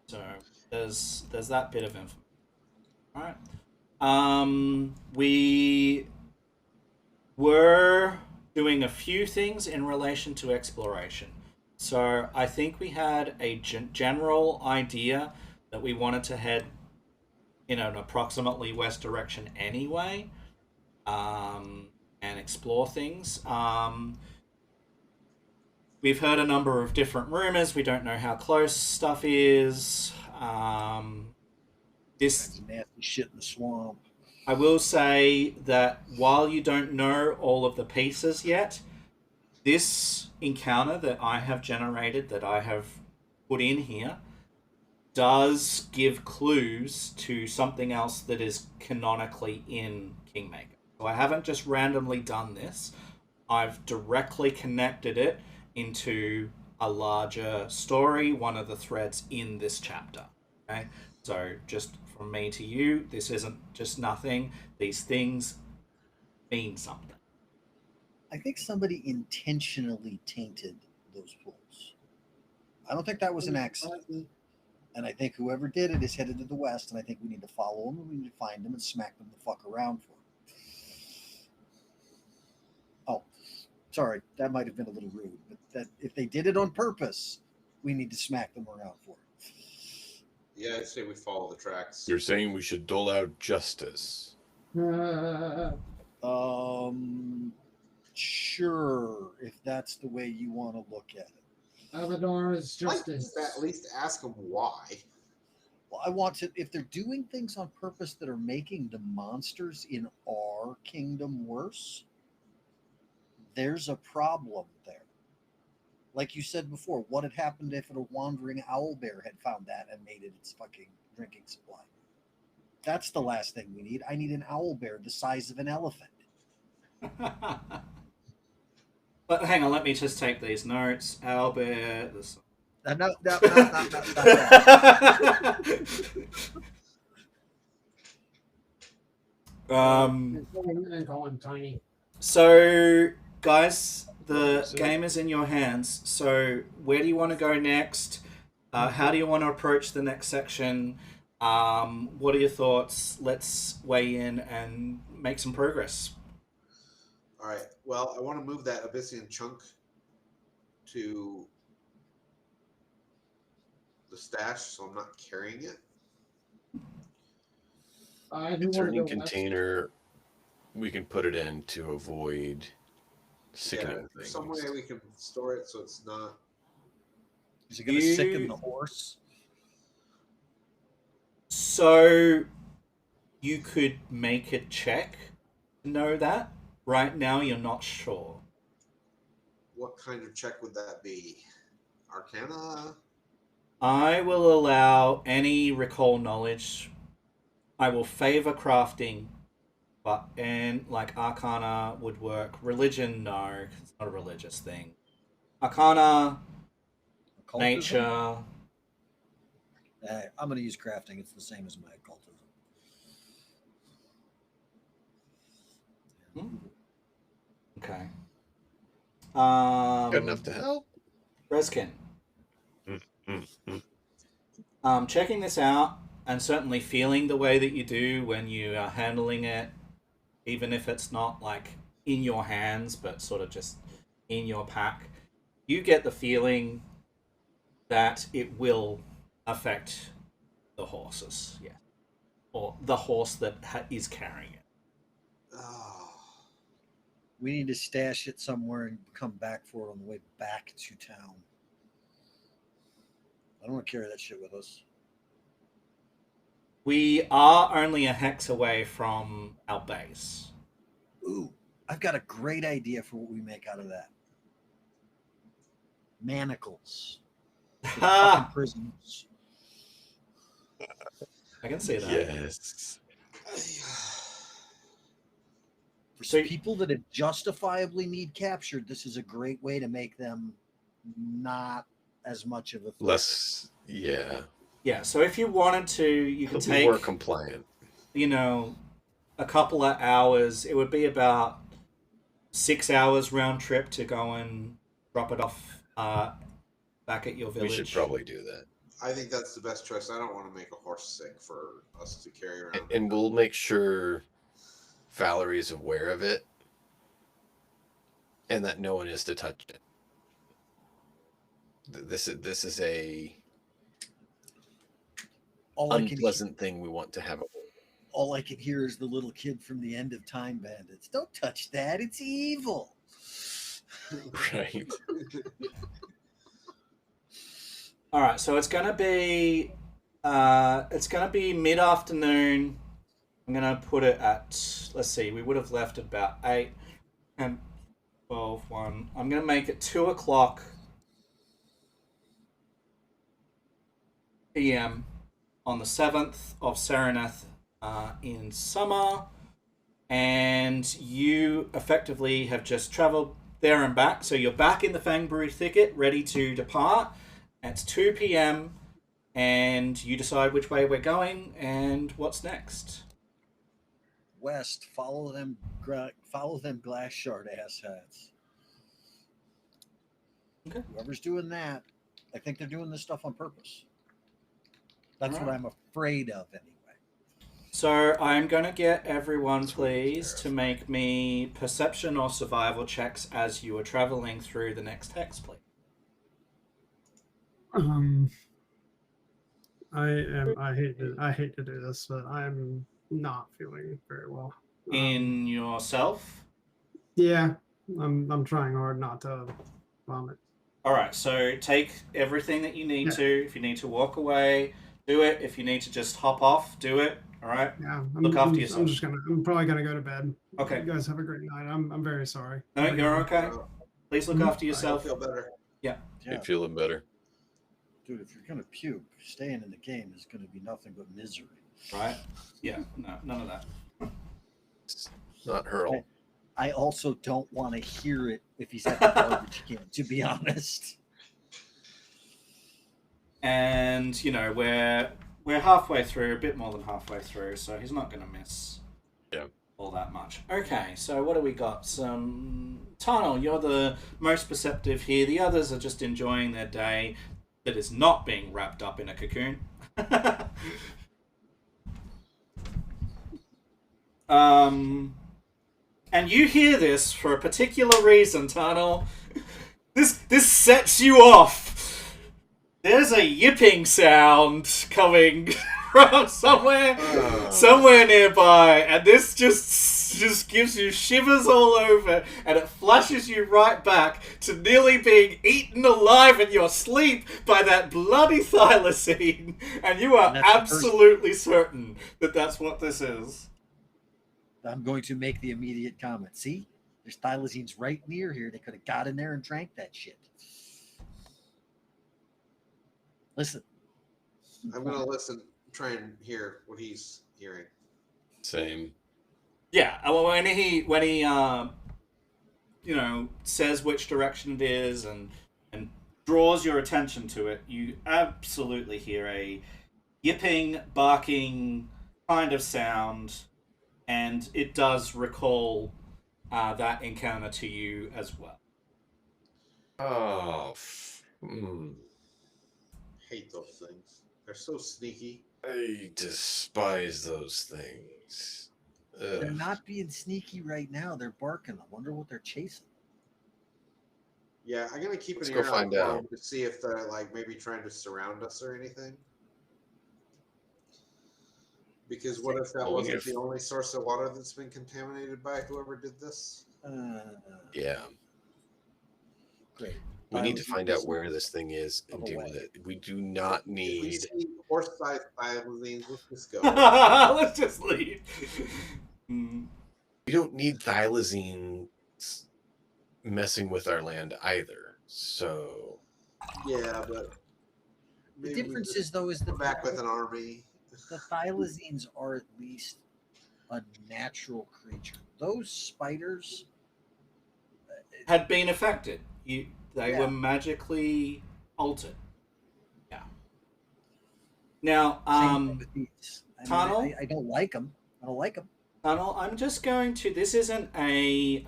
So there's that bit of information. All right. We were doing a few things in relation to exploration. So I think we had a general idea that we wanted to head in an approximately west direction anyway, and explore things. We've heard a number of different rumors. We don't know how close stuff is. That's nasty shit in the swamp. I will say that while you don't know all of the pieces yet, this encounter that I have generated, that I have put in here, does give clues to something else that is canonically in Kingmaker. So I haven't just randomly done this. I've directly connected it into a larger story, one of the threads in this chapter. Okay? So just from me to you, this isn't just nothing. These things mean something. I think somebody intentionally tainted those pools. I don't think that was an accident. And I think whoever did it is headed to the west, and I think we need to follow them, and we need to find them and smack them the fuck around for them. Oh, sorry, that might have been a little rude, but that if they did it on purpose, we need to smack them around for it. Yeah, I'd say we follow the tracks. You're saying we should dole out justice. Sure, if that's the way you want to look at it. Avador is justice. At least ask them why. Well, I want to, if they're doing things on purpose that are making the monsters in our kingdom worse, there's a problem there. Like you said before, what had happened if a wandering owlbear had found that and made it its fucking drinking supply? That's the last thing we need. I need an owlbear the size of an elephant. But hang on, let me just take these notes. Albert. No. And call him tiny. So, guys, the game is in your hands. So, where do you want to go next? How do you want to approach the next section? What are your thoughts? Let's weigh in and make some progress. All right. Well, I want to move that Abyssian chunk to the stash, so I'm not carrying it. I do want to Turning go west. container, we can put it in to avoid sickening There's things. some way we can store it so it's not. Is it going to sicken the horse? So you could make a check to know that. Right now, you're not sure. What kind of check would that be? Arcana? I will allow any recall knowledge. I will favor crafting, but like Arcana would work. Religion, no, it's not a religious thing. Arcana, Occultism? nature. I'm going to use crafting. It's the same as my occultism. Okay. Good enough to help. Reskin. Mm. Checking this out and certainly feeling the way that you do when you are handling it, even if it's not like in your hands, but sort of just in your pack, you get the feeling that it will affect the horses, yeah, or the horse that is carrying it. Oh, We need to stash it somewhere and come back for it on the way back to town. I don't want to carry that shit with us. We are only a hex away from our base. Ooh, I've got a great idea for what we make out of that. Manacles. For the fucking prisoners. I can see that. Yes. For So- people that have justifiably need captured, this is a great way to make them not as much of a threat. Less, yeah. Yeah, so if you wanted to, you could He'll be take, more compliant. a couple of hours. It would be about 6 hours round trip to go and drop it off back at your village. We should probably do that. I think that's the best choice. I don't want to make a horse sick for us to carry around. And we'll make sure Valerie's aware of it and that no one is to touch it. This is a unpleasant thing we want to have. All I can hear is the little kid from the End of Time Bandits. Don't touch that. It's evil. Right. All right, so it's gonna be mid afternoon. I'm gonna put it at, let's see, we would have left at about 8 and 12, 1. I'm gonna make it 2:00 p.m. on the 7th of Sereneth in summer, and you effectively have just traveled there and back. So you're back in the Fangbrew thicket, ready to depart. It's 2 p.m. and you decide which way we're going and what's next. West, follow them glass shard ass hats. Okay. Whoever's doing that, I think they're doing this stuff on purpose. That's what Alright. I'm afraid of anyway. So I'm going to get everyone, That's what I'm please, to make me perception or survival checks as you are traveling through the next hex, please. I hate to do this, but I'm not feeling very well. In yourself? Yeah, I'm trying hard not to vomit. All right, so take everything that you need Yeah. to. If you need to walk away, do it. If you need to just hop off, do it. All right. Yeah, Look after yourself. I'm probably gonna go to bed. Okay. You guys have a great night. I'm very sorry. No, you're okay. Uh, Please look Mhm. after I yourself. feel better. Yeah, You're feeling better. dude, if you're gonna puke, staying in the game is gonna be nothing but misery. Right? Yeah. No, none of that. It's not hurl. I also don't want to hear it if he's at the garbage can, to be honest. And we're halfway through, a bit more than halfway through, so he's not going to miss all that much. Okay, so what do we got? Some Tarnal, you're the most perceptive here. The others are just enjoying their day that is not being wrapped up in a cocoon. And you hear this for a particular reason, Tunnel. This sets you off. There's a yipping sound coming from somewhere nearby, and this just gives you shivers all over, and it flushes you right back to nearly being eaten alive in your sleep by that bloody thylacine, and you are And that's the first- absolutely certain that that's what this is. I'm going to make the immediate comment. See, there's thylacines right near here. They could have got in there and drank that shit. Listen, I'm gonna listen, try and hear what he's hearing. Same. Yeah, well, when he says which direction it is and draws your attention to it, you absolutely hear a yipping, barking kind of sound, and it does recall that encounter to you as well. Oh, Hate those things. They're so sneaky. I despise those things. they're Ugh. not being sneaky right now. They're barking. I wonder what they're chasing. Yeah, I'm gonna keep Let's an go ear out find for out. them to see if they're like maybe trying to surround us or anything. Because what if that Well, we wasn't need to the only source of water that's been contaminated by whoever did this? Yeah. Great. We need to find out Thylacines where this thing is and deal with it. We do not If we need. see horse-sized thylacines, let's just go. Let's just leave. We don't need thylacines messing with our land either. So Yeah, but The maybe we difference just is, though, is come back with an army. the thylacines are at least a natural creature. Those spiders, Had been affected. They Yeah. were magically altered. Yeah. Now, same thing with these. I mean, Tunnel? I don't like them. I don't like them. Tunnel, I'm just going to. This isn't a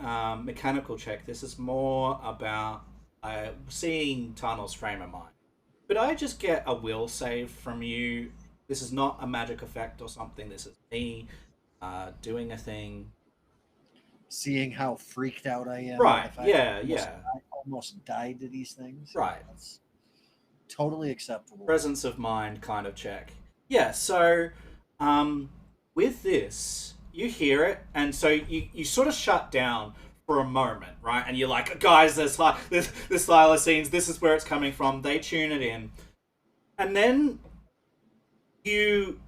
mechanical check. This is more about seeing Tunnel's frame of mind. Could I just get a will save from you? This is not a magic effect or something. This is me doing a thing. Seeing how freaked out I am. Right, the fact yeah, that yeah. I almost died to these things. Right. That's totally acceptable. Presence of mind kind of check. Yeah, so with this, you hear it, and so you sort of shut down for a moment, right? And you're like, guys, this thylacines, this is where it's coming from. They tune it in. And then you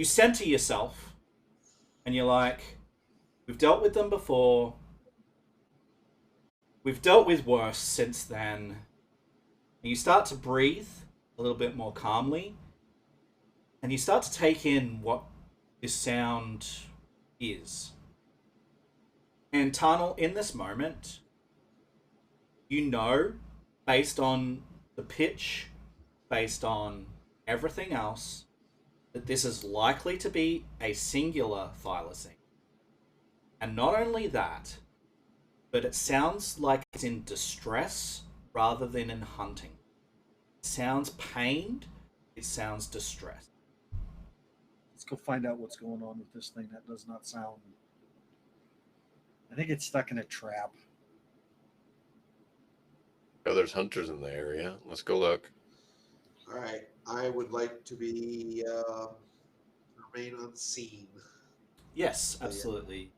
center yourself, and you're like, we've dealt with them before. We've dealt with worse since then. And you start to breathe a little bit more calmly. And you start to take in what this sound is. And Tunnel, in this moment, you know, based on the pitch, based on everything else, that this is likely to be a singular thylacine. And not only that, but it sounds like it's in distress rather than in hunting. It sounds pained, it sounds distressed. Let's go find out what's going on with this thing. That does not sound. I think it's stuck in a trap. Oh, there's hunters in the area. Let's go look. All right, I would like to be remain unseen. Yes, absolutely.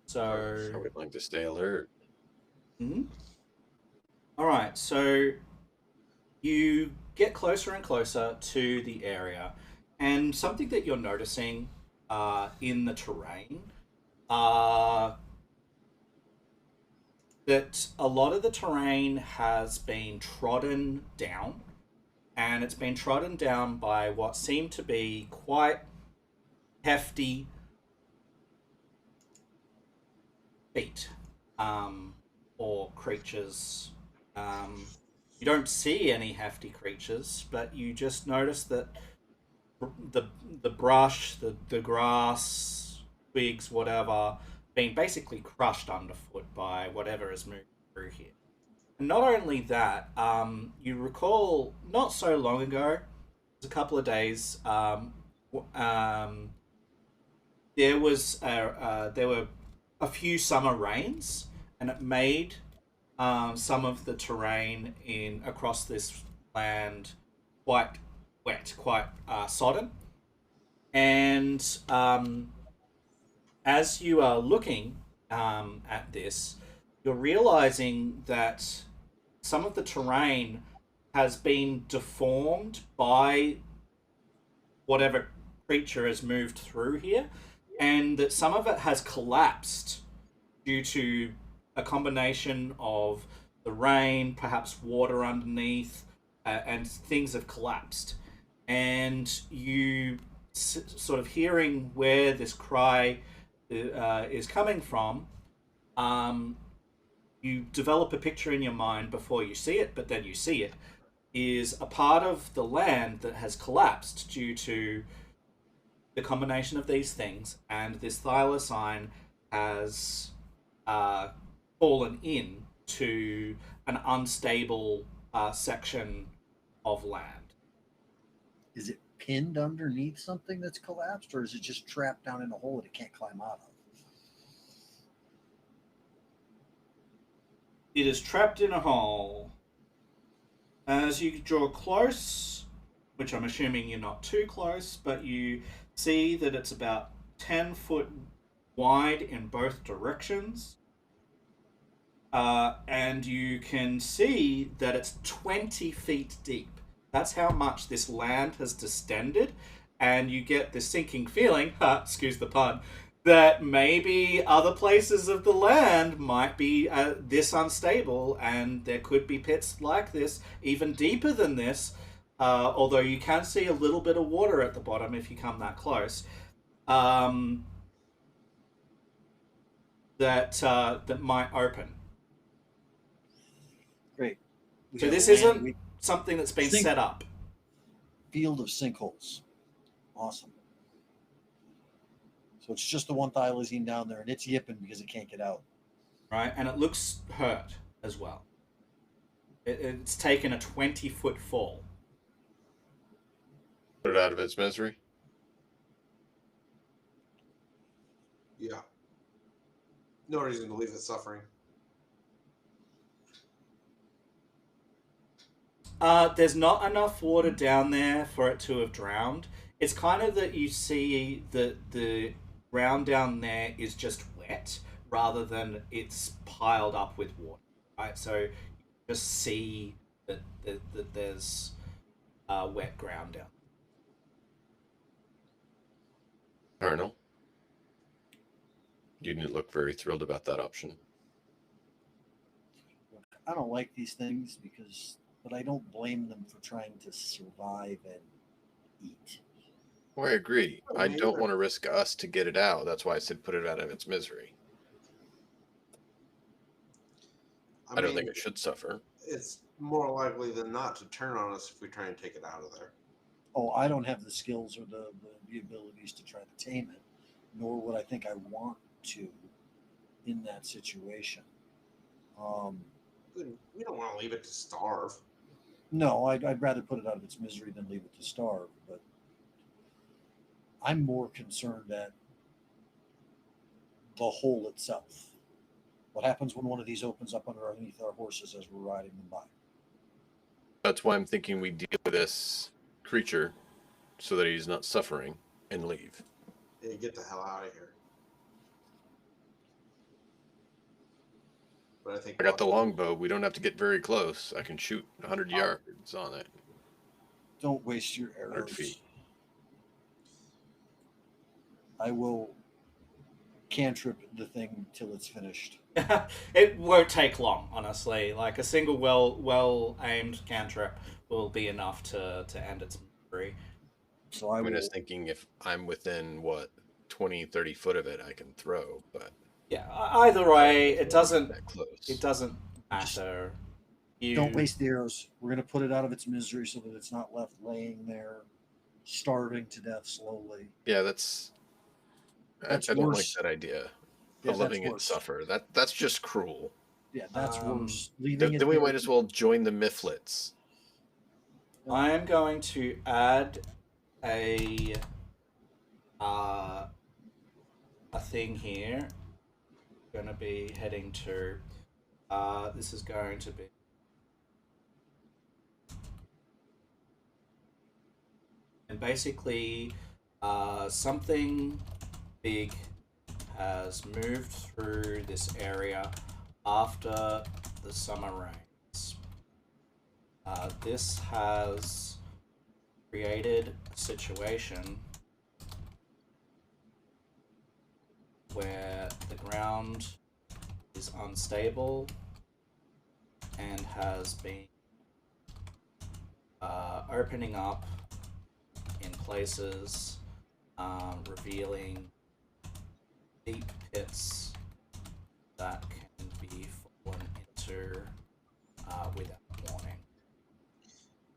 I So, would like to stay alert. all right. So you get closer and closer to the area, and something that you're noticing in the terrain that a lot of the terrain has been trodden down, and it's been trodden down by what seem to be quite hefty feet or creatures. You don't see any hefty creatures, but you just notice that the brush, the grass, twigs, whatever, being basically crushed underfoot by whatever is moving through here. And not only that, you recall not so long ago, it was a couple of days, there were a few summer rains, and it made some of the terrain in across this land quite wet, quite sodden. And as you are looking at this, you're realizing that some of the terrain has been deformed by whatever creature has moved through here, and that some of it has collapsed due to a combination of the rain, perhaps water underneath, and things have collapsed. And you sort of hearing where this cry is coming from, um, you develop a picture in your mind before you see it, but then you see it, is a part of the land that has collapsed due to the combination of these things, and this thylacine has uh, fallen in to an unstable section of land. Is it pinned underneath something that's collapsed, or is it just trapped down in a hole that it can't climb out of? It is trapped in a hole. As you draw close, which I'm assuming you're not too close, but you see that it's about 10 foot wide in both directions. And you can see that it's 20 feet deep. That's how much this land has distended. And you get this sinking feeling, excuse the pun, that maybe other places of the land might be this unstable, and there could be pits like this, even deeper than this. Although you can see a little bit of water at the bottom if you come that close. That might open. Great. So this isn't something that's been set up. Field of sinkholes. Awesome. So it's just the one thylacine down there, and it's yipping because it can't get out. Right, and it looks hurt as well. It's taken a 20-foot fall. Put it out of its misery. Yeah. No reason to leave it suffering. There's not enough water down there for it to have drowned. It's kind of that you see that the ground down there is just wet rather than it's piled up with water, right? So you just see that there's wet ground down. Colonel, you didn't look very thrilled about that option. I don't like these things but I don't blame them for trying to survive and eat. Well, I agree. I don't want to risk us to get it out. That's why I said put it out of its misery. I don't think it should suffer. It's more likely than not to turn on us if we try and take it out of there. Oh, I don't have the skills or the abilities to try to tame it, nor would I think I want to in that situation. We don't want to leave it to starve. No, I'd rather put it out of its misery than leave it to starve, but I'm more concerned at the hole itself. What happens when one of these opens up underneath our horses as we're riding them by? That's why I'm thinking we deal with this creature so that he's not suffering and leave. Yeah, get the hell out of here. But I got the longbow. We don't have to get very close. I can shoot 100 yards on it. Don't waste your arrows. 100 feet. I will cantrip the thing till it's finished. It won't take long, honestly. Like a single well aimed cantrip will be enough to end its misery. So I was thinking if I'm within 20, 30 foot of it, I can throw, but yeah, either way, it doesn't matter. Don't waste the arrows. We're going to put it out of its misery so that it's not left laying there, starving to death slowly. Yeah, I don't like that idea of letting it suffer. That's just cruel. Yeah, that's worse. Then we might as well join the Mifflets. I am going to add a a thing here. Going to be heading to. This is going to be. And basically, something big has moved through this area after the summer rains. This has created a situation where the ground is unstable and has been opening up in places, revealing deep pits that can be fallen into without warning.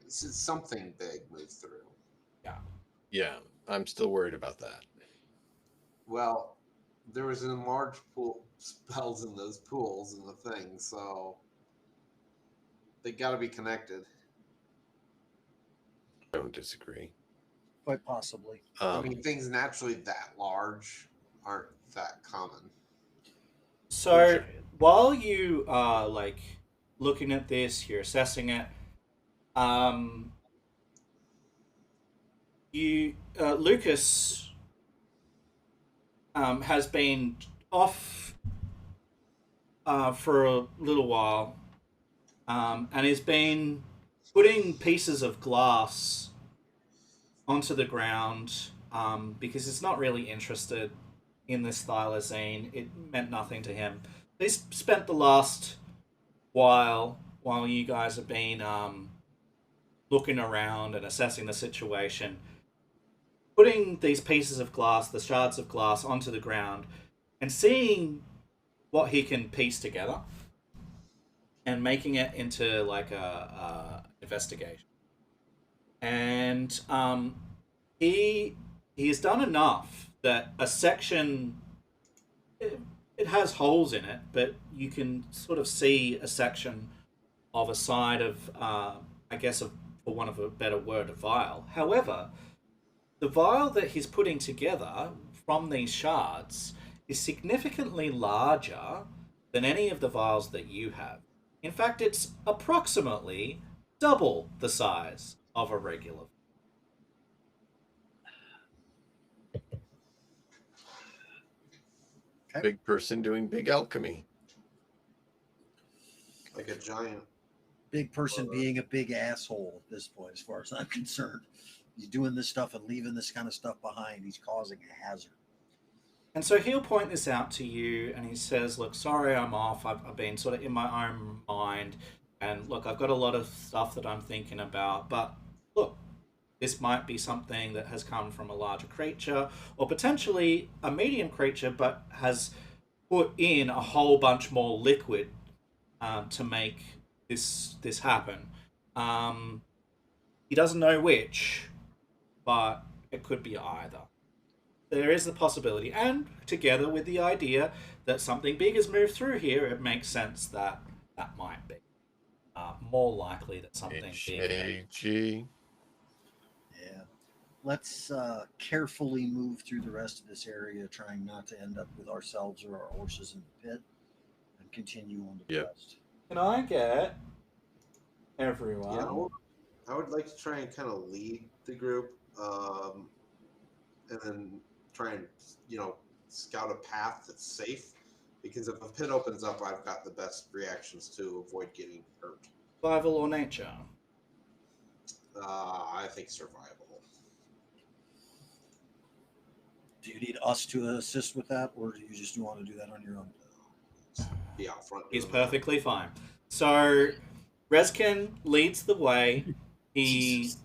This is something big moved through. Yeah, I'm still worried about that. Well, there was an enlarged pool spells in those pools and the thing, so they got to be connected. I don't disagree. Quite possibly. I mean, things naturally that large aren't that common. So while you are like looking at this, you're assessing it. You Lucas has been off for a little while, and has been putting pieces of glass onto the ground because he's not really interested in this thylacine. It meant nothing to him. He's spent the last while you guys have been looking around and assessing the situation, putting these pieces of glass, the shards of glass, onto the ground and seeing what he can piece together and making it into like a investigation. And he has done enough that a section it has holes in it, but you can sort of see a section of a side of I guess of, for one of a better word, a vial. However, the vial that he's putting together from these shards is significantly larger than any of the vials that you have. In fact, it's approximately double the size of a regular. Big person doing big alchemy. Like a giant. Big person being a big asshole at this point, as far as I'm concerned. He's doing this stuff and leaving this kind of stuff behind. He's causing a hazard. And so he'll point this out to you and he says, look, sorry I'm off. I've been sort of in my own mind. And look, I've got a lot of stuff that I'm thinking about. But look, this might be something that has come from a larger creature or potentially a medium creature, but has put in a whole bunch more liquid to make this happen. He doesn't know which, but it could be either. There is the possibility, and together with the idea that something big has moved through here, it makes sense that that might be more likely that something big. H-A-G. Yeah. Let's carefully move through the rest of this area, trying not to end up with ourselves or our horses in the pit, and continue on the quest. Can I get everyone? Yeah, I would like to try and kind of lead the group, and then try and scout a path that's safe. Because if a pit opens up, I've got the best reactions to avoid getting hurt. Survival or nature? I think survival. Do you need us to assist with that, or do you just want to do that on your own? Be out front. He's perfectly fine. So Rezkin leads the way. He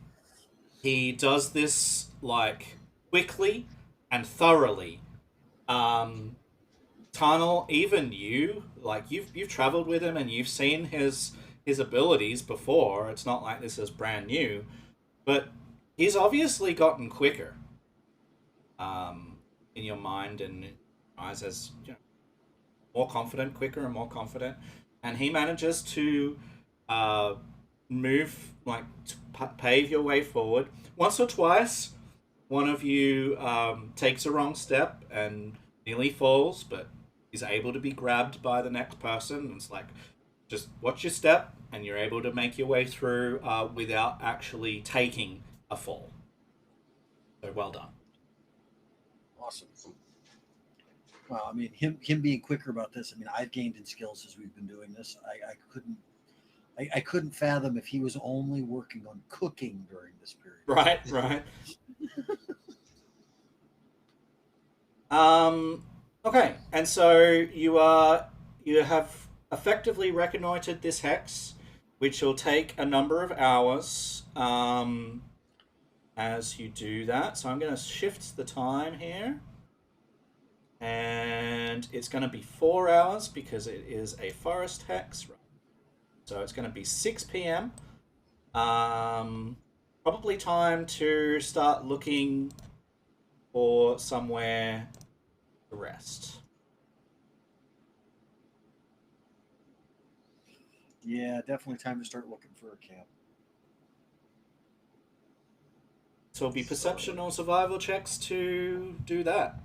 does this like quickly and thoroughly. Tunnel, even you, like you've traveled with him and you've seen his abilities before. It's not like this is brand new, but he's obviously gotten quicker. In your mind and eyes as more confident, quicker and more confident, and he manages to move like to pave your way forward. Once or twice, one of you takes a wrong step and nearly falls, but is able to be grabbed by the next person. And it's like, just watch your step, and you're able to make your way through without actually taking a fall. So well done. Awesome. Well, I mean, him being quicker about this. I mean, I've gained in skills as we've been doing this. I couldn't fathom if he was only working on cooking during this period. Right, right. Okay, and so you have effectively reconnoitered this hex, which will take a number of hours. As you do that, so I'm going to shift the time here, and it's going to be 4 hours because it is a forest hex. So it's going to be 6 p.m. Probably time to start looking for somewhere to rest. Yeah, definitely time to start looking for a camp. So it'll be perception or survival checks to do that.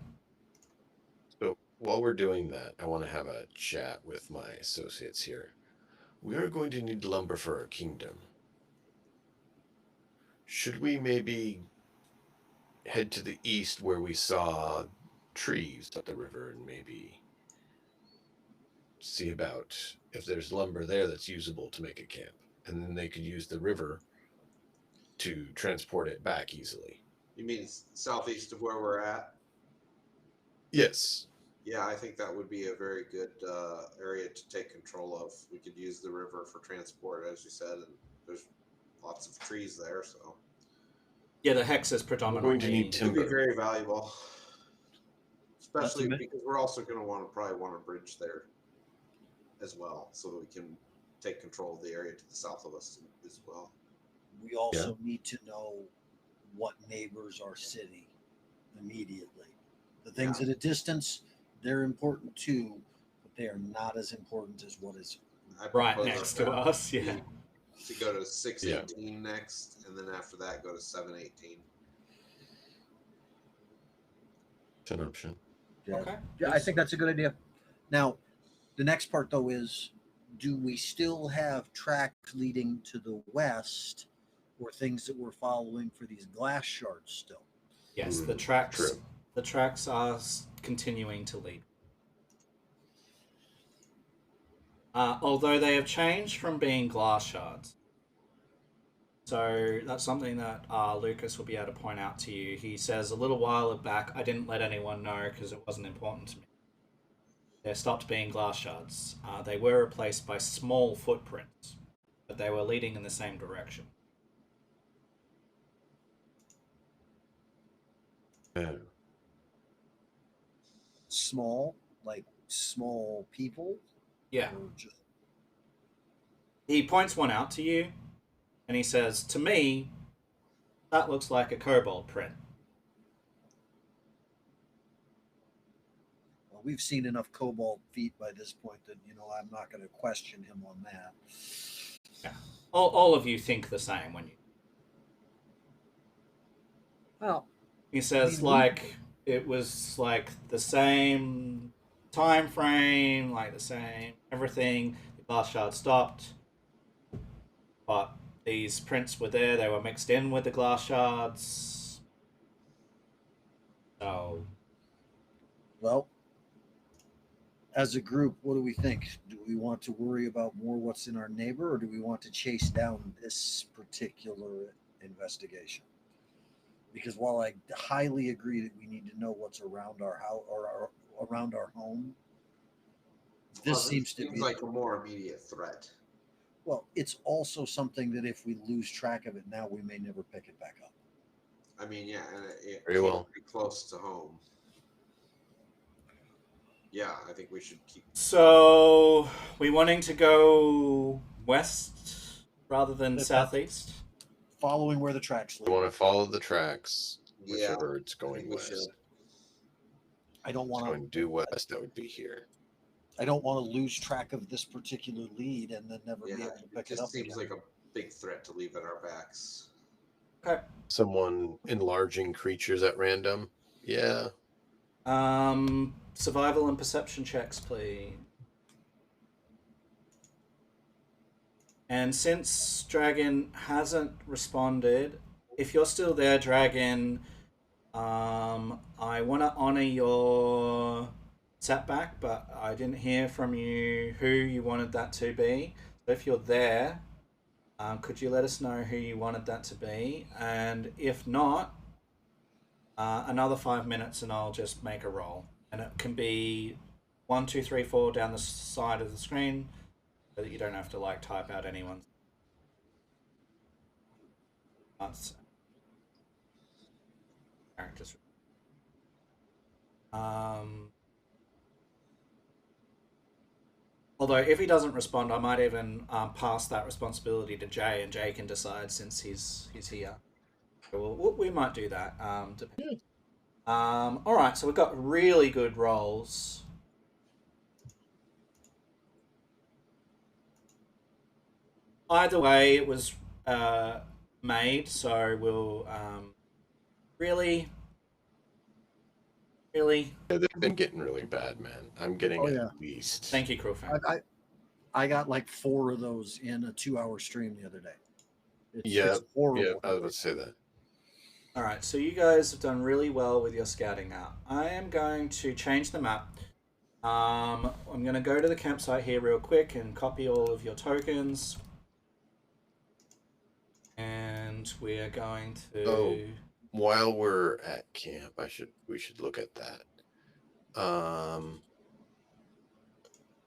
So while we're doing that, I want to have a chat with my associates here. We are going to need lumber for our kingdom. Should we maybe head to the east where we saw trees at the river and maybe see about if there's lumber there that's usable to make a camp? And then they could use the river to transport it back easily. You mean southeast of where we're at? Yes. Yeah, I think that would be a very good area to take control of. We could use the river for transport, as you said, and there's lots of trees there, so Yeah, the hex is predominantly. We're going to need it would be timber. very valuable, especially That's because we're also going to probably want a bridge there as well, so that we can take control of the area to the south of us as well. We also need to know what neighbors are city immediately. The things at a distance, they're important too, but they are not as important as what is I Right propose next that to us, yeah. to go to 618 next, and then after that go to 718. It's an option. Yeah. Okay. Yeah, I think that's a good idea. Now, the next part though is, do we still have tracks leading to the west, or things that we're following for these glass shards still? Yes, the tracks. True. The tracks are continuing to lead. Although they have changed from being glass shards. So that's something that Lucas will be able to point out to you. He says, a little while back, I didn't let anyone know because it wasn't important to me. They stopped being glass shards. They were replaced by small footprints, but they were leading in the same direction. Yeah. Small, like small people? Yeah. Or just... He points one out to you, and he says, to me, that looks like a kobold print. Well, we've seen enough kobold feet by this point that, I'm not going to question him on that. Yeah. All of you think the same when you... Well, He says, it was like the same time frame, like the same everything. The glass shard stopped, but these prints were there. They were mixed in with the glass shards. So, well, as a group, what do we think? Do we want to worry about more what's in our neighbor, or do we want to chase down this particular investigation? Because while I highly agree that we need to know what's around our house or around our home, this seems to be like a more immediate threat. Well, it's also something that if we lose track of it now, we may never pick it back up. I mean, yeah, and it Very well. Be close to home. Yeah, I think we should keep. So, we wanting to go west rather than southeast? Following where the tracks lead. We want to follow the tracks, Yeah, whichever it's going we west. should. I don't It's want going due west, that would be here. I don't want to lose track of this particular lead and then never be able to pick it up. It seems again. like a big threat to leave at our backs. Okay. Someone enlarging creatures at random. Yeah. survival and perception checks, please. And since Dragon hasn't responded, if you're still there, Dragon, I want to honor your setback, but I didn't hear from you who you wanted that to be. So if you're there, could you let us know who you wanted that to be? And if not, another 5 minutes and I'll just make a roll. And it can be 1, 2, 3, 4 down the side of the screen so that you don't have to like type out anyone's characters. Although if he doesn't respond, I might even pass that responsibility to Jay, and Jay can decide since he's here. So we might do that. All right, so we've got really good rolls. Either way, it was made, so we'll really. Yeah, they've been getting really bad, man. I'm getting Oh, at yeah. least. Thank you, Crowfan. I got like 4 of those in a 2-hour stream the other day. Yeah, it's horrible. yeah, I was about to say that. All right, so you guys have done really well with your scouting out. I am going to change the map. I'm going to go to the campsite here real quick and copy all of your tokens. And we are going to... Oh, while we're at camp, we should look at that.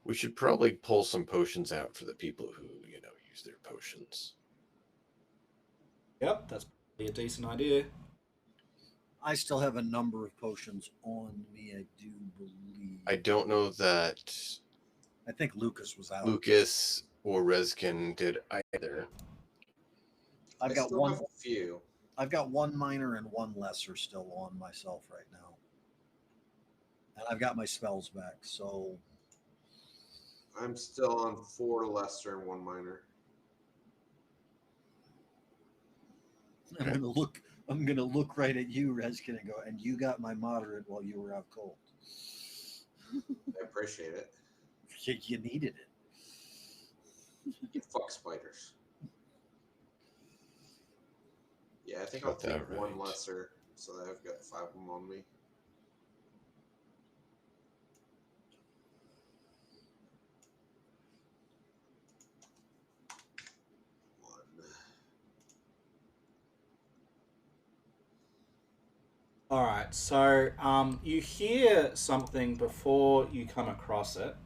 We should probably pull some potions out for the people who, use their potions. Yep, that's probably a decent idea. I still have a number of potions on me, I do believe. I don't know that I think Lucas was out. Lucas or Reskin did either. I've I got still one. have a few. I've got 1 minor and 1 lesser still on myself right now, and I've got my spells back. So I'm still on 4 lesser and 1 minor. I'm gonna look right at you, Reskin, and go, and you got my moderate while you were out cold. I appreciate it. You needed it. You fuck spiders. Yeah, I think Got I'll that take 1 right. lesser, so that I've got 5 of them on me. All right, so you hear something before you come across it.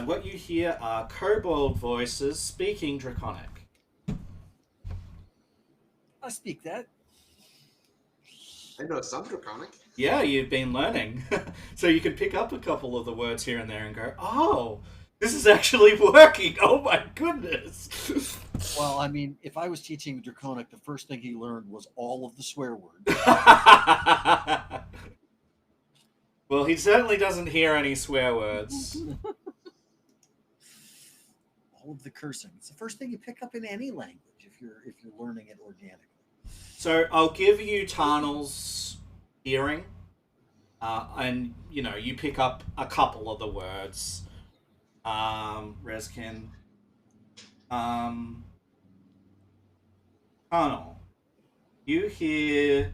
What you hear are kobold voices speaking Draconic. I speak that. I know some Draconic. Yeah, you've been learning. So you can pick up a couple of the words here and there and go, oh, this is actually working. Oh my goodness. Well, I mean, if I was teaching Draconic, the first thing he learned was all of the swear words. Well, he certainly doesn't hear any swear words. All of the cursing. It's the first thing you pick up in any language if you're learning it organically. So I'll give you Tarnal's hearing, and you pick up a couple of the words. Reskin. Tarnal, you hear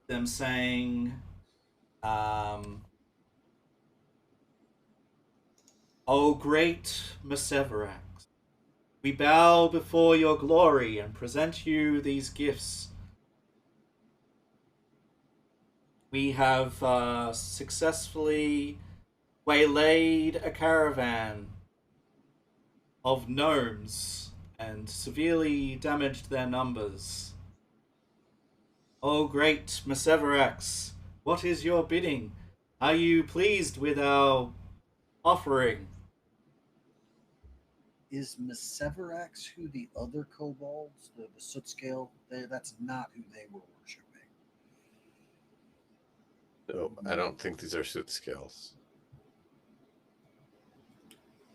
them saying, "O great Meseverax, we bow before your glory and present you these gifts. We have successfully waylaid a caravan of gnomes and severely damaged their numbers. O great Meseverax, what is your bidding? Are you pleased with our offering?" Is Meseverax who the other kobolds, the soot scale? That's not who they were worshiping. No, I don't think these are suit scales.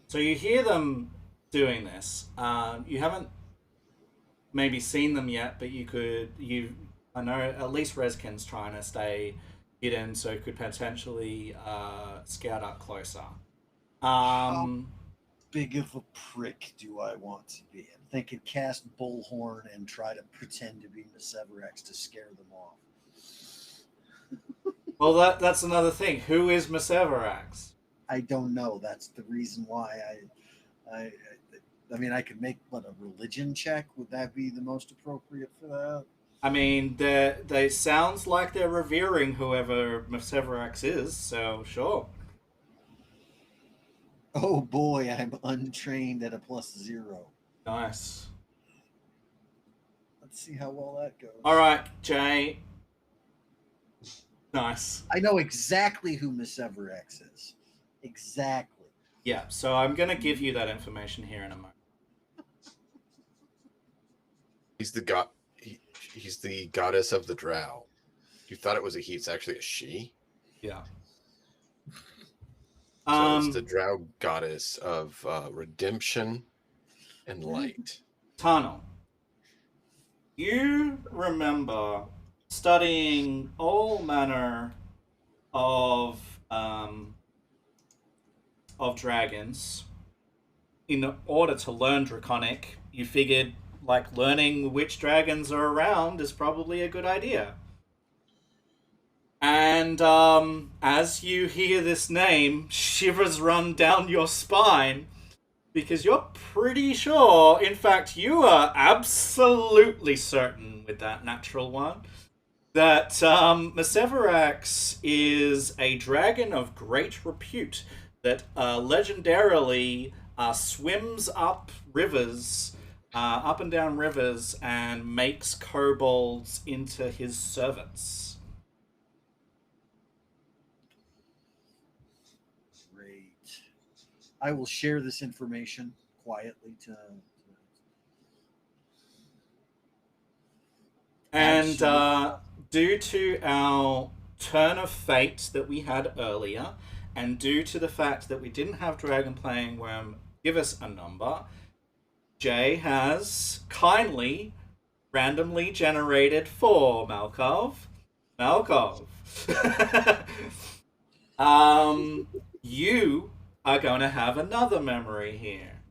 So you hear them doing this. You haven't maybe seen them yet, but you I know at least Reskin's trying to stay hidden, so could potentially scout up closer. How big of a prick do I want to be? I'm thinking cast Bullhorn and try to pretend to be Miseverax to scare them off. Well, that's another thing. Who is Miseverax? I don't know. That's the reason why I mean, I could make a religion check. Would that be the most appropriate for that? I mean, they sounds like they're revering whoever Miseverax is, so sure. Oh boy, I'm untrained at a +0. Nice. Let's see how well that goes. All right, Jay. Nice. I know exactly who Miseverax is. Exactly. Yeah, so I'm gonna give you that information here in a moment. He's the god. He's the goddess of the drow. You thought it was a he. It's actually a she. Yeah. So it's the drow goddess of redemption and light. Tunnel. You remember studying all manner of dragons. In order to learn Draconic, you figured like learning which dragons are around is probably a good idea. And as you hear this name, shivers run down your spine because you're pretty sure, in fact, you are absolutely certain with that natural one, that Miseverax is a dragon of great repute that legendarily swims up rivers, up and down rivers, and makes kobolds into his servants. Great. I will share this information quietly to And Absolutely. due to our turn of fate that we had earlier, and due to the fact that we didn't have Dragon Playing Worm give us a number, Jay has kindly randomly generated 4, Malkov. Malkov. You are going to have another memory here.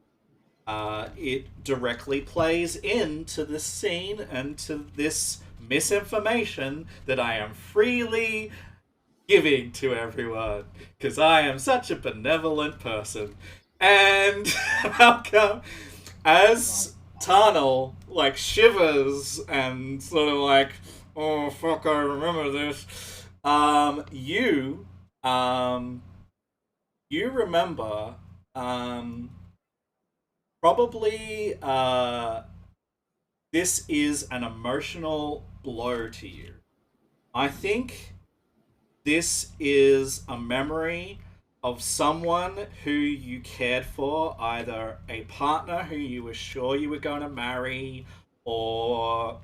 It directly plays into this scene and to this misinformation that I am freely giving to everyone because I am such a benevolent person. And Malcolm, as Tarnal like shivers and sort of like, oh fuck, I remember this. You remember probably this is an emotional blow to you. I think this is a memory of someone who you cared for, either a partner who you were sure you were going to marry, or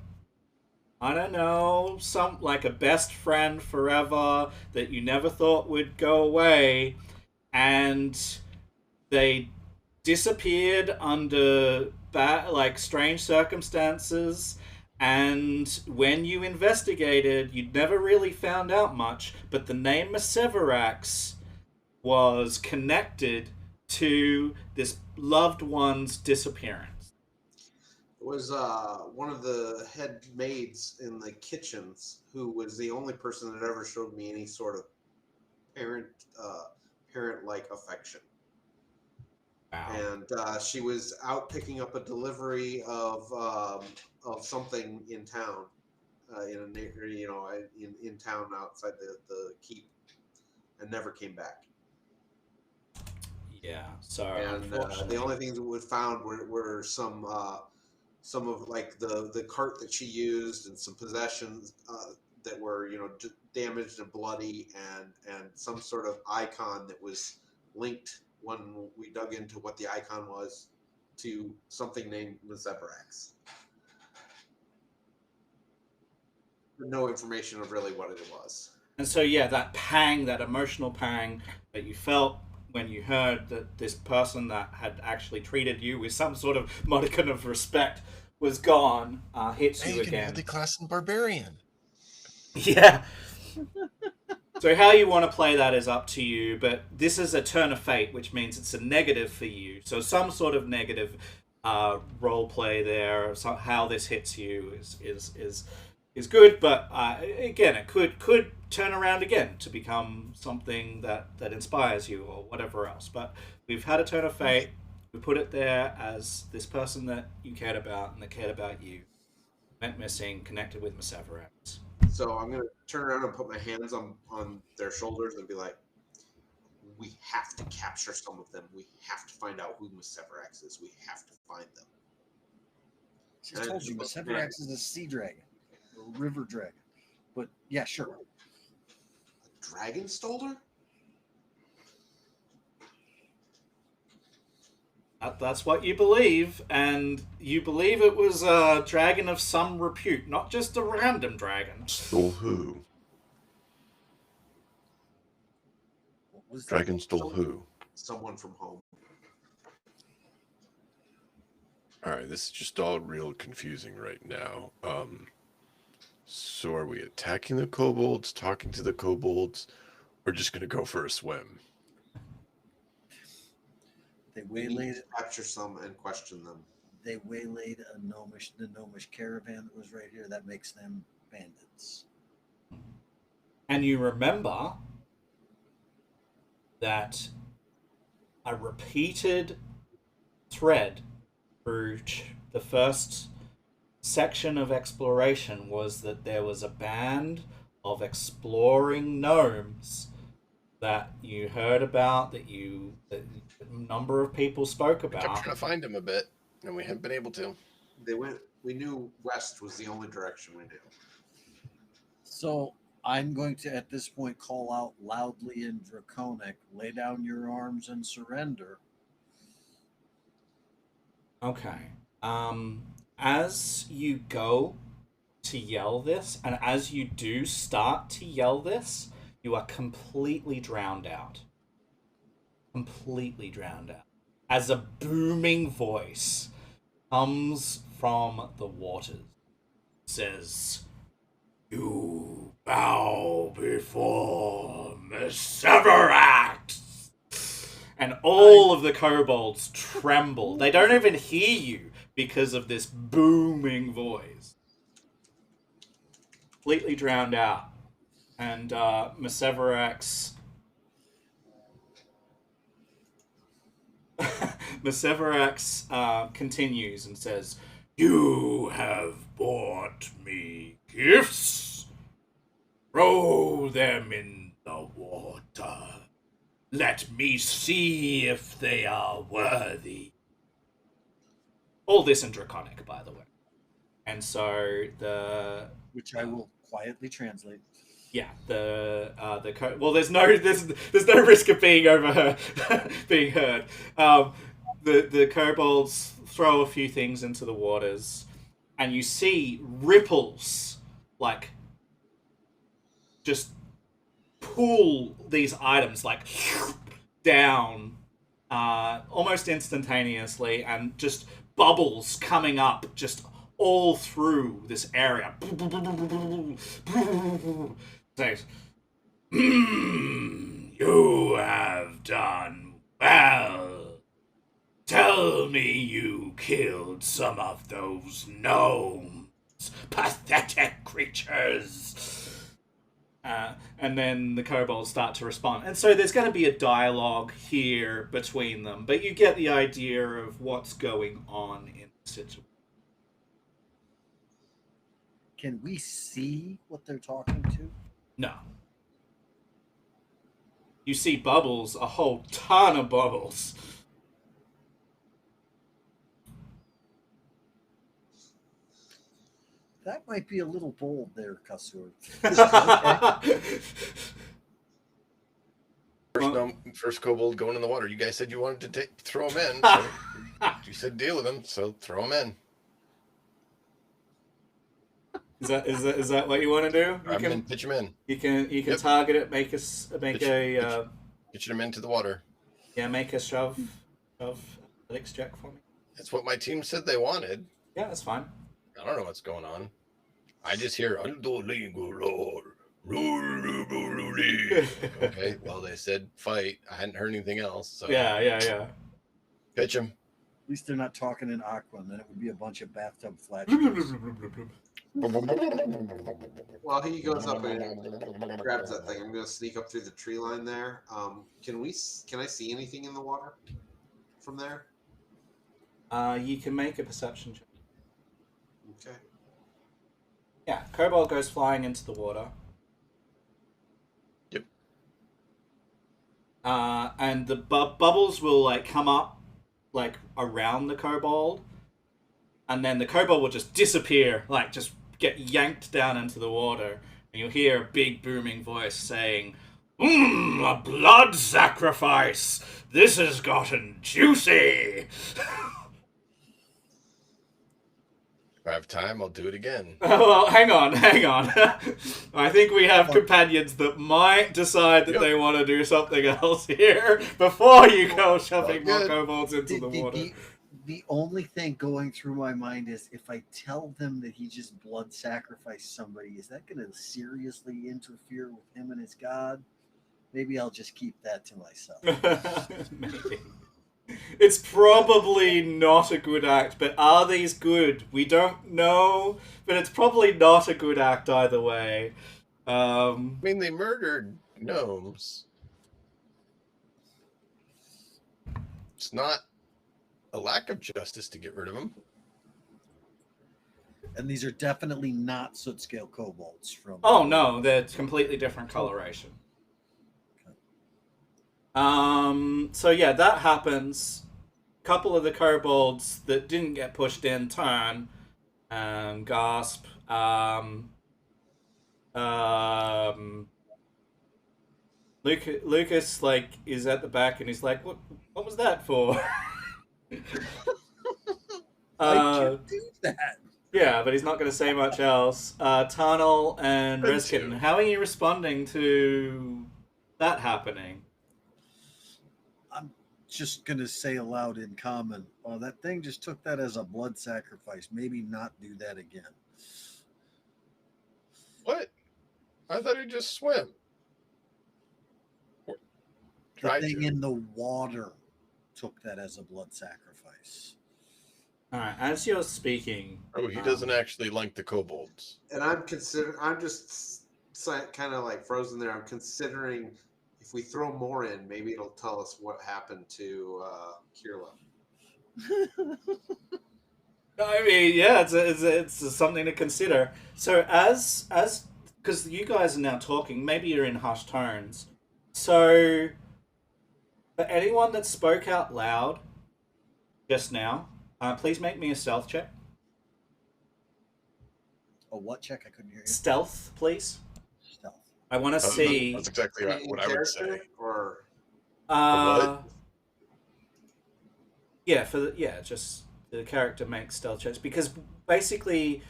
I don't know, some like a best friend forever that you never thought would go away, and they disappeared under like strange circumstances, and when you investigated you'd never really found out much, but the name Miseverax was connected to this loved one's disappearance. It was one of the head maids in the kitchens who was the only person that ever showed me any sort of parent-like affection. Wow. And she was out picking up a delivery of something in town, in town outside the keep, and never came back. Yeah, so And the only things that we found were some of like the cart that she used and some possessions that were damaged and bloody, and some sort of icon that was linked when we dug into what the icon was to something named Miseverax. No information of really what it was. And so yeah, that pang, that emotional pang that you felt when you heard that this person that had actually treated you with some sort of modicum of respect was gone, hits you again. Multi-class and barbarian. Yeah. So how you want to play that is up to you, but this is a turn of fate, which means it's a negative for you. So some sort of negative role play there. So how this hits you is good, but again, it could turn around again to become something that inspires you or whatever else. But we've had a turn of fate. We put it there as this person that you cared about and that cared about you went missing, connected with Meseverax. So I'm gonna turn around and put my hands on their shoulders and be like, "We have to capture some of them. We have to find out who Severax is. We have to find them." I told you, Severax is a sea dragon, or a river dragon. But yeah, sure. A dragon stole her? That's what you believe, and you believe it was a dragon of some repute, not just a random dragon. Stole who? What was Dragon stole who? Someone from home. Alright, this is just all real confusing right now. So are we attacking the kobolds, talking to the kobolds, or just gonna go for a swim? They We need waylaid to capture some and question them. the gnomish caravan that was right here. That makes them bandits. And you remember that a repeated thread through the first section of exploration was that there was a band of exploring gnomes that you heard about, that a number of people spoke We kept about. trying to find him a bit, and we haven't been able to. We knew west was the only direction we knew. So I'm going to, at this point, call out loudly in Draconic, lay down your arms and surrender. Okay. As you go to yell this, and as you do start to yell this, you are completely drowned out. Completely drowned out. As a booming voice comes from the waters, says, "You bow before Meseverax." And all of the kobolds tremble. They don't even hear you because of this booming voice. Completely drowned out. And Meseverax continues and says, "You have brought me gifts. Throw them in the water. Let me see if they are worthy." All this in Draconic, by the way. And so Which I will quietly translate. yeah, well, there's no risk of being overheard, being heard. The kobolds throw a few things into the waters, and you see ripples like just pull these items like down almost instantaneously, and just bubbles coming up just all through this area. Says, "You have done well. Tell me you killed some of those gnomes. Pathetic creatures." And then the kobolds start to respond. And so there's going to be a dialogue here between them, but you get the idea of what's going on in the situation. Can we see what they're talking to? No. You see bubbles, a whole ton of bubbles. That might be a little bold there, Kassur. First kobold going in the water. You guys said you wanted to throw him in. So you said deal with him, so throw him in. Is that what you want to do? You can pitch him in. You can Yep. target it. Pitch him into the water. Yeah, make a shove athletics check for me. That's what my team said they wanted. Yeah, that's fine. I don't know what's going on. I just hear Undolingo Lord. Okay, well they said fight. I hadn't heard anything else, so Yeah. pitch him. At least they're not talking in Aqua, and then it would be a bunch of bathtub flatulence. Well, he goes up and grabs that thing. I'm going to sneak up through the tree line there. Can I see anything in the water from there? You can make a perception check. Okay. Yeah, Kobold goes flying into the water. Yep. And the bubbles will like come up like around the kobold, and then the kobold will just disappear, like just get yanked down into the water, and you'll hear a big booming voice saying, a blood sacrifice! This has gotten juicy! If I have time, I'll do it again. Well, hang on. I think we have companions that might decide that they want to do something else here before you go shoving more kobolds into the water. The only thing going through my mind is if I tell them that he just blood sacrificed somebody, is that going to seriously interfere with him and his god? Maybe I'll just keep that to myself. Maybe. It's probably not a good act, but are these good? We don't know, but it's probably not a good act either way. I mean, they murdered gnomes. It's not a lack of justice to get rid of them. And these are definitely not soot scale kobolds from. Oh no, they're completely different coloration. So yeah, that happens. A couple of the kobolds that didn't get pushed in turn and gasp. Lucas like is at the back and he's like, "What was that for?" I can't do that. Yeah, but he's not going to say much else. Tarnal and Reskin, how are you responding to that happening? I'm just going to say aloud in common, oh, that thing just took that as a blood sacrifice. Maybe not do that again. What? I thought he'd just swim. The thing in the water took that as a blood sacrifice. All right, as you're speaking, Oh, he doesn't actually like the kobolds. And I'm just kind of like frozen there. I'm considering if we throw more in, maybe it'll tell us what happened to Kirla. I mean, yeah, it's something to consider. So as because you guys are now talking, maybe you're in hushed tones. So for anyone that spoke out loud just now, please make me a stealth check. A what check? I couldn't hear you. Stealth, please. Stealth. I want to see. That's exactly what I would say. Or what? Yeah, just the character makes stealth checks because basically,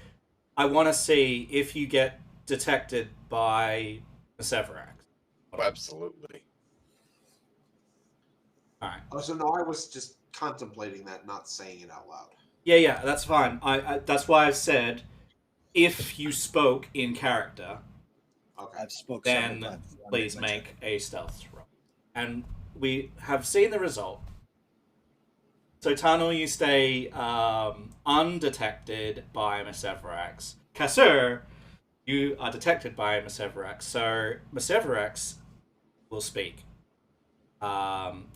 I want to see if you get detected by the Severax. Oh, absolutely. All right. Oh, so no, I was just contemplating that, not saying it out loud. Yeah, that's fine. I that's why I've said if you spoke in character, Okay. I've spoken. then please make a stealth roll. And we have seen the result. So Tarnal, you stay undetected by Meseverax. Kassur, you are detected by Meseverax. So Meseverax will speak.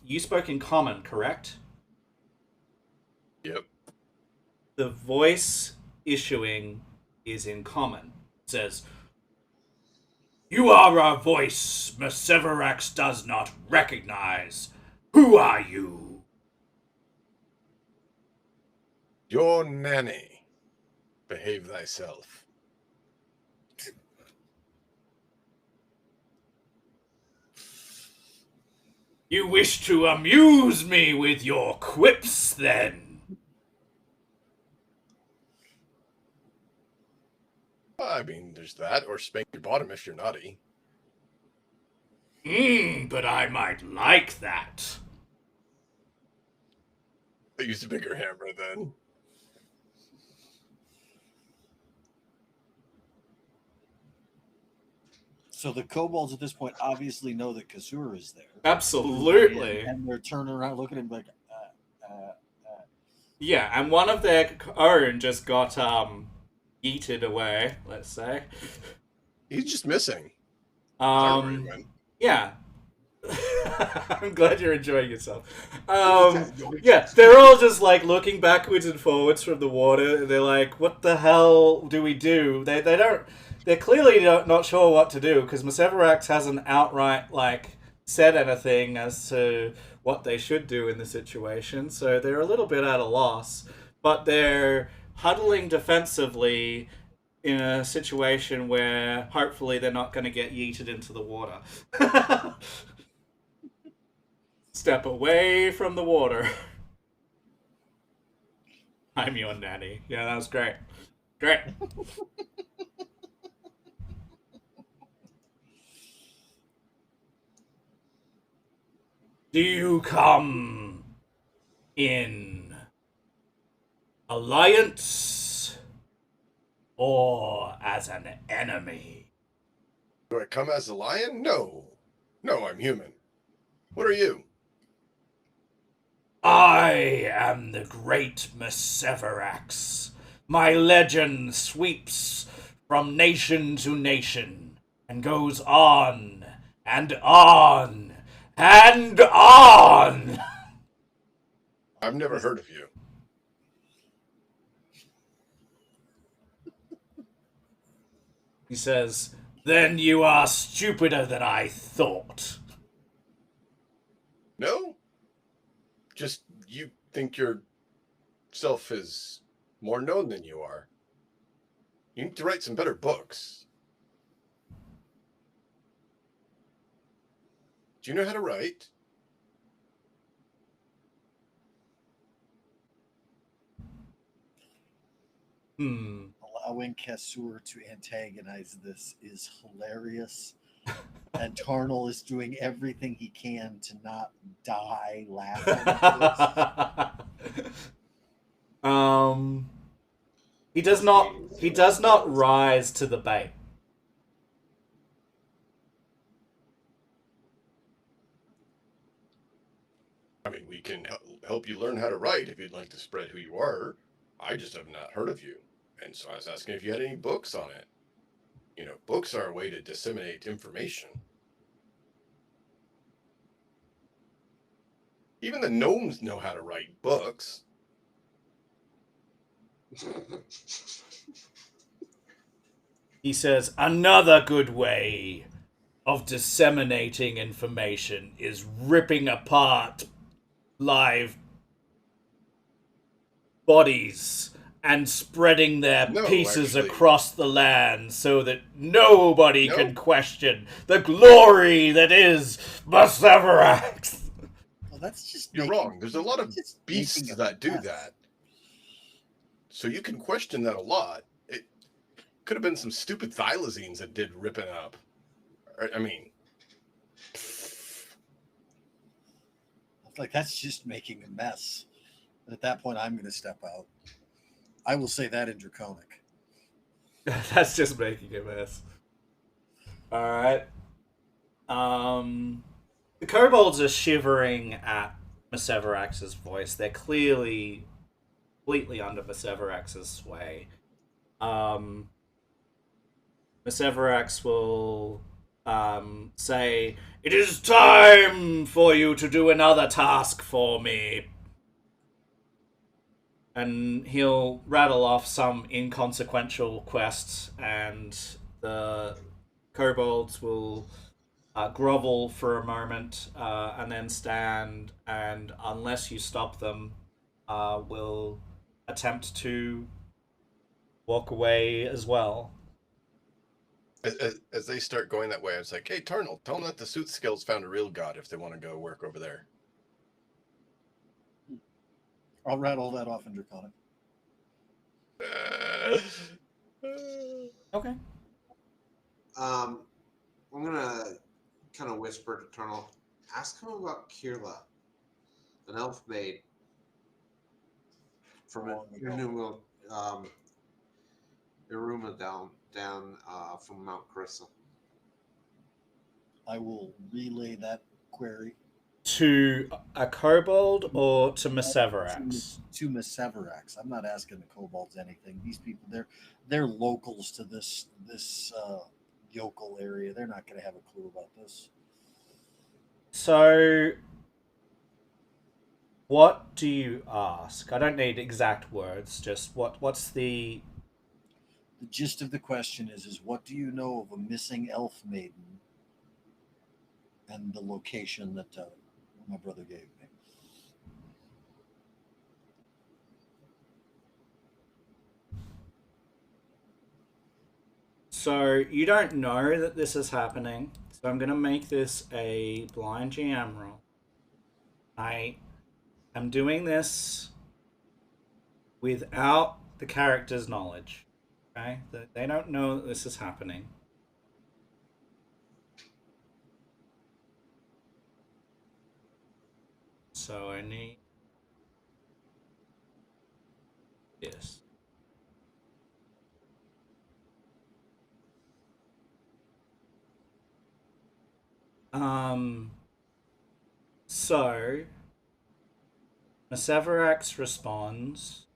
You spoke in common, correct? Yep. The voice issuing is in common. It says, "You are a voice Meseverax does not recognize. Who are you?" Your nanny. Behave thyself. You wish to amuse me with your quips, then? I mean, there's that, or spank your bottom if you're naughty. But I might like that. I use a bigger hammer then. So the kobolds at this point obviously know that Kasura is there. Absolutely. And they're turning around looking at him like, Yeah, and one of their own just got yeeted away, let's say. He's just missing. I don't know where he went. Yeah. I'm glad you're enjoying yourself. Yeah, they're all just like looking backwards and forwards from the water. They're like, "What the hell do we do?" They don't. They're clearly not sure what to do because Museverax hasn't outright like said anything as to what they should do in the situation. So they're a little bit at a loss, but they're huddling defensively in a situation where hopefully they're not going to get yeeted into the water. Step away from the water. I'm your nanny. Yeah, that was great. Great. Do you come in alliance or as an enemy? Do I come as a lion? No. No, I'm human. What are you? I am the great Museverax. My legend sweeps from nation to nation and goes on and on and on. I've never heard of you. He says, "Then you are stupider than I thought." No? Just you think yourself is more known than you are. You need to write some better books. Do you know how to write? allowing Kasur to antagonize this is hilarious. And Tarnal is doing everything he can to not die laughing at this. He does not rise to the bait. I mean, we can help you learn how to write if you'd like to spread who you are. I just have not heard of you. And so I was asking if you had any books on it. You know, books are a way to disseminate information. Even the gnomes know how to write books. He says, "Another good way of disseminating information is ripping apart live bodies and spreading their pieces across the land so that nobody can question the glory that is Museverax." Well, that's just You're wrong. There's a lot of beasts that do that. So you can question that a lot. It could have been some stupid thylacines that did ripping up. I mean, like that's just making a mess. And at that point, I'm going to step out. I will say that in Draconic. That's just making a mess. All right. The kobolds are shivering at Museverax's voice. They're clearly completely under Museverax's sway. Museverax will say, "It is time for you to do another task for me." And he'll rattle off some inconsequential quests, and the kobolds will grovel for a moment and then stand, and unless you stop them, will attempt to walk away as well. As they start going that way, I was like, "Hey, Tarnal, tell them that the Sooth Skills found a real god if they want to go work over there." I'll rattle that off in Draconic. Okay. I'm gonna kind of whisper to Tarnal, ask him about Kirla, an elf maid from Iruma down from Mount Carissa. I will relay that query To a kobold or to Messeverax? to Miss Severax. I'm not asking the kobolds anything. These people, they're locals to this yokel area. They're not going to have a clue about this. So, what do you ask? I don't need exact words. Just what's the... The gist of the question is what do you know of a missing elf maiden and the location that my brother gave me? So you don't know that this is happening. So I'm gonna make this a blind GM roll. I am doing this without the character's knowledge. Okay, they don't know that this is happening. So I need this. So Messeverax responds.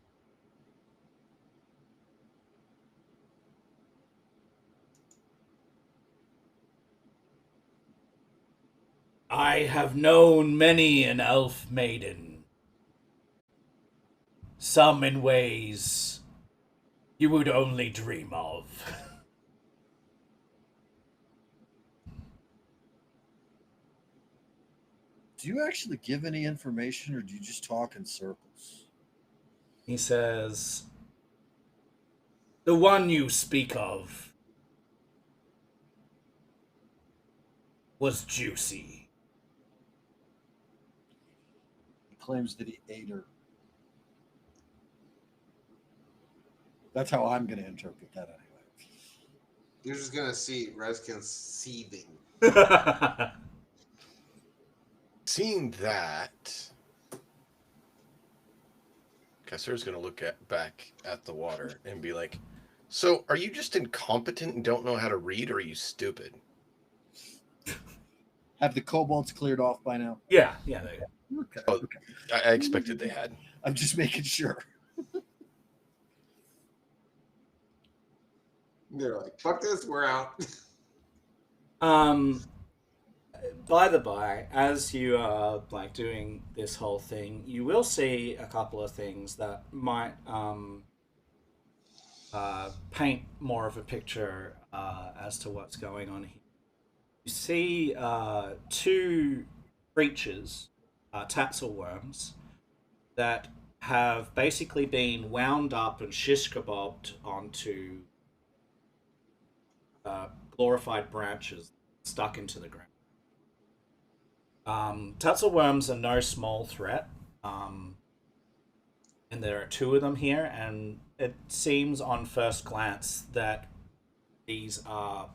I have known many an elf maiden, some in ways you would only dream of. Do you actually give any information or do you just talk in circles? He says, the one you speak of was juicy. He claims that he ate her. That's how I'm going to interpret that anyway. You're just gonna see Reskin seething. Seeing that, Kassur's gonna look back at the water and be like, "So, are you just incompetent and don't know how to read, or are you stupid?" Have the kobolds cleared off by now? Yeah, they... Okay. Oh, Okay. I expected they had. I'm just making sure. They're like, fuck this, we're out. By the by, as you are like doing this whole thing, you will see a couple of things that might paint more of a picture as to what's going on here. You see two creatures, tatzelworms, that have basically been wound up and shish kebabbed onto glorified branches stuck into the ground. Tatzelworms are no small threat, and there are two of them here, and it seems on first glance that these are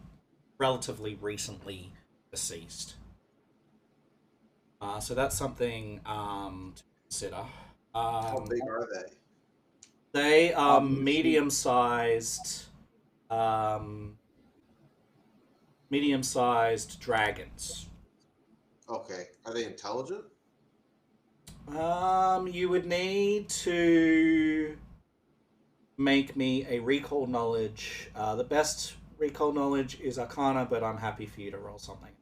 relatively recently deceased. So that's something to consider. How big are they? They are Obviously. medium-sized dragons. Okay. Are they intelligent? You would need to make me a recall knowledge. The best recall knowledge is Arcana, but I'm happy for you to roll something.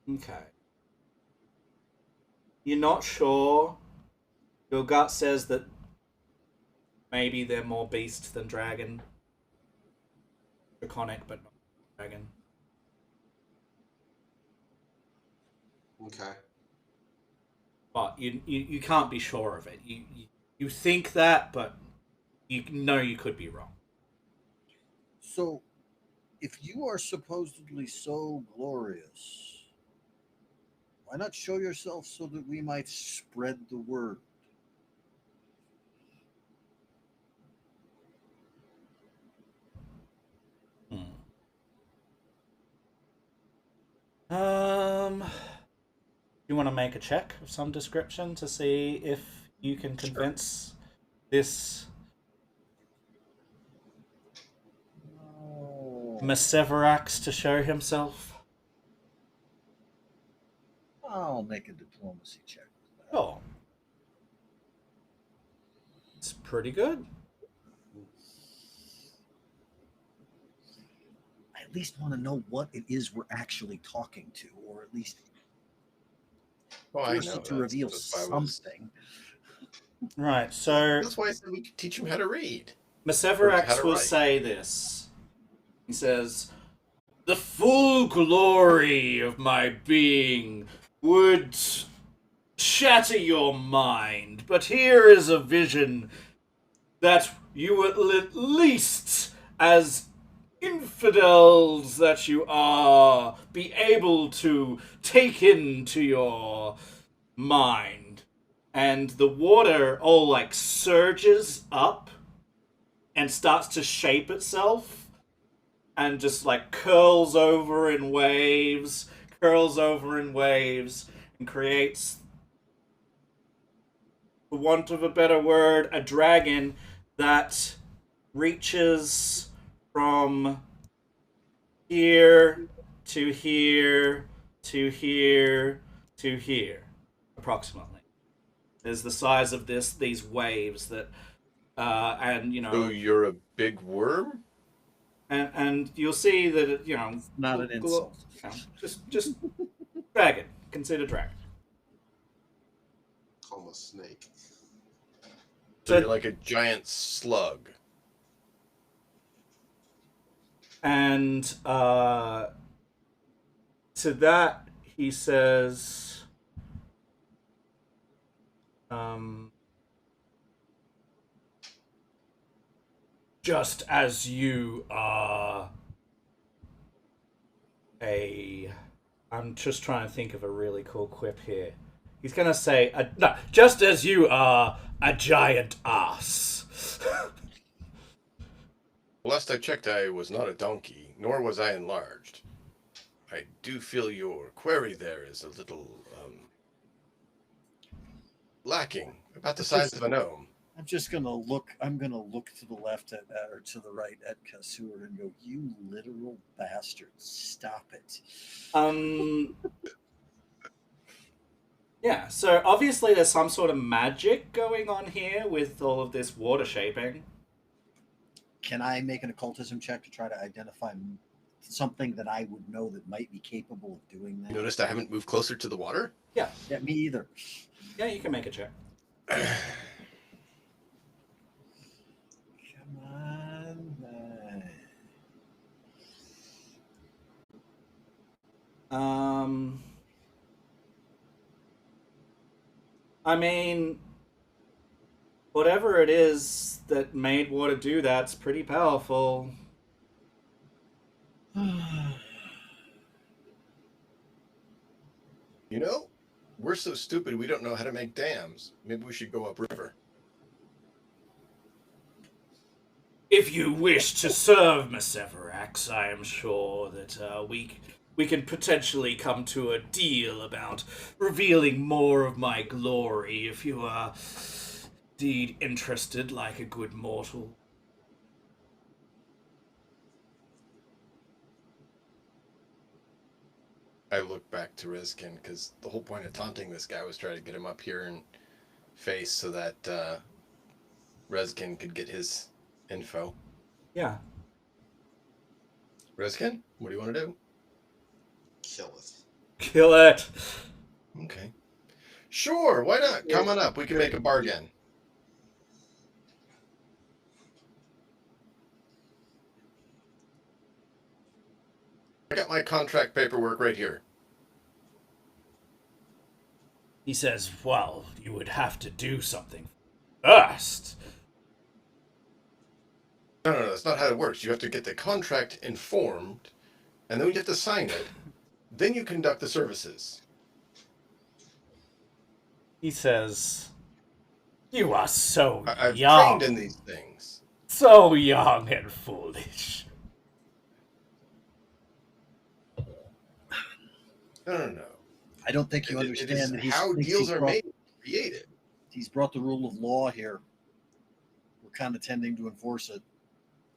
Okay. You're not sure. Your gut says that maybe they're more beast than dragon. Draconic, but not dragon. Okay. But you can't be sure of it. You think that, but you know you could be wrong. So, if you are supposedly so glorious, why not show yourself so that we might spread the word? You want to make a check of some description to see if you can convince this Oh, Meseverax to show himself? I'll make a diplomacy check. Oh. It's pretty good. I at least want to know what it is we're actually talking to, or at least Well, I force know. it to reveal that's why I was- something. Right, so That's why I said we could teach him how to read. Or how Meseverax to will write. say this. He says, "The full glory of my being would shatter your mind, but here is a vision that you will at least, as infidels that you are, be able to take into your mind." And the water all like surges up and starts to shape itself and just like curls over in waves, and creates, for want of a better word, a dragon that reaches from here to here to here to here, approximately. Is the size of these waves that, and you So know, you're a big worm? and you'll see that Not an insult. just dragon. Consider dragon. Call him a snake. So you're like a giant slug. And to that he says, just as you are I'm just trying to think of a really cool quip here. He's gonna say, no, just as you are a giant ass. Last I checked, I was not a donkey, nor was I enlarged. I do feel your query there is a little lacking, about the size of a gnome. I'm just gonna look. I'm gonna look to the left or to the right at Kasur and go, "You literal bastard! Stop it!" Yeah, so obviously there's some sort of magic going on here with all of this water shaping. Can I make an occultism check to try to identify something that I would know that might be capable of doing that? You noticed I haven't moved closer to the water? Yeah, Yeah, me either. yeah, you can make a check. Come on. I mean, whatever it is that made water do that's pretty powerful. You know, we're so stupid we don't know how to make dams. Maybe we should go upriver. If you wish to serve Meseverax, I am sure that we can potentially come to a deal about revealing more of my glory if you are indeed interested like a good mortal. I look back to Rezkin because the whole point of taunting this guy was trying to get him up here and face so that Rezkin could get his info. Yeah. Rezkin, what do you want to do? Kill it. Kill it. Okay. Sure, why not? Come on up. We can make a bargain. I got my contract paperwork right here. He says, well, you would have to do something first. No, that's not how it works. You have to get the contract informed, and then you have to sign it. Then you conduct the services. He says, you are so I've young. trained in these things. So young and foolish. No. I don't think you It understand is that he's how thinks deals he's are brought- made, created. He's brought the rule of law here. kind of tending to enforce it.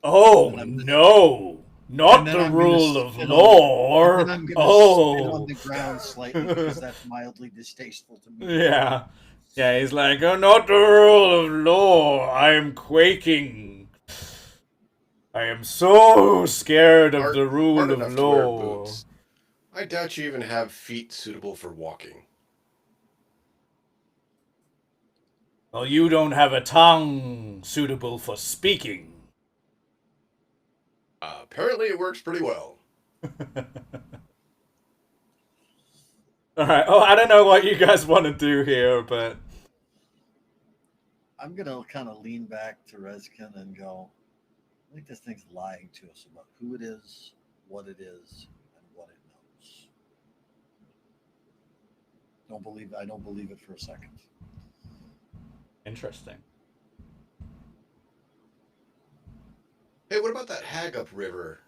Oh And I'm- no, and not then the I'm gonna rule of spit on- law. And then I'm going to spit on Oh, the ground slightly because that's mildly distasteful to me. yeah, yeah. He's like, oh, not the rule of law. I am quaking. I am so scared of the rule Hard of enough to wear law. boots. I doubt you even have feet suitable for walking. Well, you don't have a tongue suitable for speaking. Apparently, it works pretty well. Alright, oh, I don't know what you guys want to do here, but... I'm going to kind of lean back to Rezkin and go, I think this thing's lying to us about who it is, what it is, and what it knows. I don't believe it for a second. Interesting. Hey, what about that hag upriver?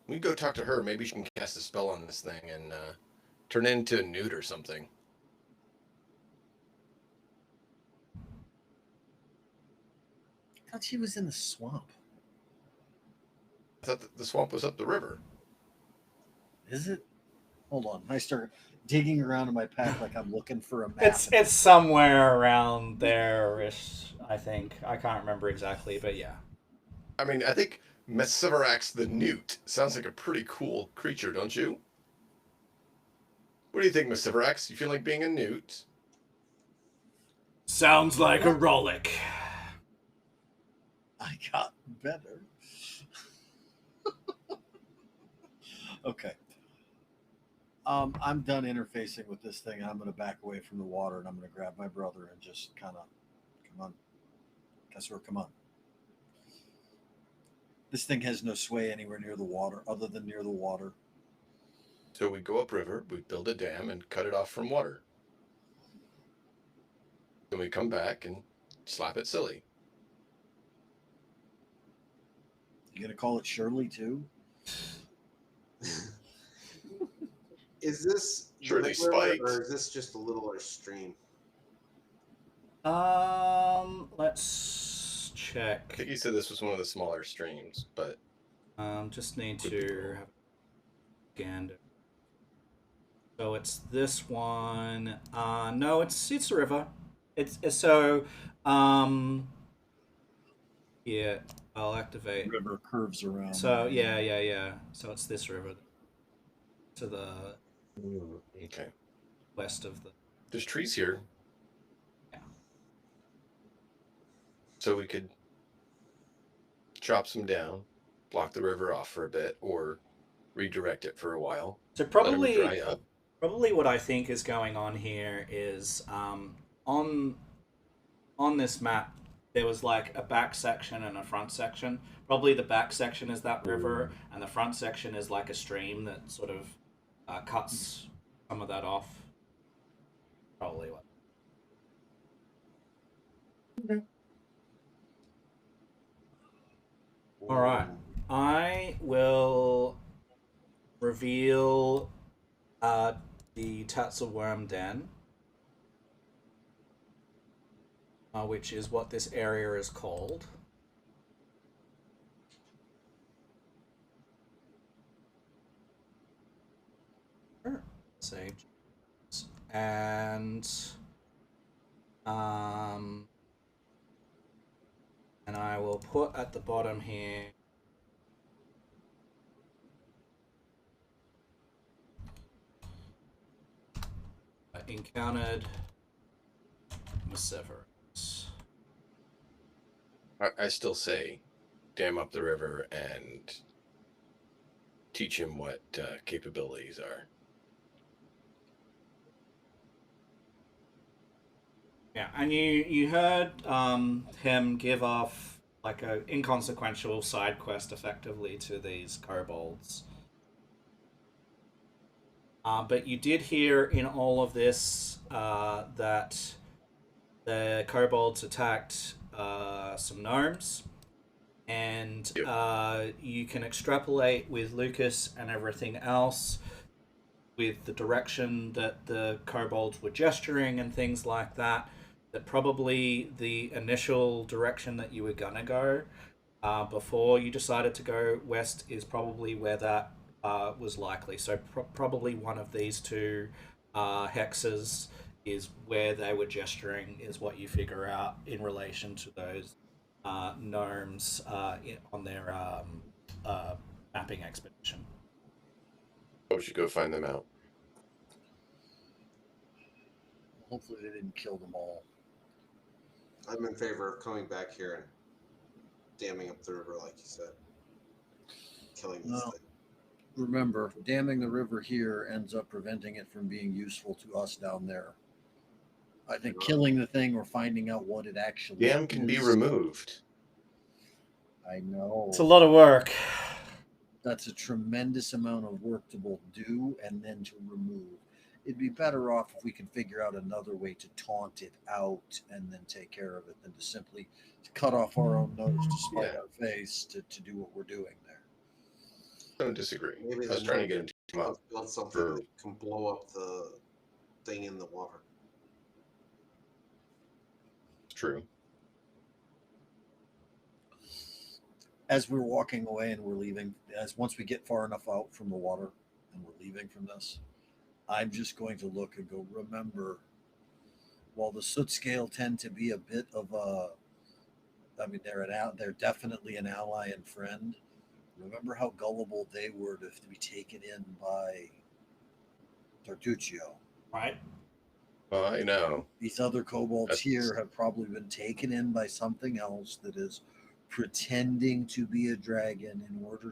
We can go talk to her. Maybe she can cast a spell on this thing and turn it into a newt or something. I thought she was in the swamp. I thought the swamp was up the river. Is it? Hold on. I start digging around in my pack like I'm looking for a map. It's somewhere around there-ish, I think. I can't remember exactly, but yeah. I mean, I think Messiverax the newt sounds like a pretty cool creature, don't you? What do you think, Messiverax? You feel like being a newt? Sounds like a rollick. I got better. Okay. I'm done interfacing with this thing. I'm going to back away from the water and I'm going to grab my brother and just kind of, come on. Kessler, come on. This thing has no sway anywhere near the water other than near the water. So we go upriver, we build a dam and cut it off from water. Then we come back and slap it silly. You going to call it Shirley too? Is this Surely the river, spiked. or is this just a littler stream? Let's check. I think you said this was one of the smaller streams, but Just need to have a gander. So it's this one. No, it's a river. It's so yeah, I'll activate. The river curves around. So yeah. So it's this river to the okay. west of the. There's trees here. Yeah. So we could chop some down, block the river off for a bit, or redirect it for a while. So Let 'em probably dry up. Probably what I think is going on here is on this map there was like a back section and a front section. Probably the back section is that river, and the front section is like a stream that sort of cuts some of that off. Probably what. All right, I will reveal the Tatzelworm Den, which is what this area is called. Save. And I will put at the bottom here encountered Messiverax. I still say dam up the river and teach him what capabilities are. Yeah, and you heard him give off like a inconsequential side quest effectively to these kobolds. But you did hear in all of this that the kobolds attacked some gnomes, and you can extrapolate with Lucas and everything else with the direction that the kobolds were gesturing and things like that. that probably the initial direction that you were gonna go before you decided to go west is probably where that was likely. So probably one of these two hexes is where they were gesturing, is what you figure out in relation to those gnomes on their mapping expedition. We should go find them out. Hopefully they didn't kill them all. I'm in favor of coming back here and damming up the river, like you said. Killing this No. thing. Remember, damming the river here ends up preventing it from being useful to us down there. I think killing the thing or finding out what it actually Dam can be is- removed. I know. It's a lot of work. That's a tremendous amount of work to both do and then to remove. It'd be better off if we could figure out another way to taunt it out and then take care of it than to simply cut off our own nose to spite Yeah. our face to do what we're doing there. Don't disagree. Maybe I was trying to get him to come up. build something for- that can blow up the thing in the water. It's true. As we're walking away and we're leaving, as once we get far enough out from the water and we're leaving from this, I'm just going to look and go, remember, while the soot scale tend to be a bit of a, I mean, they're definitely an ally and friend. Remember how gullible they were to be taken in by Tartuccio. Right? I know. These other kobolds That's- here have probably been taken in by something else that is pretending to be a dragon in order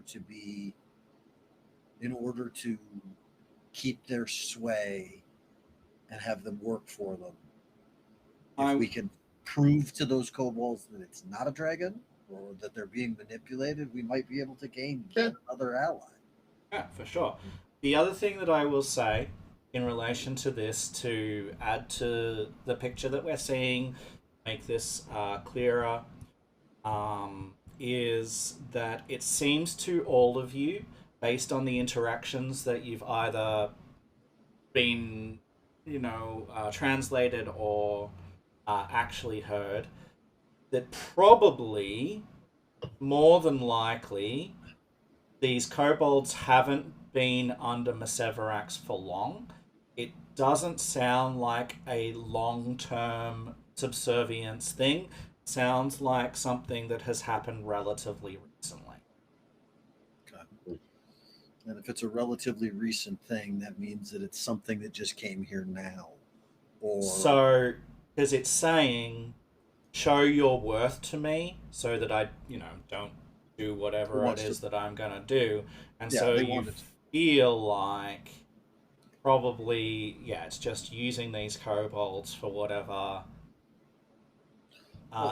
to keep their sway and have them work for them. If we can prove to those kobolds that it's not a dragon or that they're being manipulated, we might be able to gain yet another ally. Yeah, for sure. The other thing that I will say in relation to this, to add to the picture that we're seeing, make this clearer, is that it seems to all of you, based on the interactions that you've either been, translated or actually heard, that probably, more than likely, these kobolds haven't been under Maseverax for long. It doesn't sound like a long-term subservience thing. It sounds like something that has happened relatively recently. Okay. And if it's a relatively recent thing, that means that it's something that just came here now. Or So, because it's saying, show your worth to me so that I, don't do whatever it is that I'm going to do. And Yeah, so they you want it. feel like probably, it's just using these kobolds for whatever.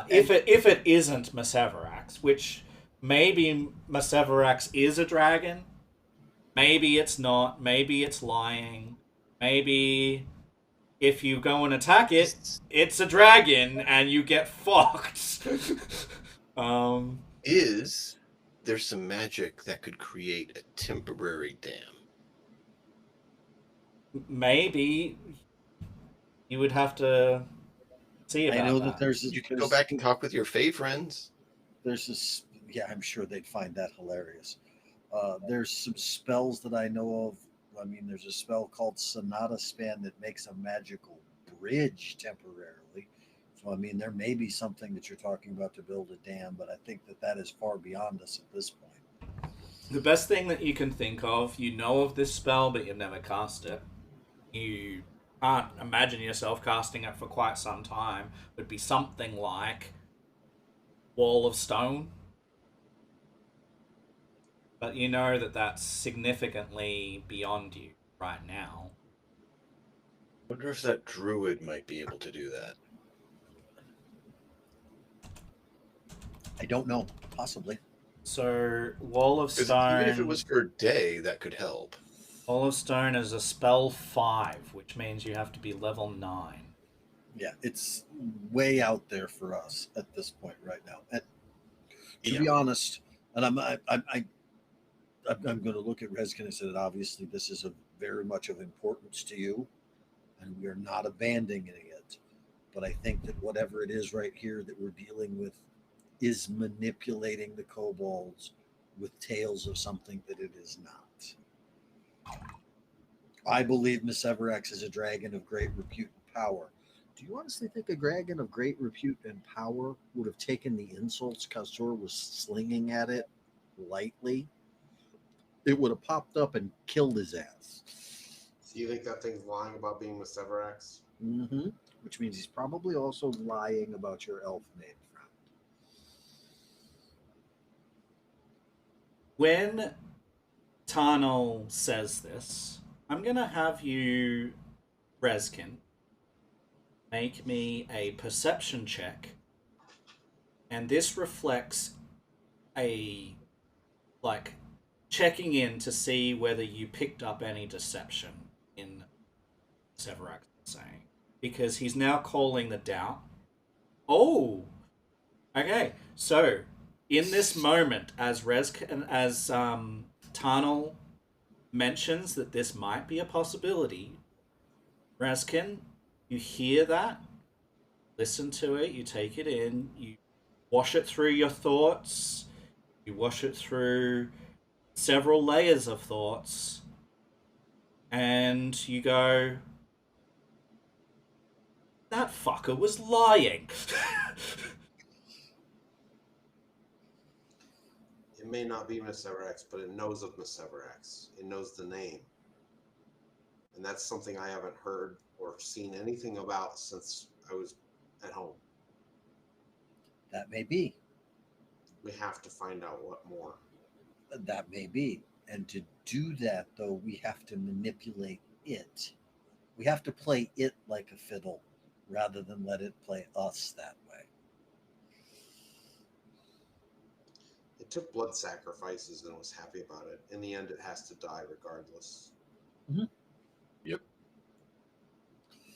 If it isn't Maseverax, which maybe Maseverax is a dragon, maybe it's not, maybe it's lying, maybe if you go and attack it, it's a dragon and you get fucked. Is there some magic that could create a temporary dam? Maybe you would have to see about I know that. that You can go back and talk with your Fey friends. There's this, yeah, I'm sure they'd find that hilarious. There's some spells that I know of. I mean, there's a spell called Sonata Span that makes a magical bridge temporarily. So, I mean, there may be something that you're talking about to build a dam, but I think that is far beyond us at this point. The best thing that you can think of, you know of this spell, but you've never cast it. You can't imagine yourself casting it for quite some time. Would be something like Wall of Stone. But you know that that's significantly beyond you right now. I wonder if that druid might be able to do that. I don't know. Possibly. So, Wall of 'Cause Stone. even if it was for a day, that could help. Wall of Stone is a spell 5, which means you have to be level 9. Yeah, it's way out there for us at this point right now. And to Yeah. be honest, and I'm going to look at Rezkin and say that obviously this is very much of importance to you, and we are not abandoning it. but I think that whatever it is right here that we're dealing with is manipulating the kobolds with tales of something that it is not. I believe Miseverax is a dragon of great repute and power. Do you honestly think a dragon of great repute and power would have taken the insults Kasur was slinging at it lightly? It would have popped up and killed his ass. So you think that thing's lying about being with Severax? Mm-hmm. Which means he's probably also lying about your elf name, friend. When Tarnal says this, I'm going to have you, Reskin, make me a perception check. And this reflects a, like, checking in to see whether you picked up any deception in Severax saying. Because he's now calling the doubt. Oh! Okay, so in this moment, as Tarnal mentions that this might be a possibility, Reskin, you hear that, listen to it, you take it in, you wash it through your thoughts, you wash it through several layers of thoughts, and you go, that fucker was lying. It may not be Miss Severax, but it knows of Miss Severax. It knows the name. And that's something I haven't heard or seen anything about since I was at home. That may be. We have to find out what more. That may be. And to do that, though, we have to manipulate it. We have to play it like a fiddle rather than let it play us that way. It took blood sacrifices and was happy about it. In the end, it has to die regardless. Mm-hmm. Yep.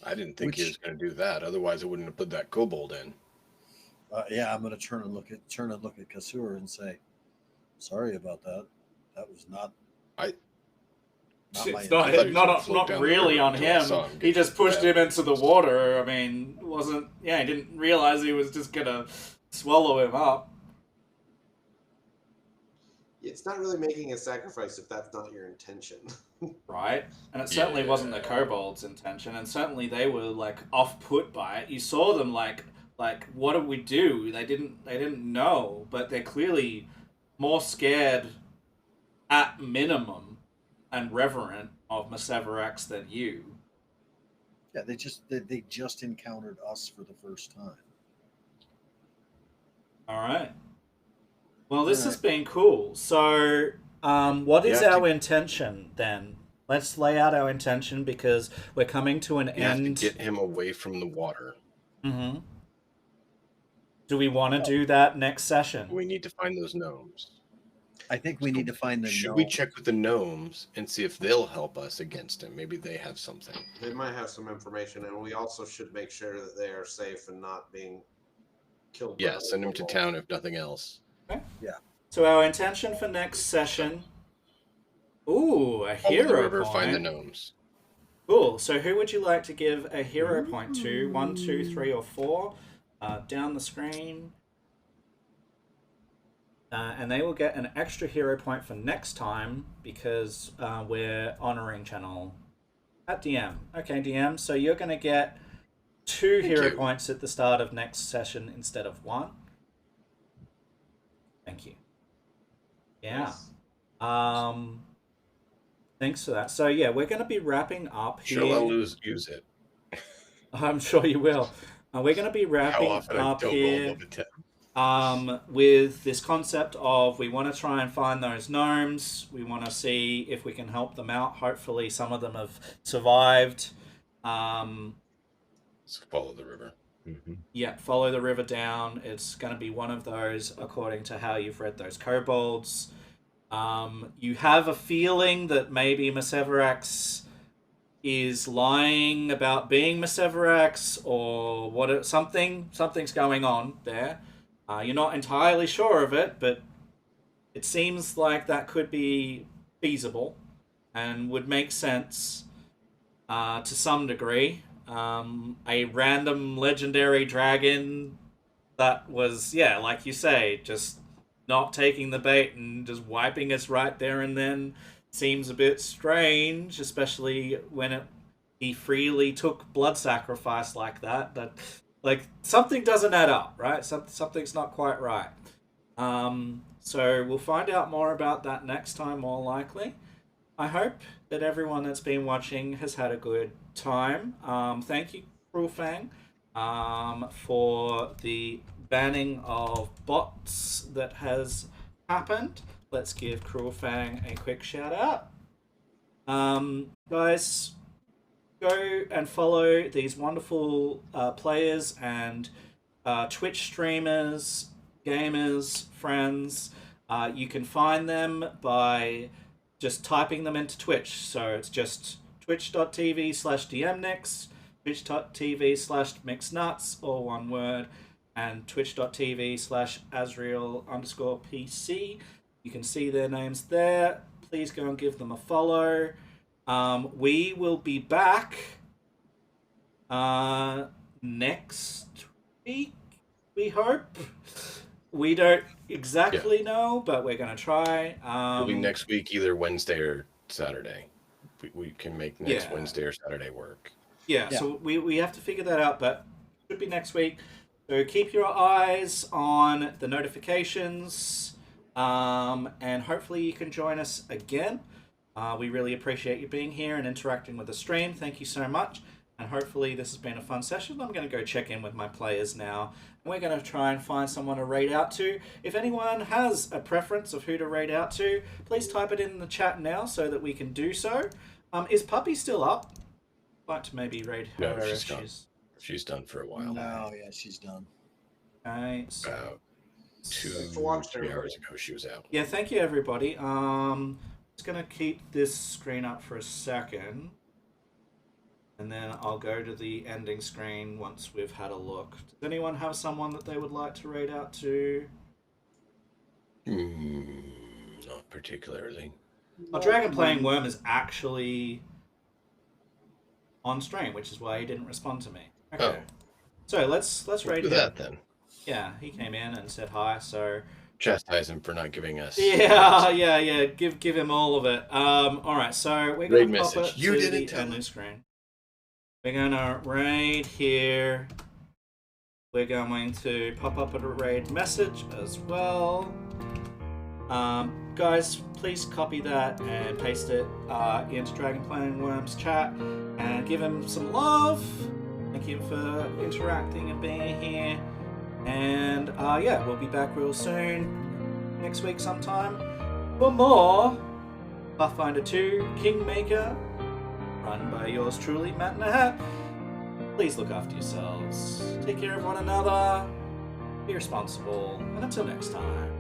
I didn't think he was going to do that. Otherwise, I wouldn't have put that kobold in. Yeah, I'm going to turn and look at Kasur and say, "Sorry about that. That was not my It's intention." not really on him. He just pushed him into the water. I mean, he didn't realize he was just gonna swallow him up. It's not really making a sacrifice if that's not your intention. Right? And it certainly wasn't the kobold's intention, and certainly they were like off put by it. You saw them like what do we do? They didn't know, but they're clearly more scared at minimum and reverent of Miseverax than you. Yeah, they just encountered us for the first time. All right. Well, this has been cool. So, what is our intention then? Let's lay out our intention because we're coming to an end. Have to get him away from the water. Mm-hmm. Do we want to do that next session? We need to find those gnomes. I think we need to find the Should we check with the gnomes and see if they'll help us against him? Maybe they have something. They might have some information, and we also should make sure that they are safe and not being killed. Yeah, send them to town if nothing else. Okay. Yeah. So our intention for next session. Ooh, a hero the river, point. find the gnomes. Cool. So who would you like to give a hero point to? 1, 2, 3, or 4? Down the screen. And they will get an extra hero point for next time because we're honoring channel at DM. Okay, DM. So you're going to get 2 hero points at the start of next session instead of 1. Thank you. Yeah. Nice. Thanks for that. So yeah, we're going to be wrapping up here. Sure, I'll use it. I'm sure you will. We're going to be wrapping up here with this concept of we want to try and find those gnomes. We want to see if we can help them out. Hopefully some of them have survived. Let's follow the river. Mm-hmm. Yeah, follow the river down. It's going to be one of those according to how you've read those kobolds. You have a feeling that maybe Miseverax is lying about being Miseverax or something's going on there. You're not entirely sure of it, but it seems like that could be feasible and would make sense to some degree. A random legendary dragon that was, yeah, like you say, just not taking the bait and just wiping us right there and then seems a bit strange, especially when he freely took blood sacrifice like that. That, like, something doesn't add up, right? Something's not quite right. So we'll find out more about that next time, more likely. I hope that everyone that's been watching has had a good time. Thank you, Cruel Fang, for the banning of bots that has happened. Let's give Cruel Fang a quick shout out. Guys, go and follow these wonderful players and Twitch streamers, gamers, friends. You can find them by just typing them into Twitch. So it's just twitch.tv/dmnix, twitch.tv/mixnuts, all one word, and twitch.tv/Azriel_PC. You can see their names there. Please go and give them a follow. We will be back next week, we hope. We don't exactly know, but we're going to try. It'll be next week, either Wednesday or Saturday. We can make next Wednesday or Saturday work. Yeah, so we have to figure that out, but it should be next week. So keep your eyes on the notifications, and hopefully you can join us again. We really appreciate you being here and interacting with the stream. Thank you so much. And hopefully this has been a fun session. I'm going to go check in with my players now. And we're going to try and find someone to raid out to. If anyone has a preference of who to raid out to, please type it in the chat now so that we can do so. Is Puppy still up? I'd like to maybe raid her. No, she's done for a while. No, yeah, she's done. Okay, so about 2 3 hours ago she was out. yeah, thank you everybody. Just going to keep this screen up for a second. And then I'll go to the ending screen once we've had a look. Does anyone have someone that they would like to raid out to? Not particularly. Well, Dragon Playing Worm is actually on stream, which is why he didn't respond to me. Okay. Oh. So let's raid Do him. that then. Yeah, he came in and said hi, so... Chastise him for not giving us... Yeah. Give him all of it. Alright, so we're going to pop it to the ending screen. We're going to raid here. We're going to pop up a raid message as well. Guys, please copy that and paste it into Dragon Playing Worm's chat and give him some love. Thank you for interacting and being here. And yeah, we'll be back real soon, next week sometime, for more Pathfinder 2 Kingmaker, run by yours truly, Matt in a Hat. Please look after yourselves, take care of one another, be responsible, and until next time.